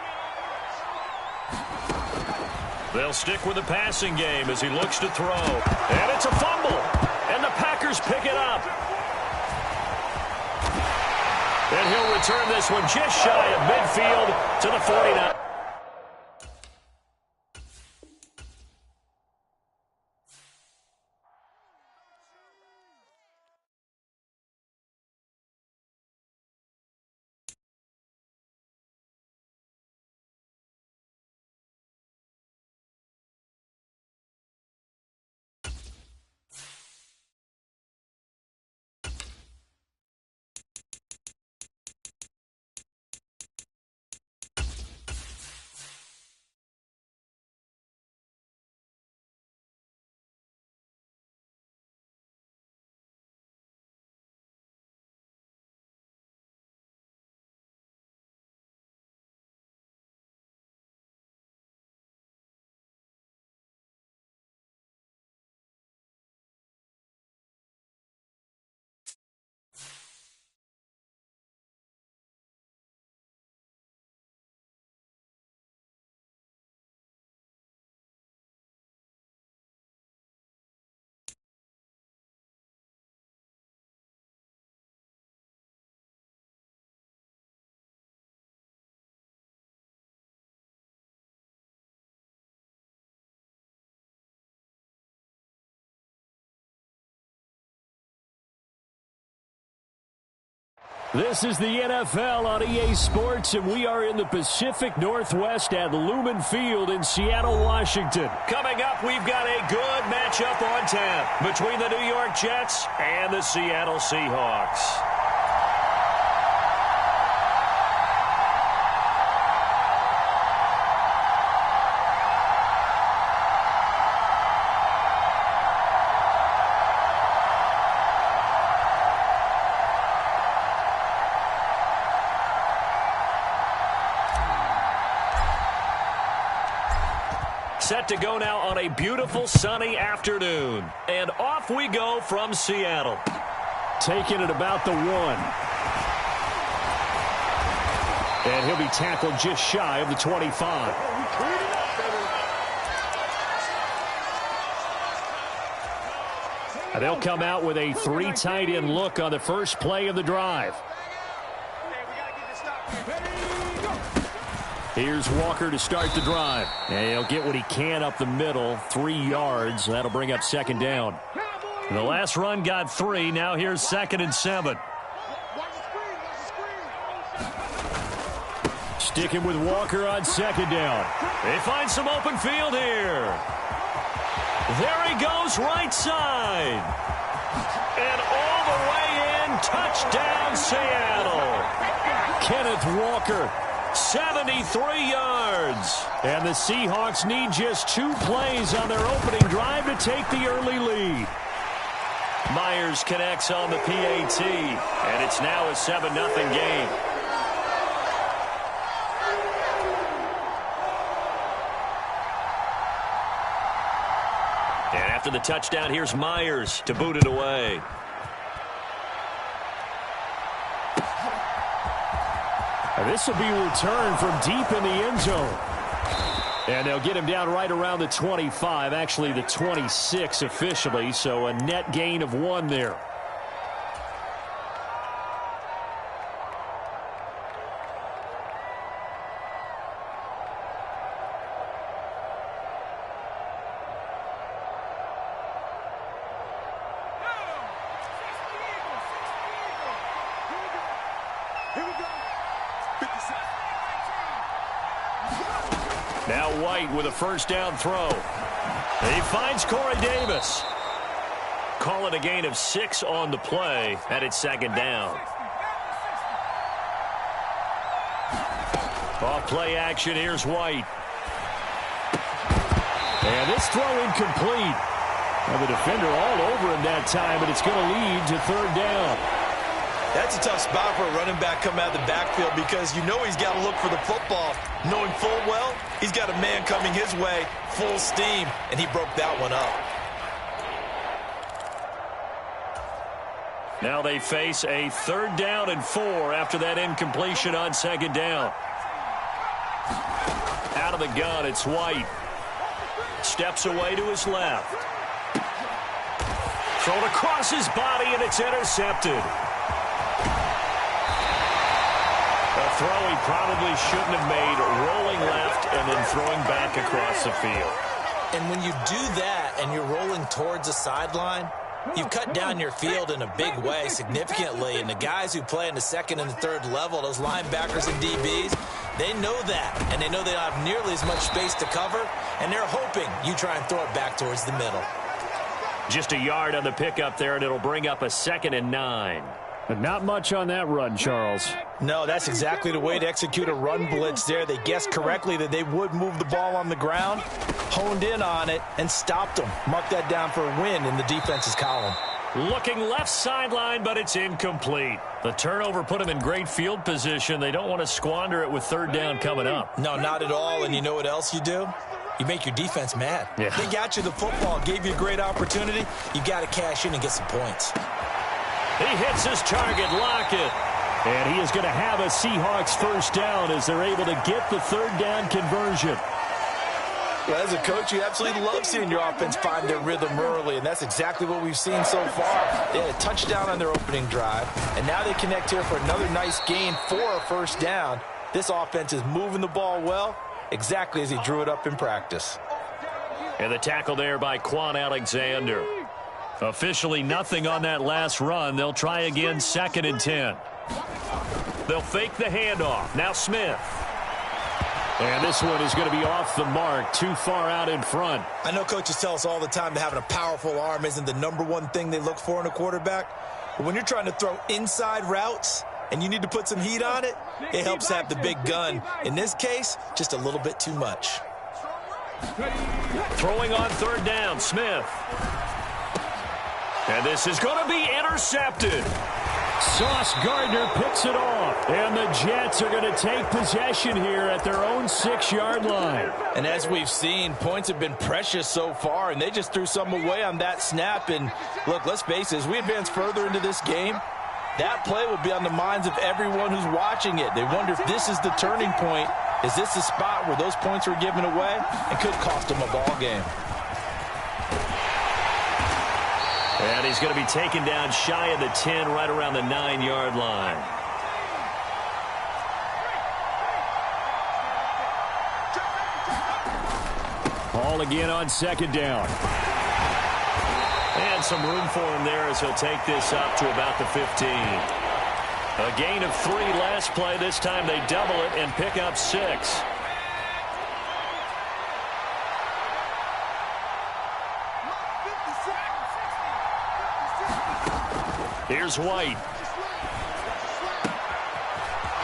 They'll stick with the passing game as he looks to throw. And it's a fumble. And the Packers pick it up. And he'll return this one just shy of midfield to the 49. This is the NFL on EA Sports, and we are in the Pacific Northwest at Lumen Field in Seattle, Washington. Coming up, we've got a good matchup on tap between the New York Jets and the Seattle Seahawks. Set to go now on a beautiful sunny afternoon. And off we go from Seattle. Taking it about the 1. And he'll be tackled just shy of the 25. They'll come out with a 3 tight end look on the first play of the drive. Here's Walker to start the drive. And he'll get what he can up the middle, 3 yards. That'll bring up second down. And the last run got 3. Now here's 2nd and 7. Sticking with Walker on second down. They find some open field here. There he goes, right side. And all the way in, touchdown Seattle. Kenneth Walker, 73 yards. And the Seahawks need just 2 plays on their opening drive to take the early lead. Myers connects on the PAT, and it's now a 7-0 game. And after the touchdown, here's Myers to boot it away. This will be returned from deep in the end zone. And they'll get him down right around the 25, actually the 26 officially, so a net gain of 1 there. Now White with a first down throw. He finds Corey Davis. Call it a gain of 6 on the play, and it's second down. Off play action, here's White. And this throw incomplete. Well, the defender all over him that time, but it's going to lead to third down. That's a tough spot for a running back coming out of the backfield because you know he's got to look for the football, knowing full well he's got a man coming his way, full steam, and he broke that one up. Now they face a 3rd down and 4 after that incompletion on second down. Out of the gun, it's White. Steps away to his left. Thrown across his body, and it's intercepted. A throw he probably shouldn't have made, rolling left and then throwing back across the field. And when you do that and you're rolling towards the sideline, you've cut down your field in a big way significantly. And the guys who play in the 2nd and the 3rd level, those linebackers and DBs, they know that. And they know they don't have nearly as much space to cover. And they're hoping you try and throw it back towards the middle. Just a yard on the pickup there, and it'll bring up a 2nd and 9. But not much on that run, Charles. No, that's exactly the way to execute a run blitz there. They guessed correctly that they would move the ball on the ground, honed in on it, and stopped them. Mark that down for a win in the defense's column. Looking left sideline, but it's incomplete. The turnover put them in great field position. They don't want to squander it with 3rd down coming up. No, not at all. And you know what else you do? You make your defense mad. Yeah. They got you the football, gave you a great opportunity. You got to cash in and get some points. He hits his target, Lockett. And he is going to have a Seahawks first down as they're able to get the 3rd down conversion. Well, as a coach, you absolutely love seeing your offense find their rhythm early, and that's exactly what we've seen so far. They had a touchdown on their opening drive, and now they connect here for another nice gain for a first down. This offense is moving the ball well, exactly as he drew it up in practice. And the tackle there by Quan Alexander. Officially nothing on that last run. They'll try again, 2nd and 10. They'll fake the handoff. Now Smith. And this one is going to be off the mark, too far out in front. I know coaches tell us all the time that having a powerful arm isn't the #1 thing they look for in a quarterback. But when you're trying to throw inside routes and you need to put some heat on it, it helps have the big gun. In this case, just a little bit too much. Throwing on 3rd down, Smith. And this is going to be intercepted. Sauce Gardner picks it off. And the Jets are going to take possession here at their own 6-yard line. And as we've seen, points have been precious so far, and they just threw some away on that snap. And look, let's face it, as we advance further into this game, that play will be on the minds of everyone who's watching it. They wonder if this is the turning point. Is this the spot where those points were given away and could cost them a ball game? And he's going to be taken down shy of the 10, right around the 9-yard line. Ball again on 2nd down. And some room for him there as he'll take this up to about the 15. A gain of 3 last play. This time they double it and pick up 6. Here's White.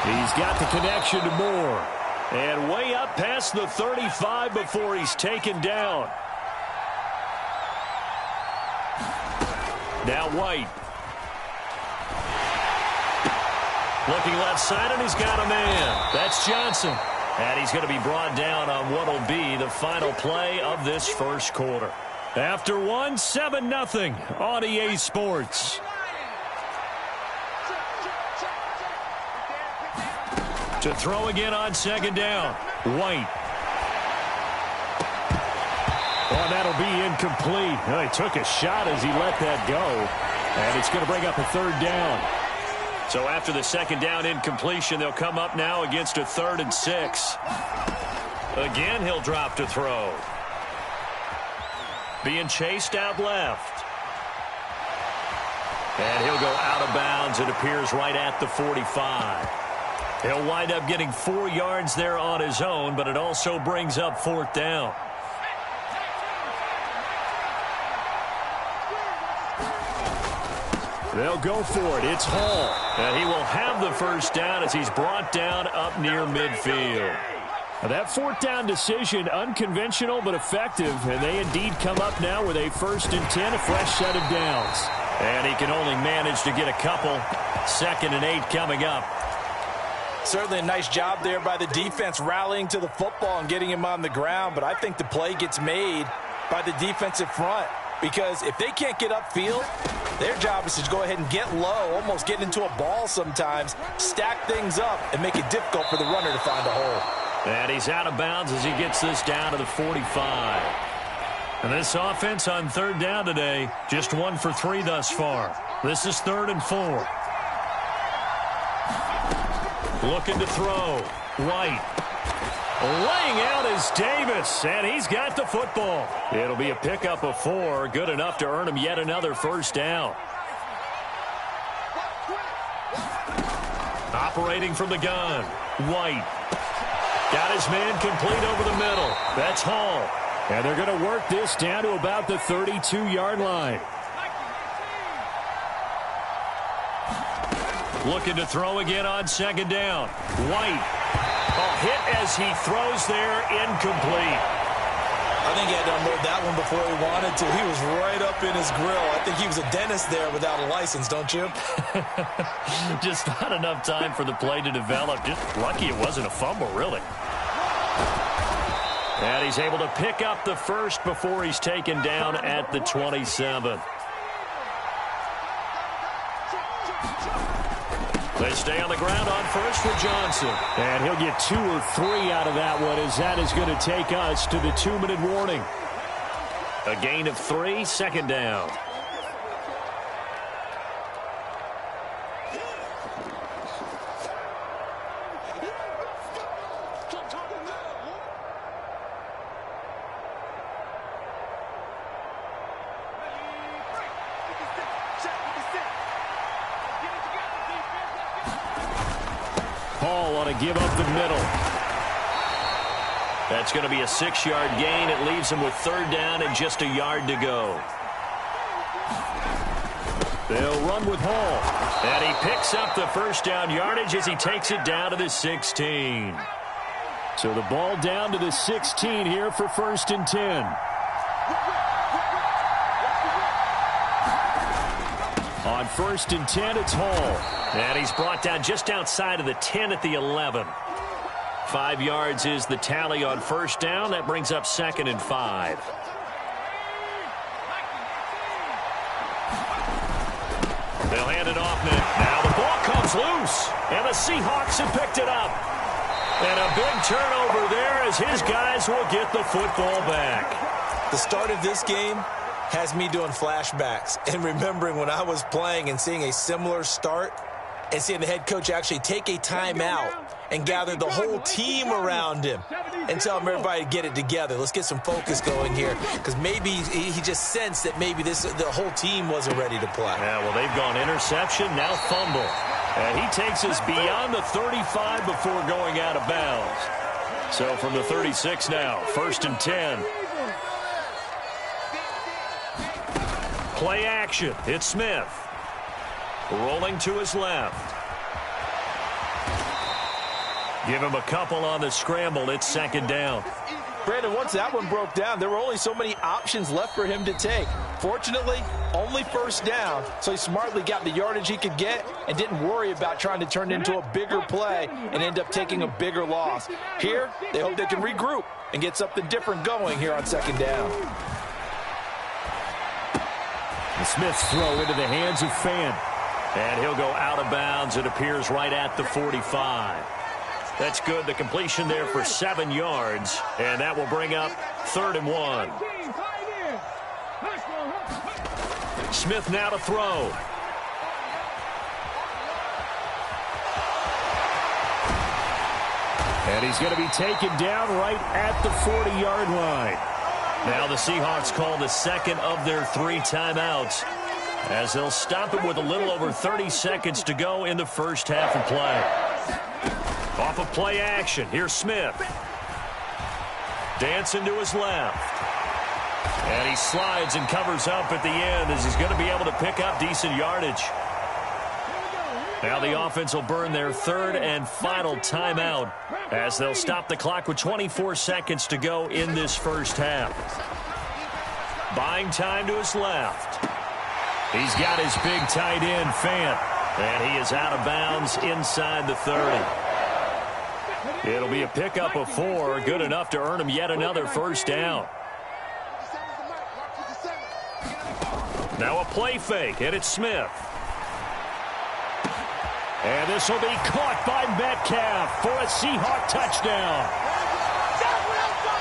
He's got the connection to Moore. And way up past the 35 before he's taken down. Now White. Looking left side, and he's got a man. That's Johnson. And he's going to be brought down on what will be the final play of this first quarter. After 1, 7-0 on EA Sports. To throw again on 2nd down. White. Oh, that'll be incomplete. Oh, he took a shot as he let that go. And it's going to bring up a 3rd down. So after the 2nd down incompletion, they'll come up now against a 3rd and 6. Again, he'll drop to throw. Being chased out left. And he'll go out of bounds. It appears right at the 45. He'll wind up getting 4 yards there on his own, but it also brings up 4th down. They'll go for it. It's Hall. And he will have the 1st down as he's brought down up near midfield. Now that 4th down decision, unconventional but effective, and they indeed come up now with a 1st and 10, a fresh set of downs. And he can only manage to get a couple. 2nd and 8 coming up. Certainly a nice job there by the defense rallying to the football and getting him on the ground, but I think the play gets made by the defensive front because if they can't get upfield, their job is to go ahead and get low, almost get into a ball sometimes, stack things up, and make it difficult for the runner to find a hole. And he's out of bounds as he gets this down to the 45. And this offense on 3rd down today, just 1 for 3 thus far. This is 3rd and 4. Looking to throw. White. Laying out is Davis, and he's got the football. It'll be a pickup of 4, good enough to earn him yet another 1st down. Operating from the gun. White. Got his man complete over the middle. That's Hall. And they're going to work this down to about the 32-yard line. Looking to throw again on 2nd down. White. A hit as he throws there, incomplete. I think he had to unload that one before he wanted to. He was right up in his grill. I think he was a dentist there without a license, don't you? Just not enough time for the play to develop. Just lucky it wasn't a fumble, really. And he's able to pick up the 1st before he's taken down at the 27. They stay on the ground on 1st for Johnson. And he'll get 2 or 3 out of that one as that is going to take us to the 2-minute warning. A gain of 3, 2nd down. call on a give up the middle. That's going to be a 6-yard gain. It leaves him with 3rd down and just a yard to go. They'll run with Hall. And he picks up the 1st down yardage as he takes it down to the 16. So the ball down to the 16 here for 1st and 10. On 1st and 10, it's Hall. And he's brought down just outside of the 10 at the 11. 5 yards is the tally on 1st down. That brings up 2nd and 5. They'll hand it off now. The ball comes loose, and the Seahawks have picked it up. And a big turnover there as his guys will get the football back. The start of this game has me doing flashbacks and remembering when I was playing and seeing a similar start and seeing the head coach actually take a timeout and gather the whole team around him and tell everybody to get it together. Let's get some focus going here, because maybe he just sensed that maybe the whole team wasn't ready to play. Yeah, well, they've gone interception, now fumble. And he takes us beyond the 35 before going out of bounds. So from the 36 now, 1st and 10. Play action. It's Smith. Rolling to his left. Give him a couple on the scramble. It's 2nd down. Brandon, once that one broke down, there were only so many options left for him to take. Fortunately, only 1st down, so he smartly got the yardage he could get and didn't worry about trying to turn it into a bigger play and end up taking a bigger loss. Here, they hope they can regroup and get something different going here on 2nd down. The Smith's throw into the hands of Fan. And he'll go out of bounds. It appears right at the 45. That's good. The completion there for 7 yards. And that will bring up 3rd and 1. Smith now to throw. And he's going to be taken down right at the 40-yard line. Now the Seahawks call the 2nd of their 3 timeouts, as they'll stop it with a little over 30 seconds to go in the 1st half of play. Off of play action, here's Smith. Dancing to his left. And he slides and covers up at the end as he's going to be able to pick up decent yardage. Now the offense will burn their 3rd and final timeout as they'll stop the clock with 24 seconds to go in this 1st half. Buying time to his left. He's got his big tight end, Fant, and he is out of bounds inside the 30. It'll be a pickup of 4, good enough to earn him yet another 1st down. Now a play fake, and it's Smith. And this will be caught by Metcalf for a Seahawk touchdown.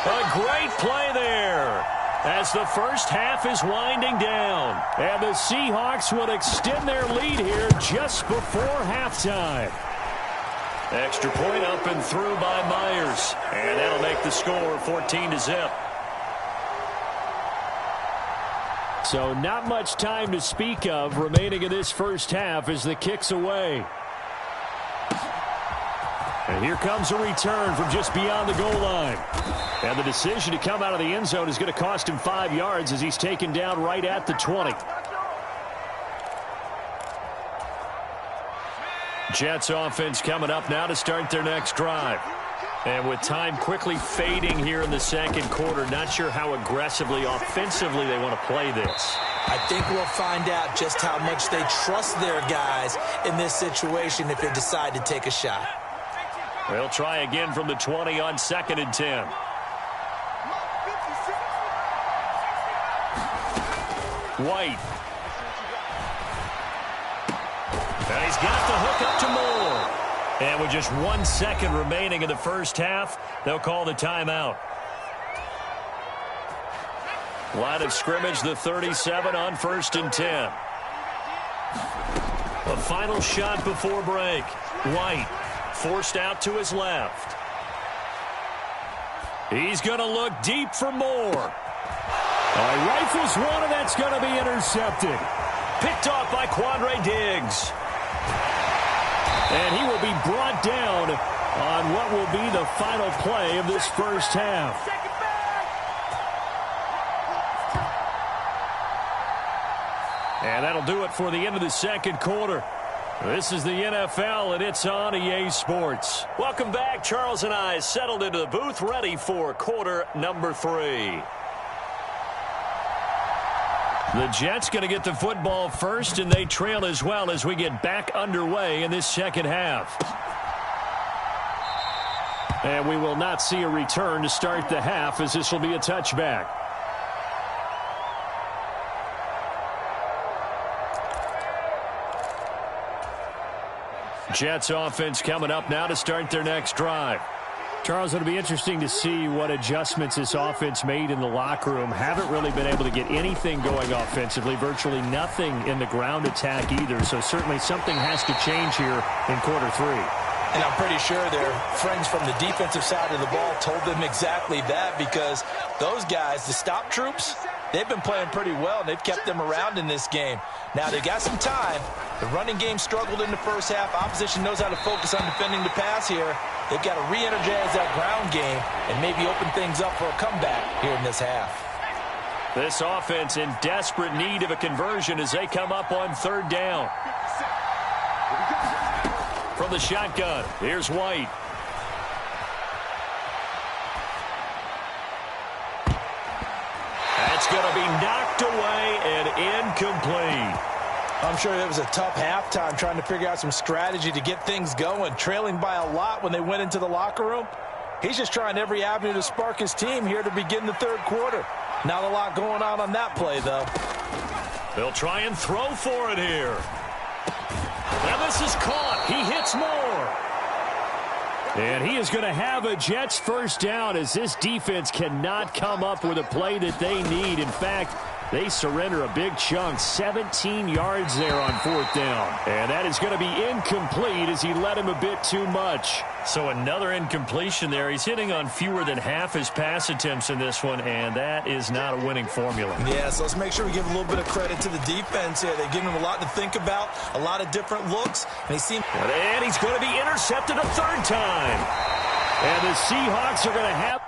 A great play there as the 1st half is winding down. And the Seahawks will extend their lead here just before halftime. Extra point up and through by Myers. And that'll make the score 14-0. So not much time to speak of remaining in this 1st half as the kick's away. And here comes a return from just beyond the goal line. And the decision to come out of the end zone is going to cost him 5 yards as he's taken down right at the 20. Jets offense coming up now to start their next drive. And with time quickly fading here in the 2nd quarter, not sure how aggressively, offensively they want to play this. I think we'll find out just how much they trust their guys in this situation if they decide to take a shot. They'll try again from the 20 on 2nd and 10. White. And he's got the hook up to Moore. And with just 1 second remaining in the 1st half, they'll call the timeout. Line of scrimmage, the 37 on 1st and 10. A final shot before break. White. Forced out to his left. He's going to look deep for Moore. Rifles one, and that's going to be intercepted. Picked off by Quandre Diggs. And he will be brought down on what will be the final play of this first half. And that'll do it for the end of the second quarter. This is the NFL, and it's on EA Sports. Welcome back. Charles and I settled into the booth, ready for quarter number 3. The Jets going to get the football first, and they trail as well as we get back underway in this second half. And we will not see a return to start the half, as this will be a touchback. Jets offense coming up now to start their next drive. Charles, it'll be interesting to see what adjustments this offense made in the locker room. Haven't really been able to get anything going offensively, virtually nothing in the ground attack either. So certainly something has to change here in quarter 3. And I'm pretty sure their friends from the defensive side of the ball told them exactly that, because those guys, the stop troops, they've been playing pretty well, and they've kept them around in this game. Now, they've got some time. The running game struggled in the first half. Opposition knows how to focus on defending the pass here. They've got to re-energize that ground game and maybe open things up for a comeback here in this half. This offense in desperate need of a conversion as they come up on third down. From the shotgun, here's White. That's going to be knocked away and incomplete. I'm sure it was a tough halftime trying to figure out some strategy to get things going, trailing by a lot when they went into the locker room. He's just trying every avenue to spark his team here to begin the third quarter. Not a lot going on that play, though. They'll try and throw for it here. Now this is caught. He hits more. And he is going to have a Jets first down, as this defense cannot come up with a play that they need. In fact, they surrender a big chunk, 17 yards there on fourth down. And that is going to be incomplete as he led him a bit too much. So another incompletion there. He's hitting on fewer than half his pass attempts in this one, and that is not a winning formula. Yeah, so let's make sure we give a little bit of credit to the defense here. They've given him a lot to think about, a lot of different looks. And he's going to be intercepted a third time. And the Seahawks are going to have